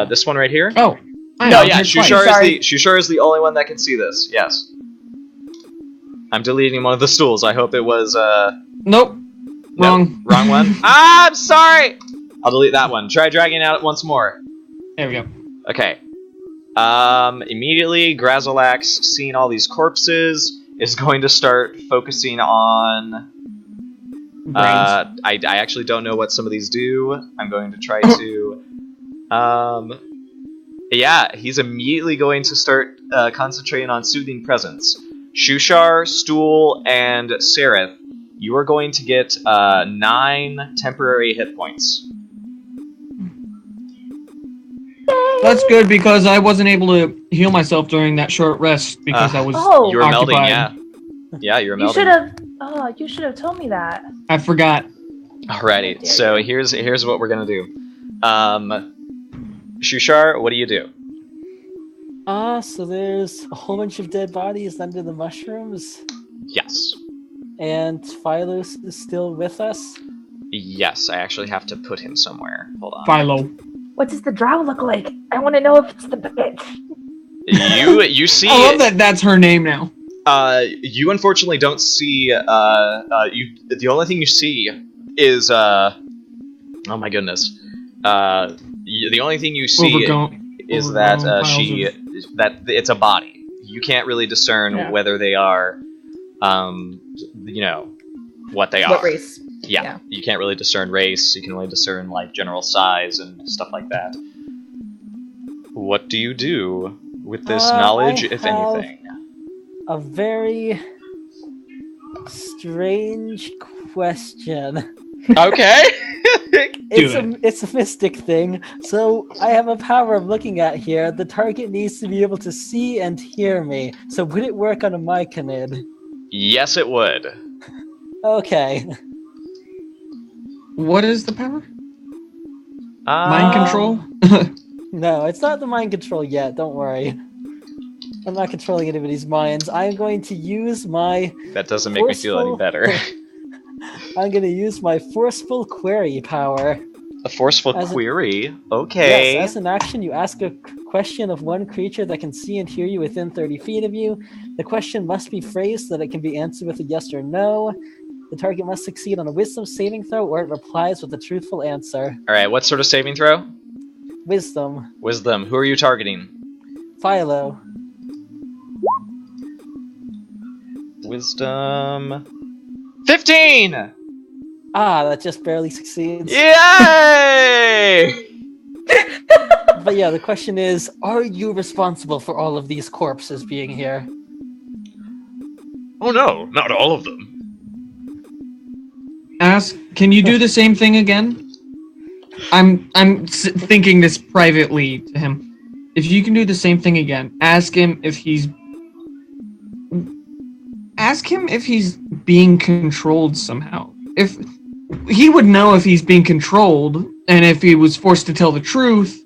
This one right here? Oh. No, yeah, Sorry. Shushar is the only one that can see this, yes. I'm deleting one of the stools. I hope it was, Nope. no, Wrong. wrong one. Ah, I'm sorry! I'll delete that one. Try dragging it out once more. There we go. Okay. Immediately, Grazalax, seeing all these corpses, is going to start focusing on... Brains. I actually don't know what some of these do. I'm going to try to... Yeah, he's immediately going to start concentrating on Soothing Presence. Shushar, Stool, and Sereth, you are going to get 9 temporary hit points. That's good because I wasn't able to heal myself during that short rest because I was Oh. You were melding, occupied. yeah. Yeah, you were You melding. should have. Oh, you should have told me that. I forgot. Alrighty, Dare so here's what we're gonna do. Shushar, what do you do? So there's a whole bunch of dead bodies under the mushrooms, Yes. and Phylos is still with us. Yes, I actually have to put him somewhere. Hold on. Philo. What does the drow look like? I want to know if it's the bitch. You see... I love that that's her name now. You unfortunately don't see, the only thing you see is, oh my goodness. The only thing you see is that, that it's a body. You can't really discern whether they are, you know, what they are. What race? Yeah, you can't really discern race, you can only discern, like, general size and stuff like that. What do you do with this knowledge, if anything? A very strange question. Okay! It's a mystic thing. So I have a power I'm looking at here. The target needs to be able to see and hear me. So would it work on a Myconid? Yes, it would. Okay. What is the power? Mind control? No, it's not the mind control yet. Don't worry. I'm not controlling anybody's minds. I'm going to use my... That doesn't make me feel any better. I'm going to use my forceful query power. A forceful query? Okay. Yes, as an action, you ask a question of one creature that can see and hear you within 30 feet of you. The question must be phrased so that it can be answered with a yes or no. The target must succeed on a wisdom saving throw or it replies with a truthful answer. Alright, what sort of saving throw? Wisdom. Wisdom. Who are you targeting? Philo. Wisdom... 15! Ah, that just barely succeeds. Yay! But yeah, the question is, are you responsible for all of these corpses being here? Oh no, not all of them. Can you do the same thing again? I'm thinking this privately to him. If you can do the same thing again, ask him if he's being controlled somehow. If he would know if he's being controlled, and if he was forced to tell the truth,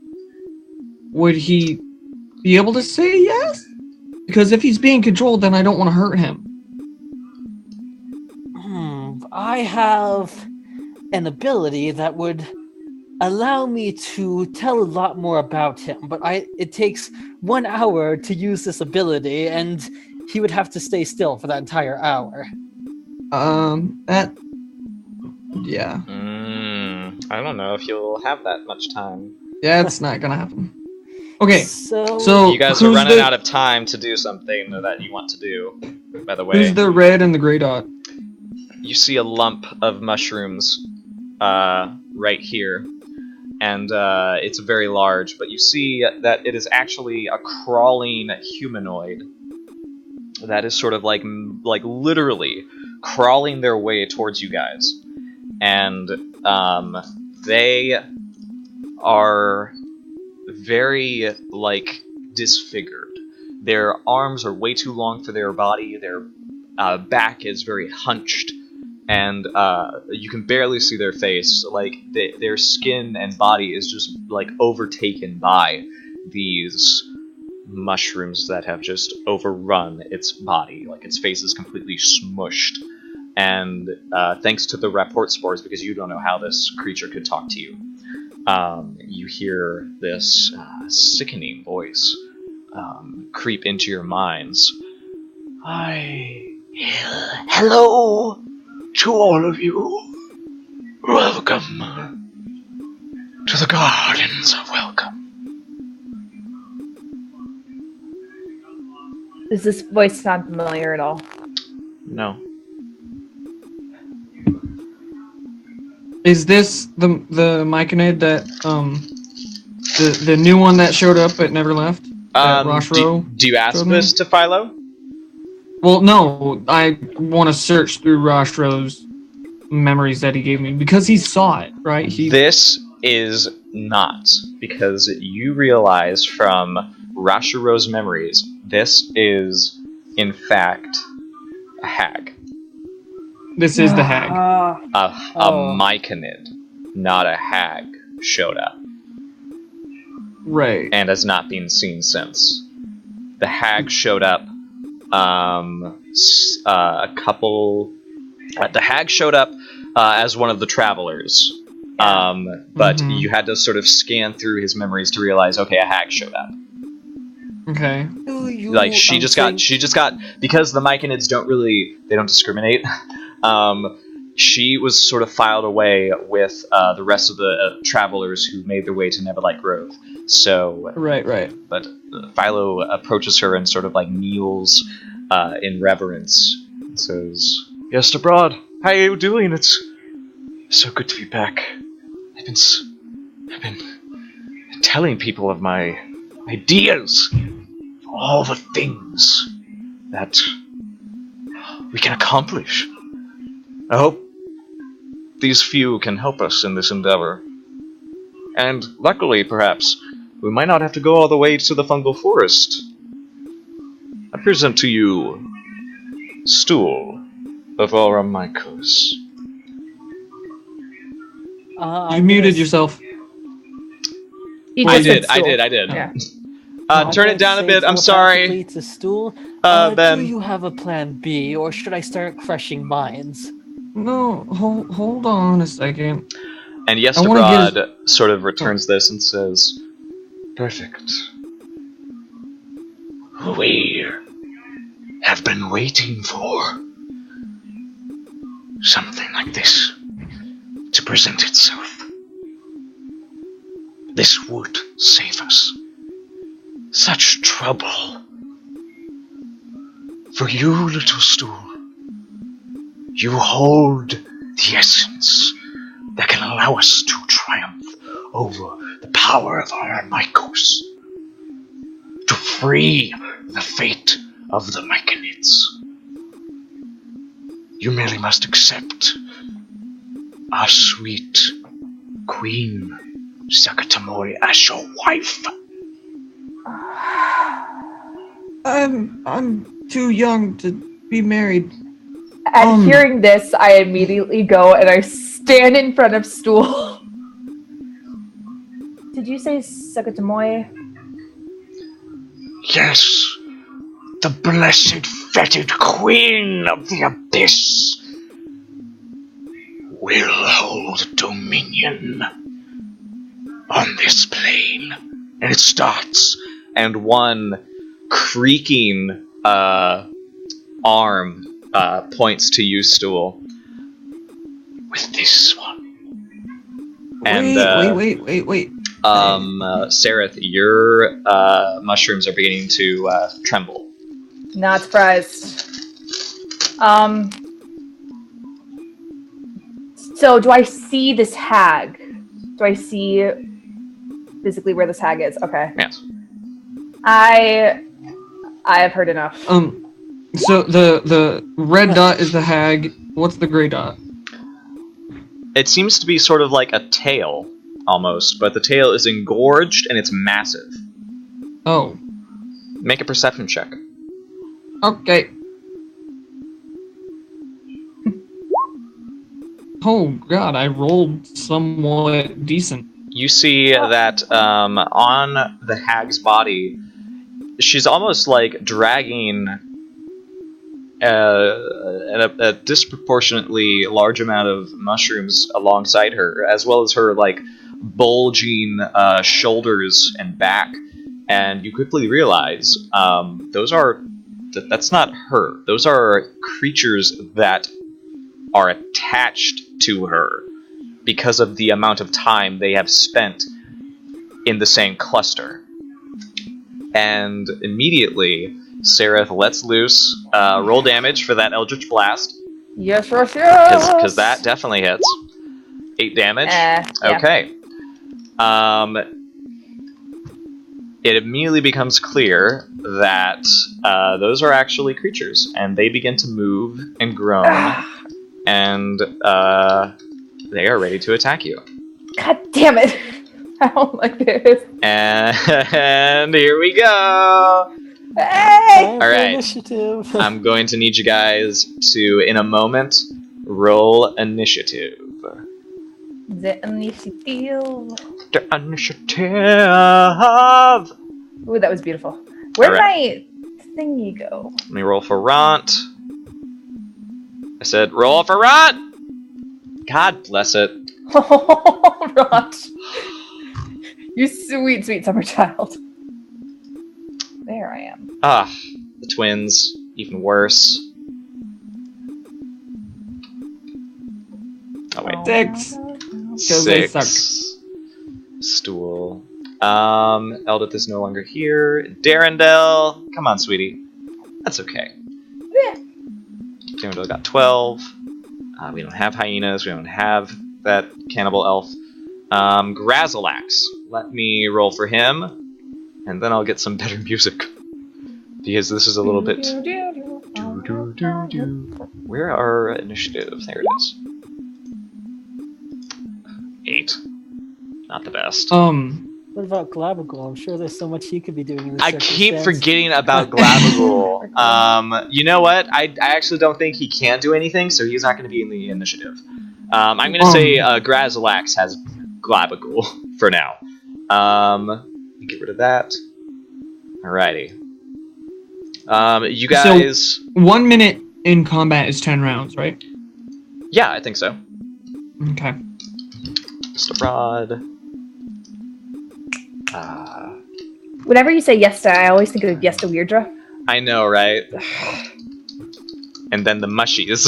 would he be able to say yes? Because if he's being controlled, then I don't want to hurt him. I have an ability that would allow me to tell a lot more about him, but it takes 1 hour to use this ability, and he would have to stay still for that entire hour. Yeah. I don't know if you'll have that much time. Yeah, it's not gonna happen. Okay, so you guys are running out of time to do something that you want to do, by the way. Who's the red and the gray dot? You see a lump of mushrooms right here, and it's very large, but you see that it is actually a crawling humanoid that is sort of like literally crawling their way towards you guys, and they are very disfigured. Their arms are way too long for their body. Their back is very hunched, and you can barely see their face. Their skin and body is just overtaken by these mushrooms that have just overrun its body. Its face is completely smushed. And thanks to the rapport spores, because you don't know how this creature could talk to you. you hear this sickening voice creep into your minds. Hello to all of you. Welcome to the Gardens of Welcome. Does this voice sound familiar at all? No. Is this the Myconid that the new one that showed up but never left? That Roshro do you ask showed this me? to Philo? Well, no. I want to search through Roshro's memories that he gave me because he saw it, right? This is not, because you realize from Rashiro's memories, this is, in fact, a hag. This is the hag. A Myconid, not a hag, showed up. Right. And has not been seen since. The hag showed up, the hag showed up as one of the travelers. But you had to sort of scan through his memories to realize, okay, a hag showed up. Okay. Like she just got because the Myconids they don't discriminate. She was sort of filed away with the rest of the travelers who made their way to Neverlight Grove. So right. But Philo approaches her and sort of like kneels in reverence and says, Yes, abroad. How are you doing? It's so good to be back. I've been telling people of my ideas, all the things that we can accomplish. I hope these few can help us in this endeavor. And luckily, perhaps, we might not have to go all the way to the fungal forest. I present to you Stool of Aura Mycos. You muted yourself. I did. Yeah. Turn it down a bit. I'm sorry. To Stool. Ben. Do you have a plan B, or should I start crushing mines? No, hold on a second. And Yestabrod sort of returns this and says, Perfect. We have been waiting for something like this to present itself. This would save us such trouble. For you, little Stool, you hold the essence that can allow us to triumph over the power of our Mycos, to free the fate of the Myconids. You merely must accept our sweet Queen Sakatamori as your wife. I'm too young to be married. At hearing this, I immediately go and I stand in front of Stool. Did you say Sakatamoy? Yes, the blessed fetid queen of the abyss will hold dominion on this plane. and it starts, and one creaking arm points to you, Stool. With this one. And wait. Sereth, your mushrooms are beginning to tremble. Not surprised. So do I see this hag? Do I see physically where this hag is? Okay. Yes. I have heard enough. So the red dot is the hag. What's the gray dot? It seems to be sort of like a tail, almost, but the tail is engorged and it's massive. Oh. Make a perception check. Okay. Oh god, I rolled somewhat decent. You see that on the hag's body, she's almost like dragging a disproportionately large amount of mushrooms alongside her, as well as her like bulging shoulders and back, and you quickly realize that's not her. Those are creatures that are attached to her because of the amount of time they have spent in the same cluster. And immediately, Sereth lets loose. Roll damage for that Eldritch Blast. Yes. Because that definitely hits. 8 damage. Yeah. Okay. It immediately becomes clear that those are actually creatures, and they begin to move and groan, and they are ready to attack you. God damn it! I don't like this. And here we go! Hey! Time for Alright. Initiative. I'm going to need you guys to, in a moment, roll initiative. The initiative. The initiative! Ooh, that was beautiful. Where'd Alright. my thingy go? Let me roll for Ront. I said, roll for Ront! God bless it. Oh, Rod. You sweet, sweet summer child. There I am. Ah, the twins, even worse. Oh wait, 6. Because they suck. 6. Stool. Eldith is no longer here. Darendelle, come on, sweetie. That's okay. Yeah. Darendelle got 12. We don't have hyenas. We don't have that cannibal elf. Grazalax. Let me roll for him, and then I'll get some better music. Because this is a little bit... Where are initiatives? There it is. 8. Not the best. What about Glabagul? I'm sure there's so much he could be doing in this I keep circumstance. forgetting about Glabagul. You know what? I actually don't think he can do anything, so he's not going to be in the initiative. I'm going to say Grazalax has Glabagul for now. Get rid of that. Alrighty. You guys... So, 1 minute in combat is 10 rounds, right? Yeah, I think so. Okay. Just abroad. Whenever you say Yesta, I always think of Yesta Weirdra. I know, right? And then the mushies.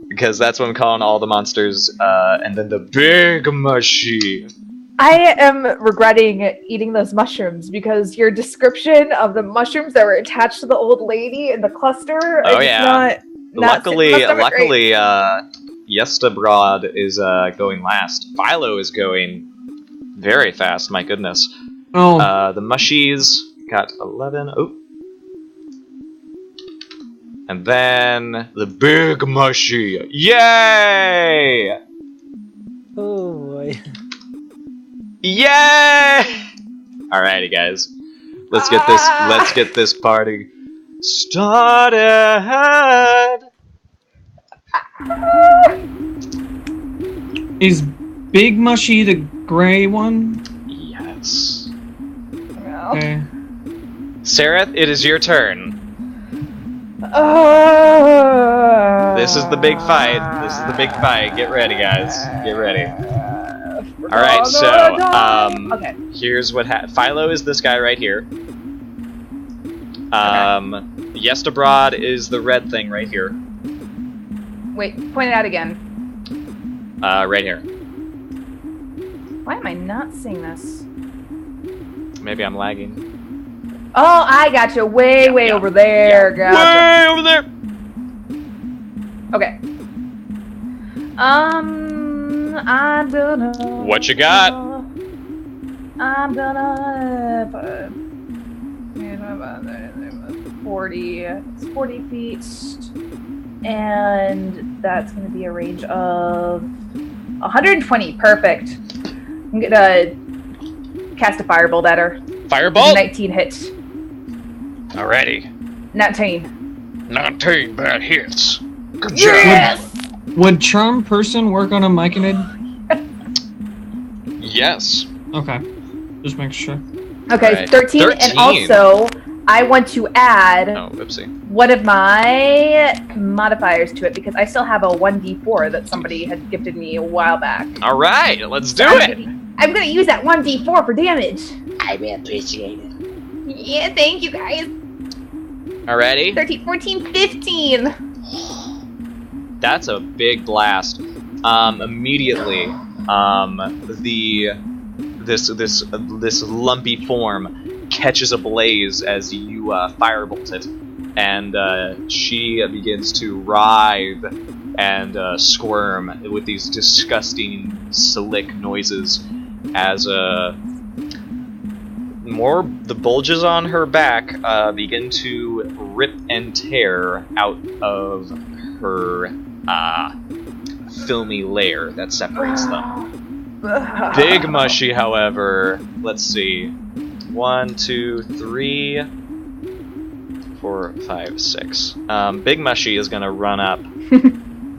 Because that's what I'm calling all the monsters. And then the big mushy. I am regretting eating those mushrooms because your description of the mushrooms that were attached to the old lady in the cluster. Oh, is yeah. Not Luckily, great. Yesta Broad is going last. Philo is going very fast, my goodness. Oh, The mushies got 11. Oh. And then the big mushy. Yay! Oh boy. Yay! Alrighty, guys. Let's get this party started. is Big Mushy the gray one? Yes. No. Okay. Sereth, it is your turn. This is the big fight. Get ready, guys. Get ready. Alright, so, Okay. here's what Philo is this guy right here. Yesta Broad is the red thing right here. Wait, point it out again. Right here. Why am I not seeing this? Maybe I'm lagging. Oh, I gotcha. Way over there. Gotcha. Way over there! Okay. I'm gonna. What you got? I'm gonna. 40. It's 40 feet. And that's gonna be a range of 120. Perfect. I'm gonna cast a firebolt at her. Firebolt? 19 hits. Alrighty. 19. 19 bad hits. Good job. Yes! Would Charm Person work on a Myconid? Yes. Okay. Just make sure. Okay, Alright. 13, 13. and also I want to add Oh, oopsie. one of my modifiers to it because I still have a 1d4 that somebody had gifted me a while back. All right, let's do I'm it. I'm gonna use that 1d4 for damage. I appreciate it. Yeah, thank you guys. Alrighty. 13, 14, 15. That's a big blast. Immediately, this lumpy form catches ablaze as you firebolt it, and she begins to writhe and squirm with these disgusting slick noises as the bulges on her back begin to rip and tear out of her filmy layer that separates them. Big Mushy, however, let's see. 1, 2, 3, 4, 5, 6. Big Mushy is going to run up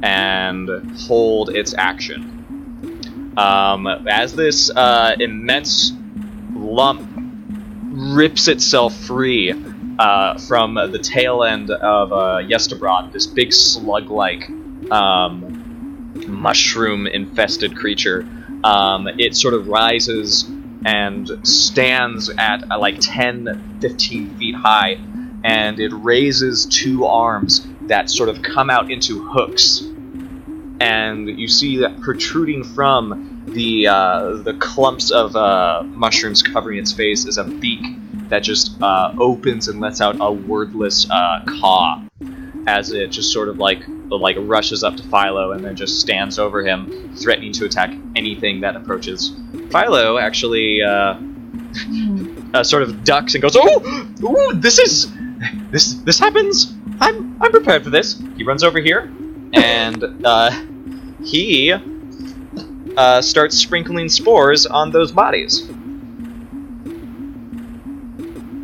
and hold its action. As this immense lump rips itself free from the tail end of Yestabrod, this big slug-like mushroom-infested creature, it sort of rises and stands at like 10-15 feet high, and it raises two arms that sort of come out into hooks, and you see that protruding from the clumps of mushrooms covering its face is a beak that just opens and lets out a wordless caw as it just sort of like rushes up to Philo and then just stands over him, threatening to attack anything that approaches. Philo actually sort of ducks and goes, "Oh, this happens. I'm prepared for this." He runs over here and he starts sprinkling spores on those bodies.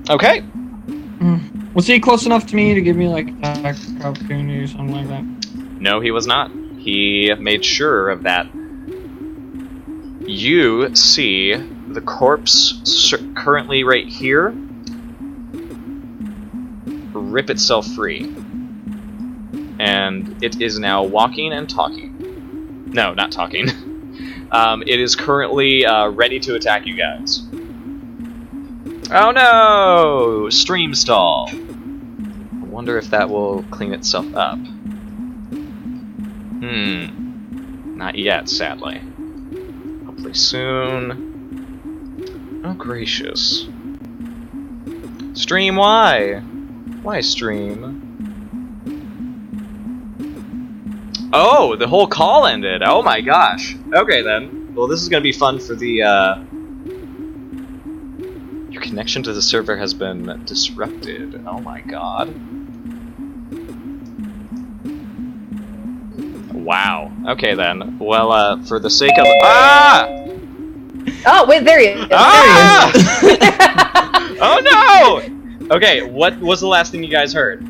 Okay. Was he close enough to me to give me like attack opportunity or something like that? No, he was not. He made sure of that. You see the corpse currently right here rip itself free. And it is now walking and talking. No, not talking. It is currently ready to attack you guys. Oh no! Stream stall. I wonder if that will clean itself up. Not yet, sadly. Hopefully soon. Oh gracious. Stream, why? Why stream? Oh, the whole call ended. Oh my gosh. Okay then. Well, this is gonna be fun for the, Your connection to the server has been disrupted. Oh my god. Wow. Okay then. Well, for the sake of Oh, wait, there he is. Ah! Oh no! Okay, what was the last thing you guys heard?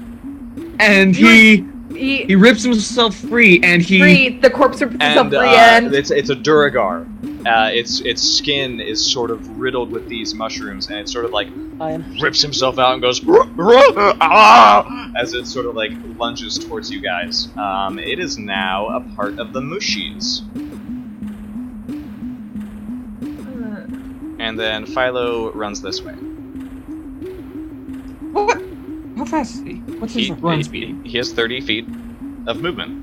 And he rips himself free, and the corpse rips himself free, and it's a Duragar. Its skin is sort of riddled with these mushrooms, and it sort of like rips himself out and goes as it sort of like lunges towards you guys. It is now a part of the Mushis. And then Philo runs this way. What? How fast is he? What's his run speed? He has 30 feet of movement.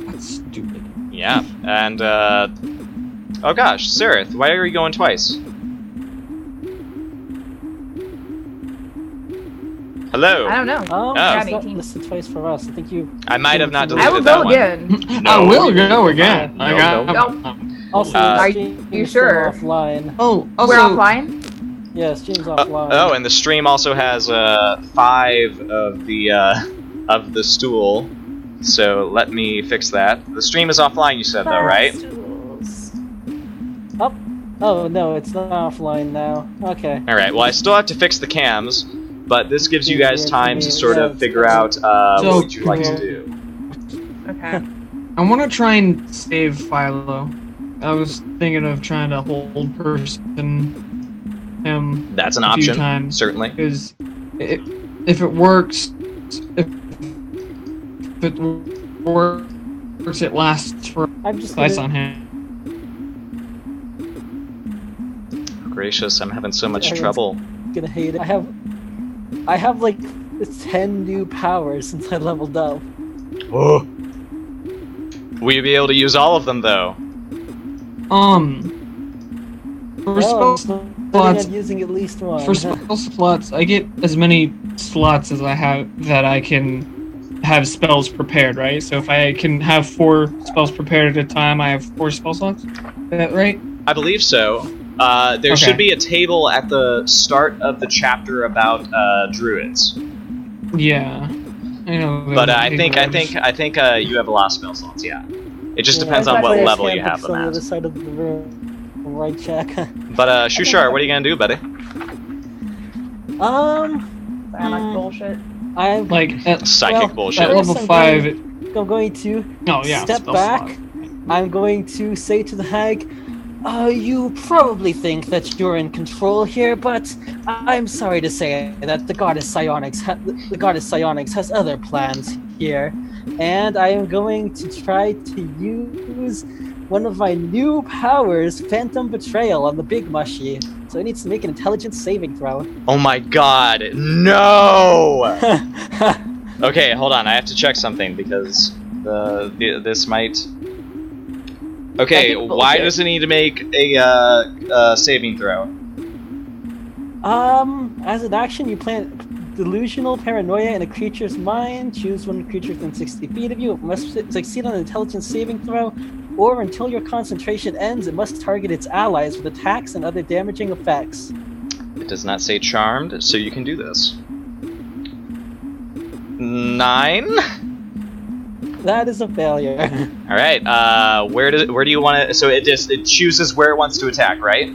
That's stupid. Yeah, and oh gosh, Sereth, why are you going twice? Hello. I don't know. Oh, Oh. it's not listed twice for us. I think you. I might have not I deleted will that go one. again. I will go again. No, I got. no. Also, Are stream you is still sure? Offline. Oh, also, We're offline? Yeah, stream's offline. Oh, and the stream also has 5 of the stool. So let me fix that. The stream is offline, you said though, right? Oh no, it's not offline now. Okay. All right. Well, I still have to fix the cams, but this gives you guys time to sort of figure out what would you like to do. Okay. I want to try and save Philo. I was thinking of trying to hold person him. That's an a few option, times, certainly. because if it works, if it works, it lasts for I'm just ice gonna, on hand. Gracious, I'm having so much Everyone's trouble. gonna hate it. I have like 10 new powers since I leveled up. Oh. Will you be able to use all of them though? For Well, spell I'm slots, using at least one. for spell slots, I get as many slots as I have that I can have spells prepared, right? So if I can have 4 spells prepared at a time, I have 4 spell slots. Is that right? I believe so. There should be a table at the start of the chapter about druids. Yeah. I know. But I think you have a lot of spell slots. Yeah. It just depends on what level you have them on the at. other side of the room. Right check. But Shushar, what are you gonna do, buddy? Psychic bullshit. I'm like at, Psychic bullshit. At level I'm 5. I'm going to step spell back. slot. I'm going to say to the hag, you probably think that you're in control here, but I'm sorry to say that the goddess Psionics has other plans here, and I am going to try to use one of my new powers, Phantom Betrayal, on the Big Mushy. So it needs to make an intelligence saving throw. Oh my god, no! Okay, hold on, I have to check something because this might... Okay, why does it need to make a saving throw? As an action, you plant delusional paranoia in a creature's mind. Choose one creature within 60 feet of you. It must succeed on an intelligence saving throw, or until your concentration ends, it must target its allies with attacks and other damaging effects. It does not say charmed, so you can do this. 9? That is a failure. All right. Where do you want to? So it chooses where it wants to attack, right?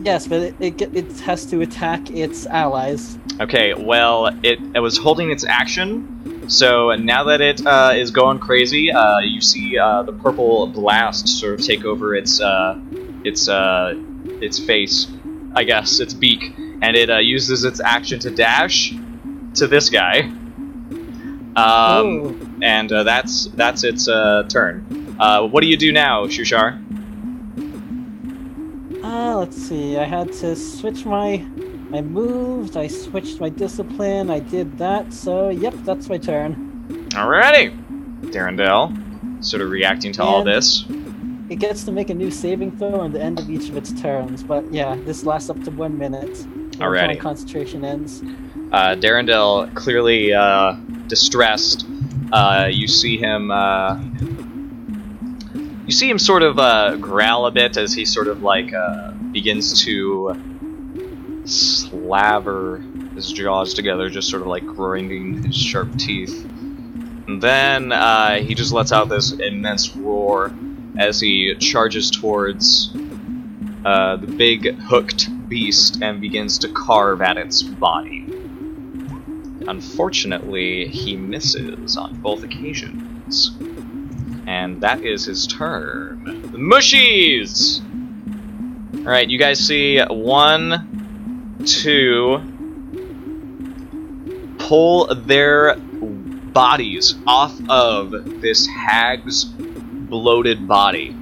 Yes, but it has to attack its allies. Okay. Well, it was holding its action, so now that it is going crazy, you see the purple blast sort of take over its face, I guess, its beak, and it uses its action to dash to this guy. And that's its turn. What do you do now, Shushar? Let's see. I had to switch I moved, I switched my discipline, I did that, so yep, that's my turn. Alrighty! Darendelle, sort of reacting to all this. It gets to make a new saving throw on the end of each of its turns, but yeah, this lasts up to 1 minute. Alrighty. Until concentration ends. Darendelle, clearly distressed. You see him sort of growl a bit as he sort of like begins to slaver his jaws together, just sort of like grinding his sharp teeth. And then he just lets out this immense roar as he charges towards the big hooked beast and begins to carve at its body. Unfortunately, he misses on both occasions. And that is his turn. The Mushies! Alright, you guys see 1, 2... pull their bodies off of this hag's bloated body.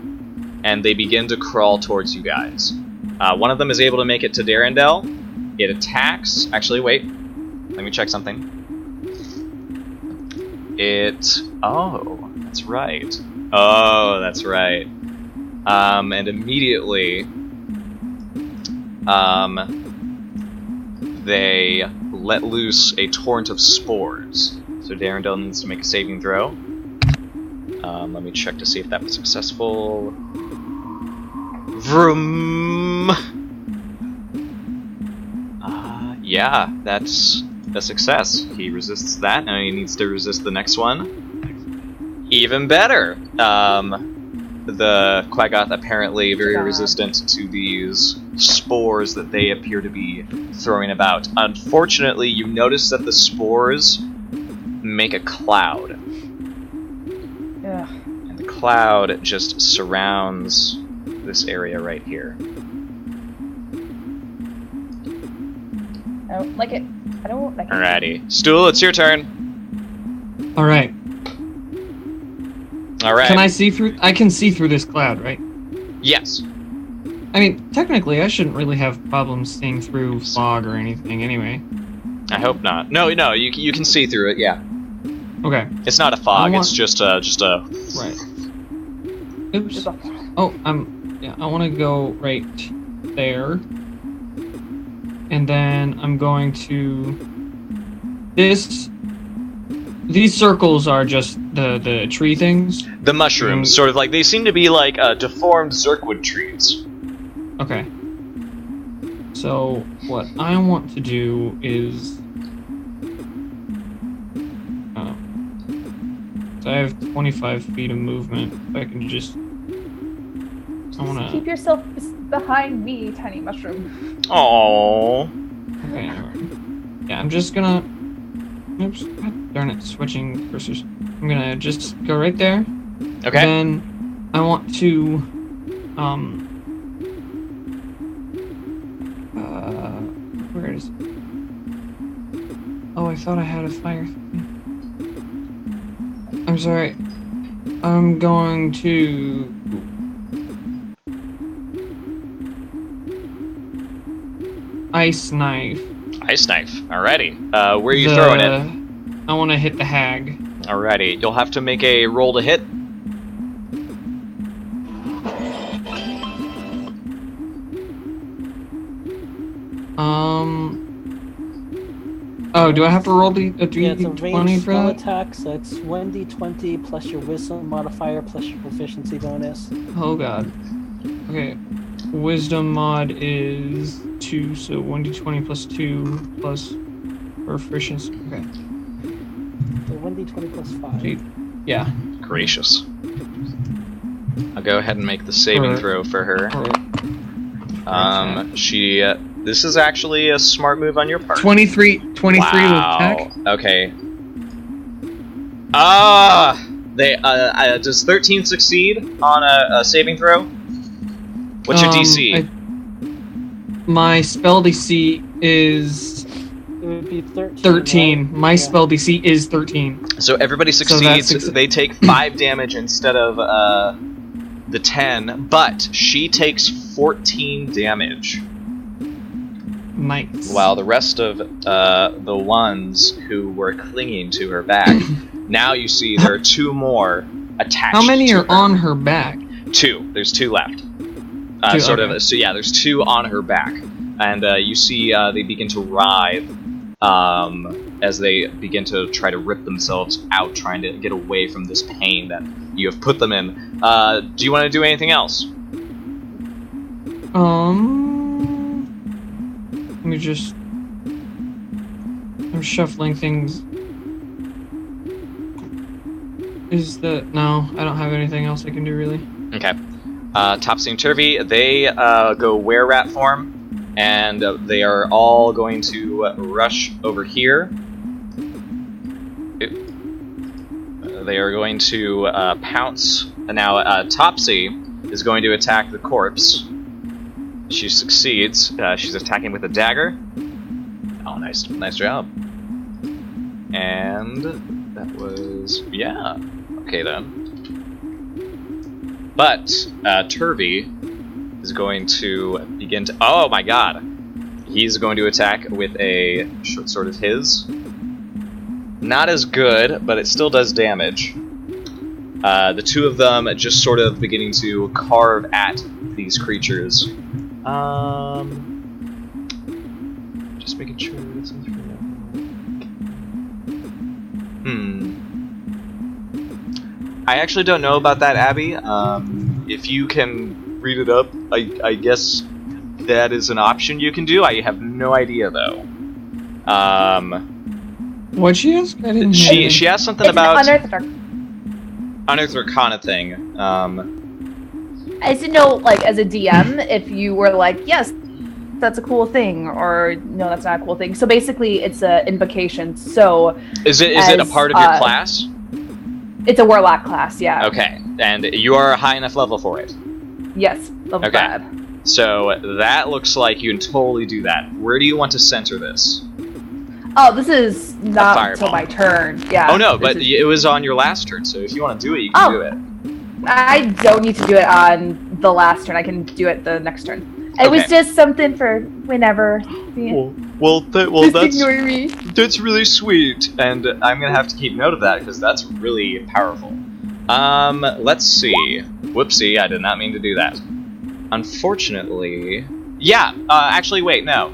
And they begin to crawl towards you guys. One of them is able to make it to Darendelle. It attacks... Actually, wait. Let me check something. Oh, that's right. Oh, that's right. And immediately, they let loose a torrent of spores. So Darendelle needs to make a saving throw. Let me check to see if that was successful. Vroom! Yeah, that's a success. He resists that, and he needs to resist the next one. Even better! The Quaggoth apparently very resistant to these spores that they appear to be throwing about. Unfortunately, you notice that the spores make a cloud. Yeah. And the cloud just surrounds this area right here. I don't like it. I don't. I can't- Alrighty. Stool, it's your turn. All right. Alright. Can I see through? I can see through this cloud, right? Yes. I mean, technically, I shouldn't really have problems seeing through fog or anything, anyway. I hope not. No, you can see through it, yeah. Okay. It's not a fog, I it's just a... Right. Oops. Oh, I want to go right there. And then I'm going to... These circles are just the tree things? The mushrooms, sort of like, they seem to be like deformed Zerkwood trees. Okay. So, what I want to do is... So I have 25 feet of movement. If I can just... I want to... Keep yourself behind me, tiny mushroom. Aww. Okay, yeah, I'm just gonna... Oops, God darn it, switching cursors. I'm gonna just go right there. Okay. Then I want to... Where is it? Oh, I thought I had a fire thing. I'm sorry. I'm going to... Ice knife. Ice knife. Alrighty. Where are you throwing it? I want to hit the hag. Alrighty. You'll have to make a roll to hit. Oh, do I have to roll the a Yeah, it's a d20 ranged for spell that? attack, so it's 1d20 plus your wisdom modifier plus your proficiency bonus. Oh god. Okay. Wisdom mod is 2, so 1d20 plus 2 plus proficiency. Okay. So 1d20 plus 5. Sweet. Yeah. Gracious. I'll go ahead and make the saving throw for her. This is actually a smart move on your part. 23 with Wow. attack. Okay. Does 13 succeed on a saving throw? What's your DC? My spell DC is It would be 13. 13. Right? My Yeah. spell DC is 13. So everybody So succeeds. that's They take 5 damage instead of the 10, but she takes 14 damage. Nice. While the rest of the ones who were clinging to her back, now you see there are 2 more attached. How many to are her. on her back? 2. There's 2 left. Two, Sort okay. of. So yeah, there's 2 on her back, and you see they begin to writhe as they begin to try to rip themselves out, trying to get away from this pain that you have put them in. Do you want to do anything else? Let me just... I'm shuffling things. No, I don't have anything else I can do, really. Okay. Topsy and Turvy, they go were-rat form, and they are all going to rush over here. They are going to pounce. Now, Topsy is going to attack the corpse. She succeeds. She's attacking with a dagger. Oh, nice job. And that was, yeah. Okay then. But Turvy is going to begin to. Oh my God! He's going to attack with a short sword of his. Not as good, but it still does damage. The 2 of them just sort of beginning to carve at these creatures. Just making sure this one's for I actually don't know about that, Abby. If you can read it up, I guess that is an option you can do. I have no idea though. What'd she ask? I didn't hear. She asked something It's about an Unearthed Arcana thing. I didn't know, like, as a DM, if you were like, yes, that's a cool thing, or no, that's not a cool thing. So basically, it's an invocation. So is it a part of your class? It's a warlock class, yeah. Okay, and you are a high enough level for it. Yes, level Okay. 5. So that looks like you can totally do that. Where do you want to center this? Oh, this is not until fireball. my turn. Yeah. Oh no, this but is- it was on your last turn, so if you want to do it, you can do it. I don't need to do it on the last turn. I can do it the next turn. It was Okay. just something for whenever. Just ignore me. That's really sweet, and I'm gonna have to keep note of that because that's really powerful. Let's see. Whoopsie, I did not mean to do that. Unfortunately, yeah. Actually, wait, no.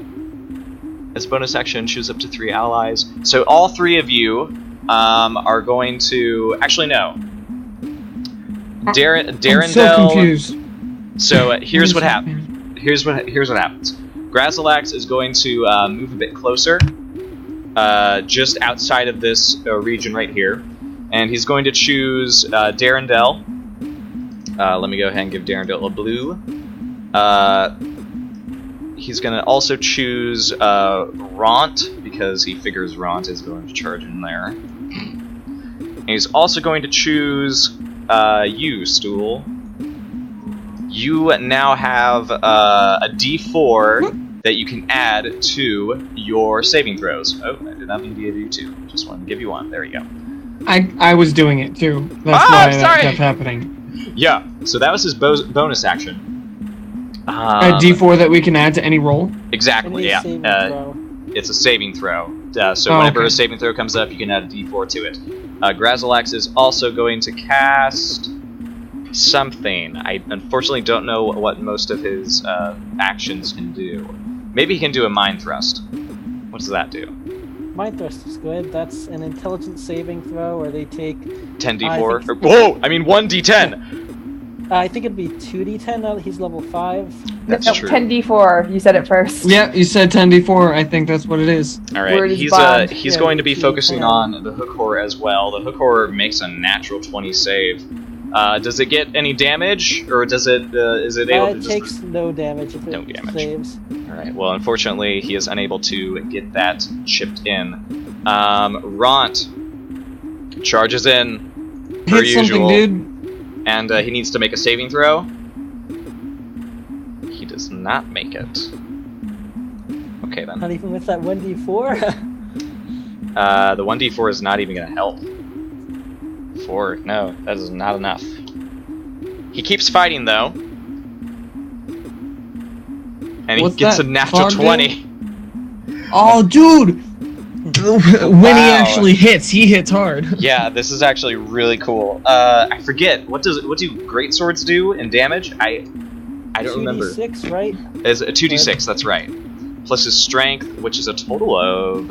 As bonus action, choose up to 3 allies. So all 3 of you are going to. Actually, no. I'm Darendelle. so confused. So here's what happens. Here's what happens. Grazalax is going to move a bit closer, just outside of this region right here, and he's going to choose Darendelle. Let me go ahead and give Darendelle a blue. He's going to also choose Ront, because he figures Ront is going to charge in there. And he's also going to choose you, Stool. You now have a D4 that you can add to your saving throws. Oh, I did not mean to give you 2. Just wanted to give you 1. There you go. I was doing it too. That's why that sorry. kept happening. Yeah, so that was his bonus action. A D4 that we can add to any roll. Exactly, Any saving yeah. throw. It's a saving throw. So Oh, whenever okay. a saving throw comes up, you can add a D4 to it. Grazalax is also going to cast something. I unfortunately don't know what most of his actions can do. Maybe he can do a Mind Thrust. What does that do? Mind Thrust is good. That's an intelligence saving throw where they take. 10d4? think- Whoa! I mean 1d10! I think it'd be 2d10 now that he's level 5. That's No, true. 10d4. You said it first. Yeah, you said 10d4. I think that's what it is. Alright, Word is he's bond. he's Yeah, going to be D10. focusing on the hook horror as well. The hook horror makes a natural 20 save. Does it get any damage, or does it is it able to It just... takes no damage if it No damage. saves. Alright, well, unfortunately, he is unable to get that chipped in. Ront charges in, per Hit usual, something, dude. and he needs to make a saving throw. He does not make it. Okay, then. Not even with that 1d4. The 1d4 is not even going to help. 4, no, that is not enough. He keeps fighting, though. And he What's gets that a natural card do? 20. Oh, dude! When he Wow. actually hits, he hits hard. Yeah, this is actually really cool. I forget, what do great swords do in damage? I don't remember. 2d6, right? It's a 2d6, that's right. Plus his strength, which is a total of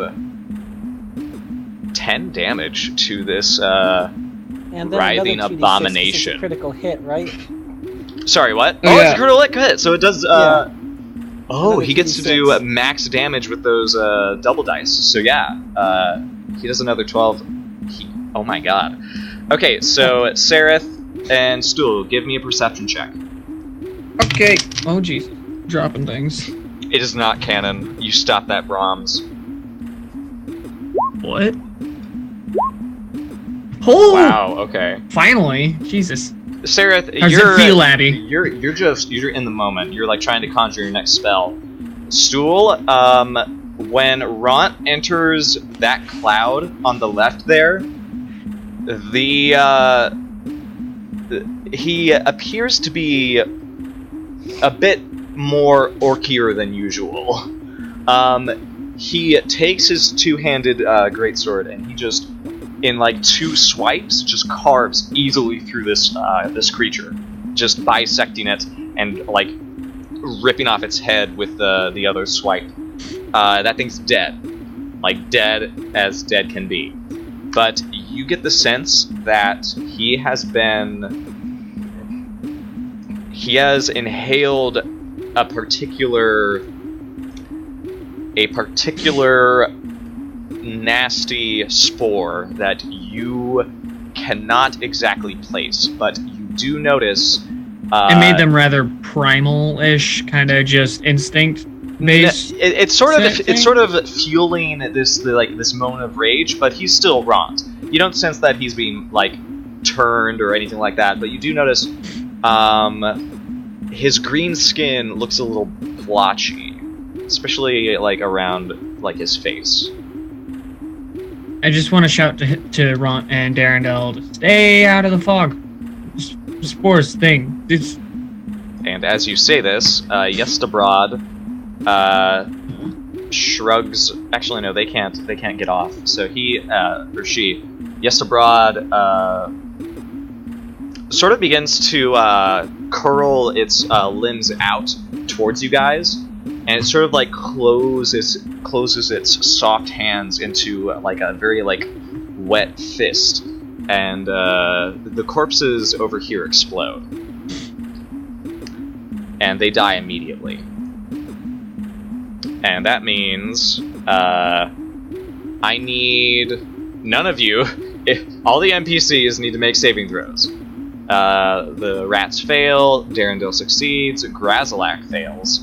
10 damage to this. And then Writhing another 2d6 'cause abomination. It's a critical hit, right? Sorry, what? Oh, Oh, yeah. it's a critical hit, so it does. Yeah. Oh, Another he gets to 2d6. do max damage with those double dice. So yeah, he does another 12. Oh my god. Okay, so Sereth and Stool, give me a perception check. Okay. Oh, jeez. Dropping things. It is not canon. You stop that, Brahms. What? Oh! Wow. Okay. Finally. Jesus. Sereth, How's it feel, Abby? You're in the moment. You're like trying to conjure your next spell. Stool, when Ront enters that cloud on the left there, he appears to be a bit more orkier than usual. He takes his two-handed greatsword and he just, in like 2 swipes, just carves easily through this this creature, just bisecting it and like ripping off its head with the other swipe. That thing's dead, like dead as dead can be. But you get the sense that he has inhaled a particular nasty spore that you cannot exactly place, but you do notice. It made them rather primal-ish, kind of just instinct-based. It's sort of thing? it's sort of fueling this moment of rage, but he's still Ront. You don't sense that he's being like turned or anything like that, but you do notice his green skin looks a little blotchy, especially like around like his face. I just want to shout to Ron and Darendelle to stay out of the fog. Spores thing. And as you say this, Yestabrod shrugs. Actually, no, they can't. They can't get off. So he or she, Yestabrod, sort of begins to curl its limbs out towards you guys, and it sort of like closes its soft hands into like a very like wet fist, and the corpses over here explode, and they die immediately. And that means I need none of you. All the NPCs need to make saving throws. The rats fail, Darendelle succeeds, Grazalak fails,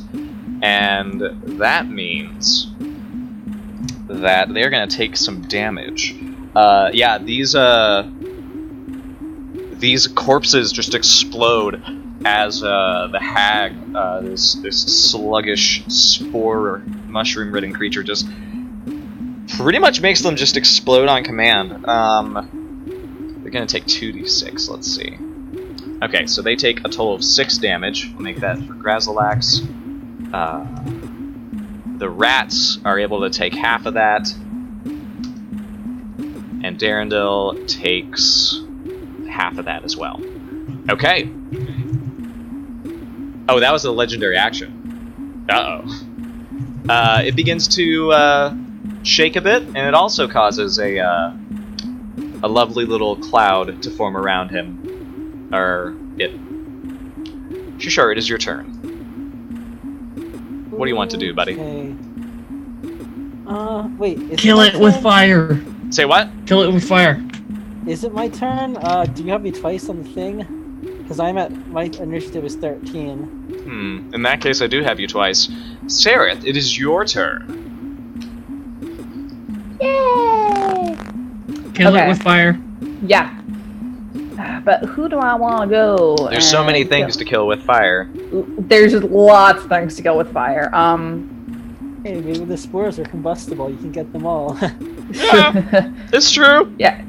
and that means that they're gonna take some damage. Yeah, these corpses just explode as the hag, this sluggish spore mushroom-ridden creature, just pretty much makes them just explode on command. They're gonna take 2d6. Let's see. Okay, so they take a total of 6 damage. We'll make that for Grazalax. The rats are able to take half of that, and Darendelle takes half of that as well. Okay. Oh, that was a legendary action. Uh-oh. It begins to shake a bit, and it also causes a lovely little cloud to form around him. Or it. Sure, it is your turn. What do you want to do, buddy? Okay. Wait. Is Kill my it with turn? Fire. Say what? Kill it with fire. Is it my turn? Do you have me twice on the thing? Because my initiative is 13. In that case, I do have you twice. Sareth, it is your turn. Yay! Kill Okay. it with fire. Yeah. But who do I want to go? There's so many and things to kill with fire. kill? There's lots of things to kill with fire. Hey, maybe the spores are combustible. You can get them all. Yeah, it's true. Yeah.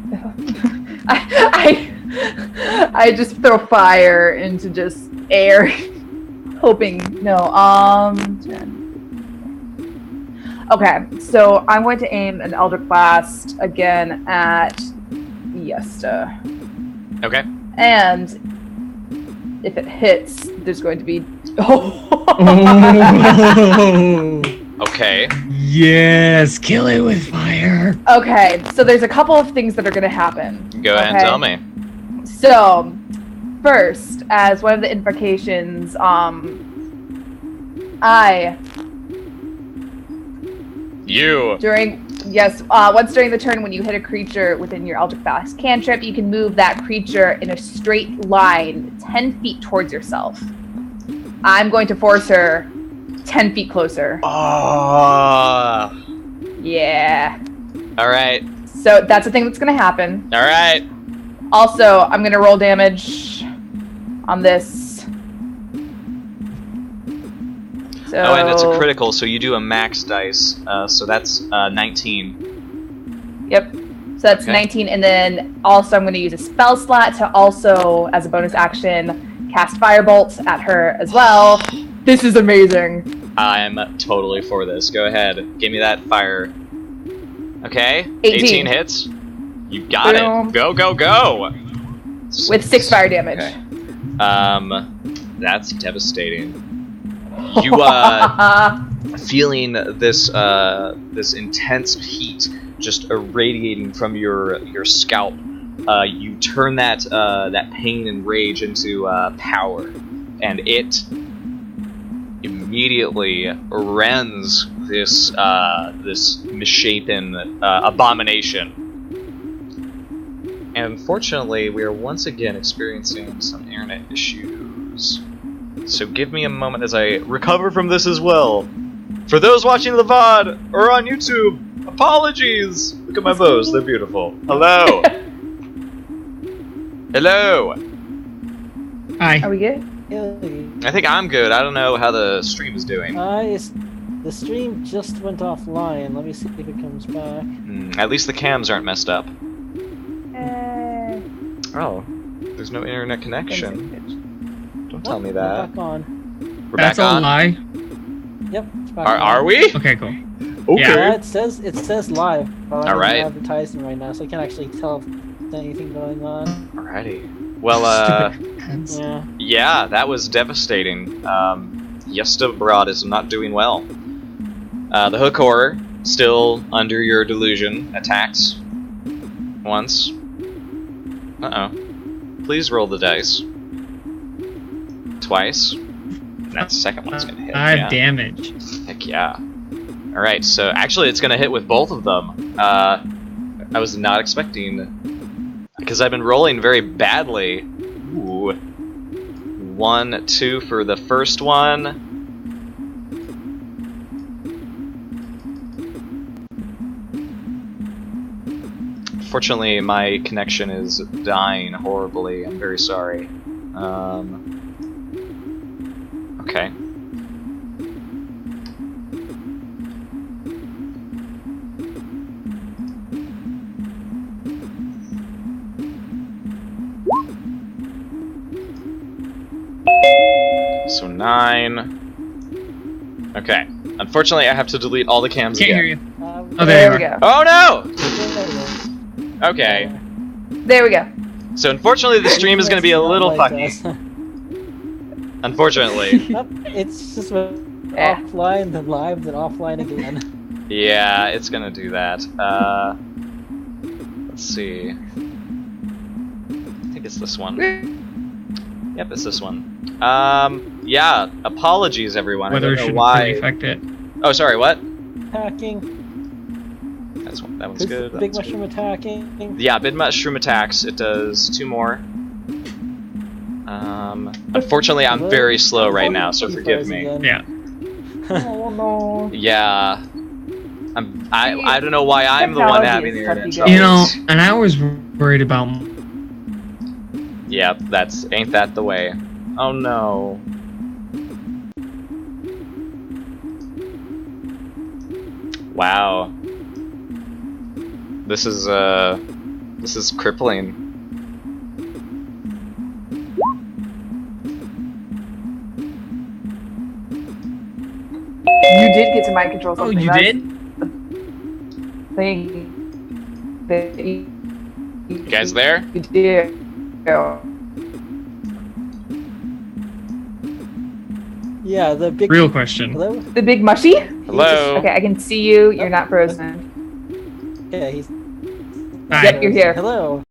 I just throw fire into just air, hoping no. 10. Okay, so I'm going to aim an Eldritch Blast again at Yesta, Okay. and if it hits, there's going to be. Oh. Okay. Yes, kill it with fire. Okay, so there's a couple of things that are going to happen. Go ahead and Okay. tell me. So, first, as one of the invocations, once during the turn when you hit a creature within your Eldritch Blast cantrip, you can move that creature in a straight line 10 feet towards yourself. I'm going to force her 10 feet closer. Oh. Yeah. All right. So that's the thing that's going to happen. All right. Also, I'm going to roll damage on this. So, Oh, and it's a critical, so you do a max dice. So that's 19. Yep. So that's Okay. 19, and then also I'm going to use a spell slot to also, as a bonus action, cast Firebolt at her as well. This is amazing. I'm totally for this. Go ahead. Give me that fire. Okay. 18 hits. You got Boom. it. Go, go, go. With 6 fire damage. Okay. That's devastating. You feeling this this intense heat just irradiating from your scalp. You turn that that pain and rage into power, and it immediately rends this this misshapen abomination. And unfortunately, we are once again experiencing some internet issues. So give me a moment as I recover from this as well. For those watching the VOD or on YouTube, apologies! Look at my bows, they're beautiful. Hello! Hello! Hi. Are we good? I think I'm good. I don't know how the stream is doing. It's The stream just went offline. Let me see if it comes back. At least the cams aren't messed up. Uh, Oh, there's no internet connection. Don't tell me We're that. back on. We're That's back a on. lie. Yep. It's back Are on. we? Okay, cool. Okay. Yeah, it says live. But I'm Alright. advertising right now, so I can't actually tell if there's anything going on. Alrighty. Well, Stupid. Yeah. yeah, that was devastating. Yesta Broad is not doing well. The Hook Horror, still under your delusion, attacks. Once. Uh-oh. Please roll the dice. Twice. And that second one's gonna hit. 5 Yeah. damage. Heck yeah. Alright, so actually it's gonna hit with both of them. I was not expecting... Because I've been rolling very badly. Ooh. 1, 2 for the first one. Fortunately, my connection is dying horribly. I'm very sorry. Okay. So 9. Okay. Unfortunately, I have to delete all the cams Can't again. hear you. Oh, Oh, there there we you go. Oh no! There we go. Okay. There we go. So unfortunately, the stream is going to be a little fucky. Unfortunately. Nope, it's just went Yeah. offline, then live, then offline again. Yeah, it's going to do that. Let's see. I think it's this one. Yep, it's this one. Yeah, apologies everyone. I Weather don't know shouldn't why. really affect it. Oh, sorry, what? Attacking. That one's good. that Big one's good. mushroom attacking. Yeah, Big Mushroom attacks. It does 2 more. Unfortunately, I'm very slow right now, so He forgive froze me. again. Yeah. Oh no. Yeah. I don't know why I'm the one having the Technology internet is You know, troubles. and I was worried about. Yep, ain't that the way. Oh no. Wow. This is crippling. You did get to mind control Oh, something. you That's did? the thing that you guys there? You did. Yeah, the big. Real question. Hello? The big mushy? Hello? Okay, I can see you. You're not frozen. Yeah, he's. Hi. Yep, you're here. Hello.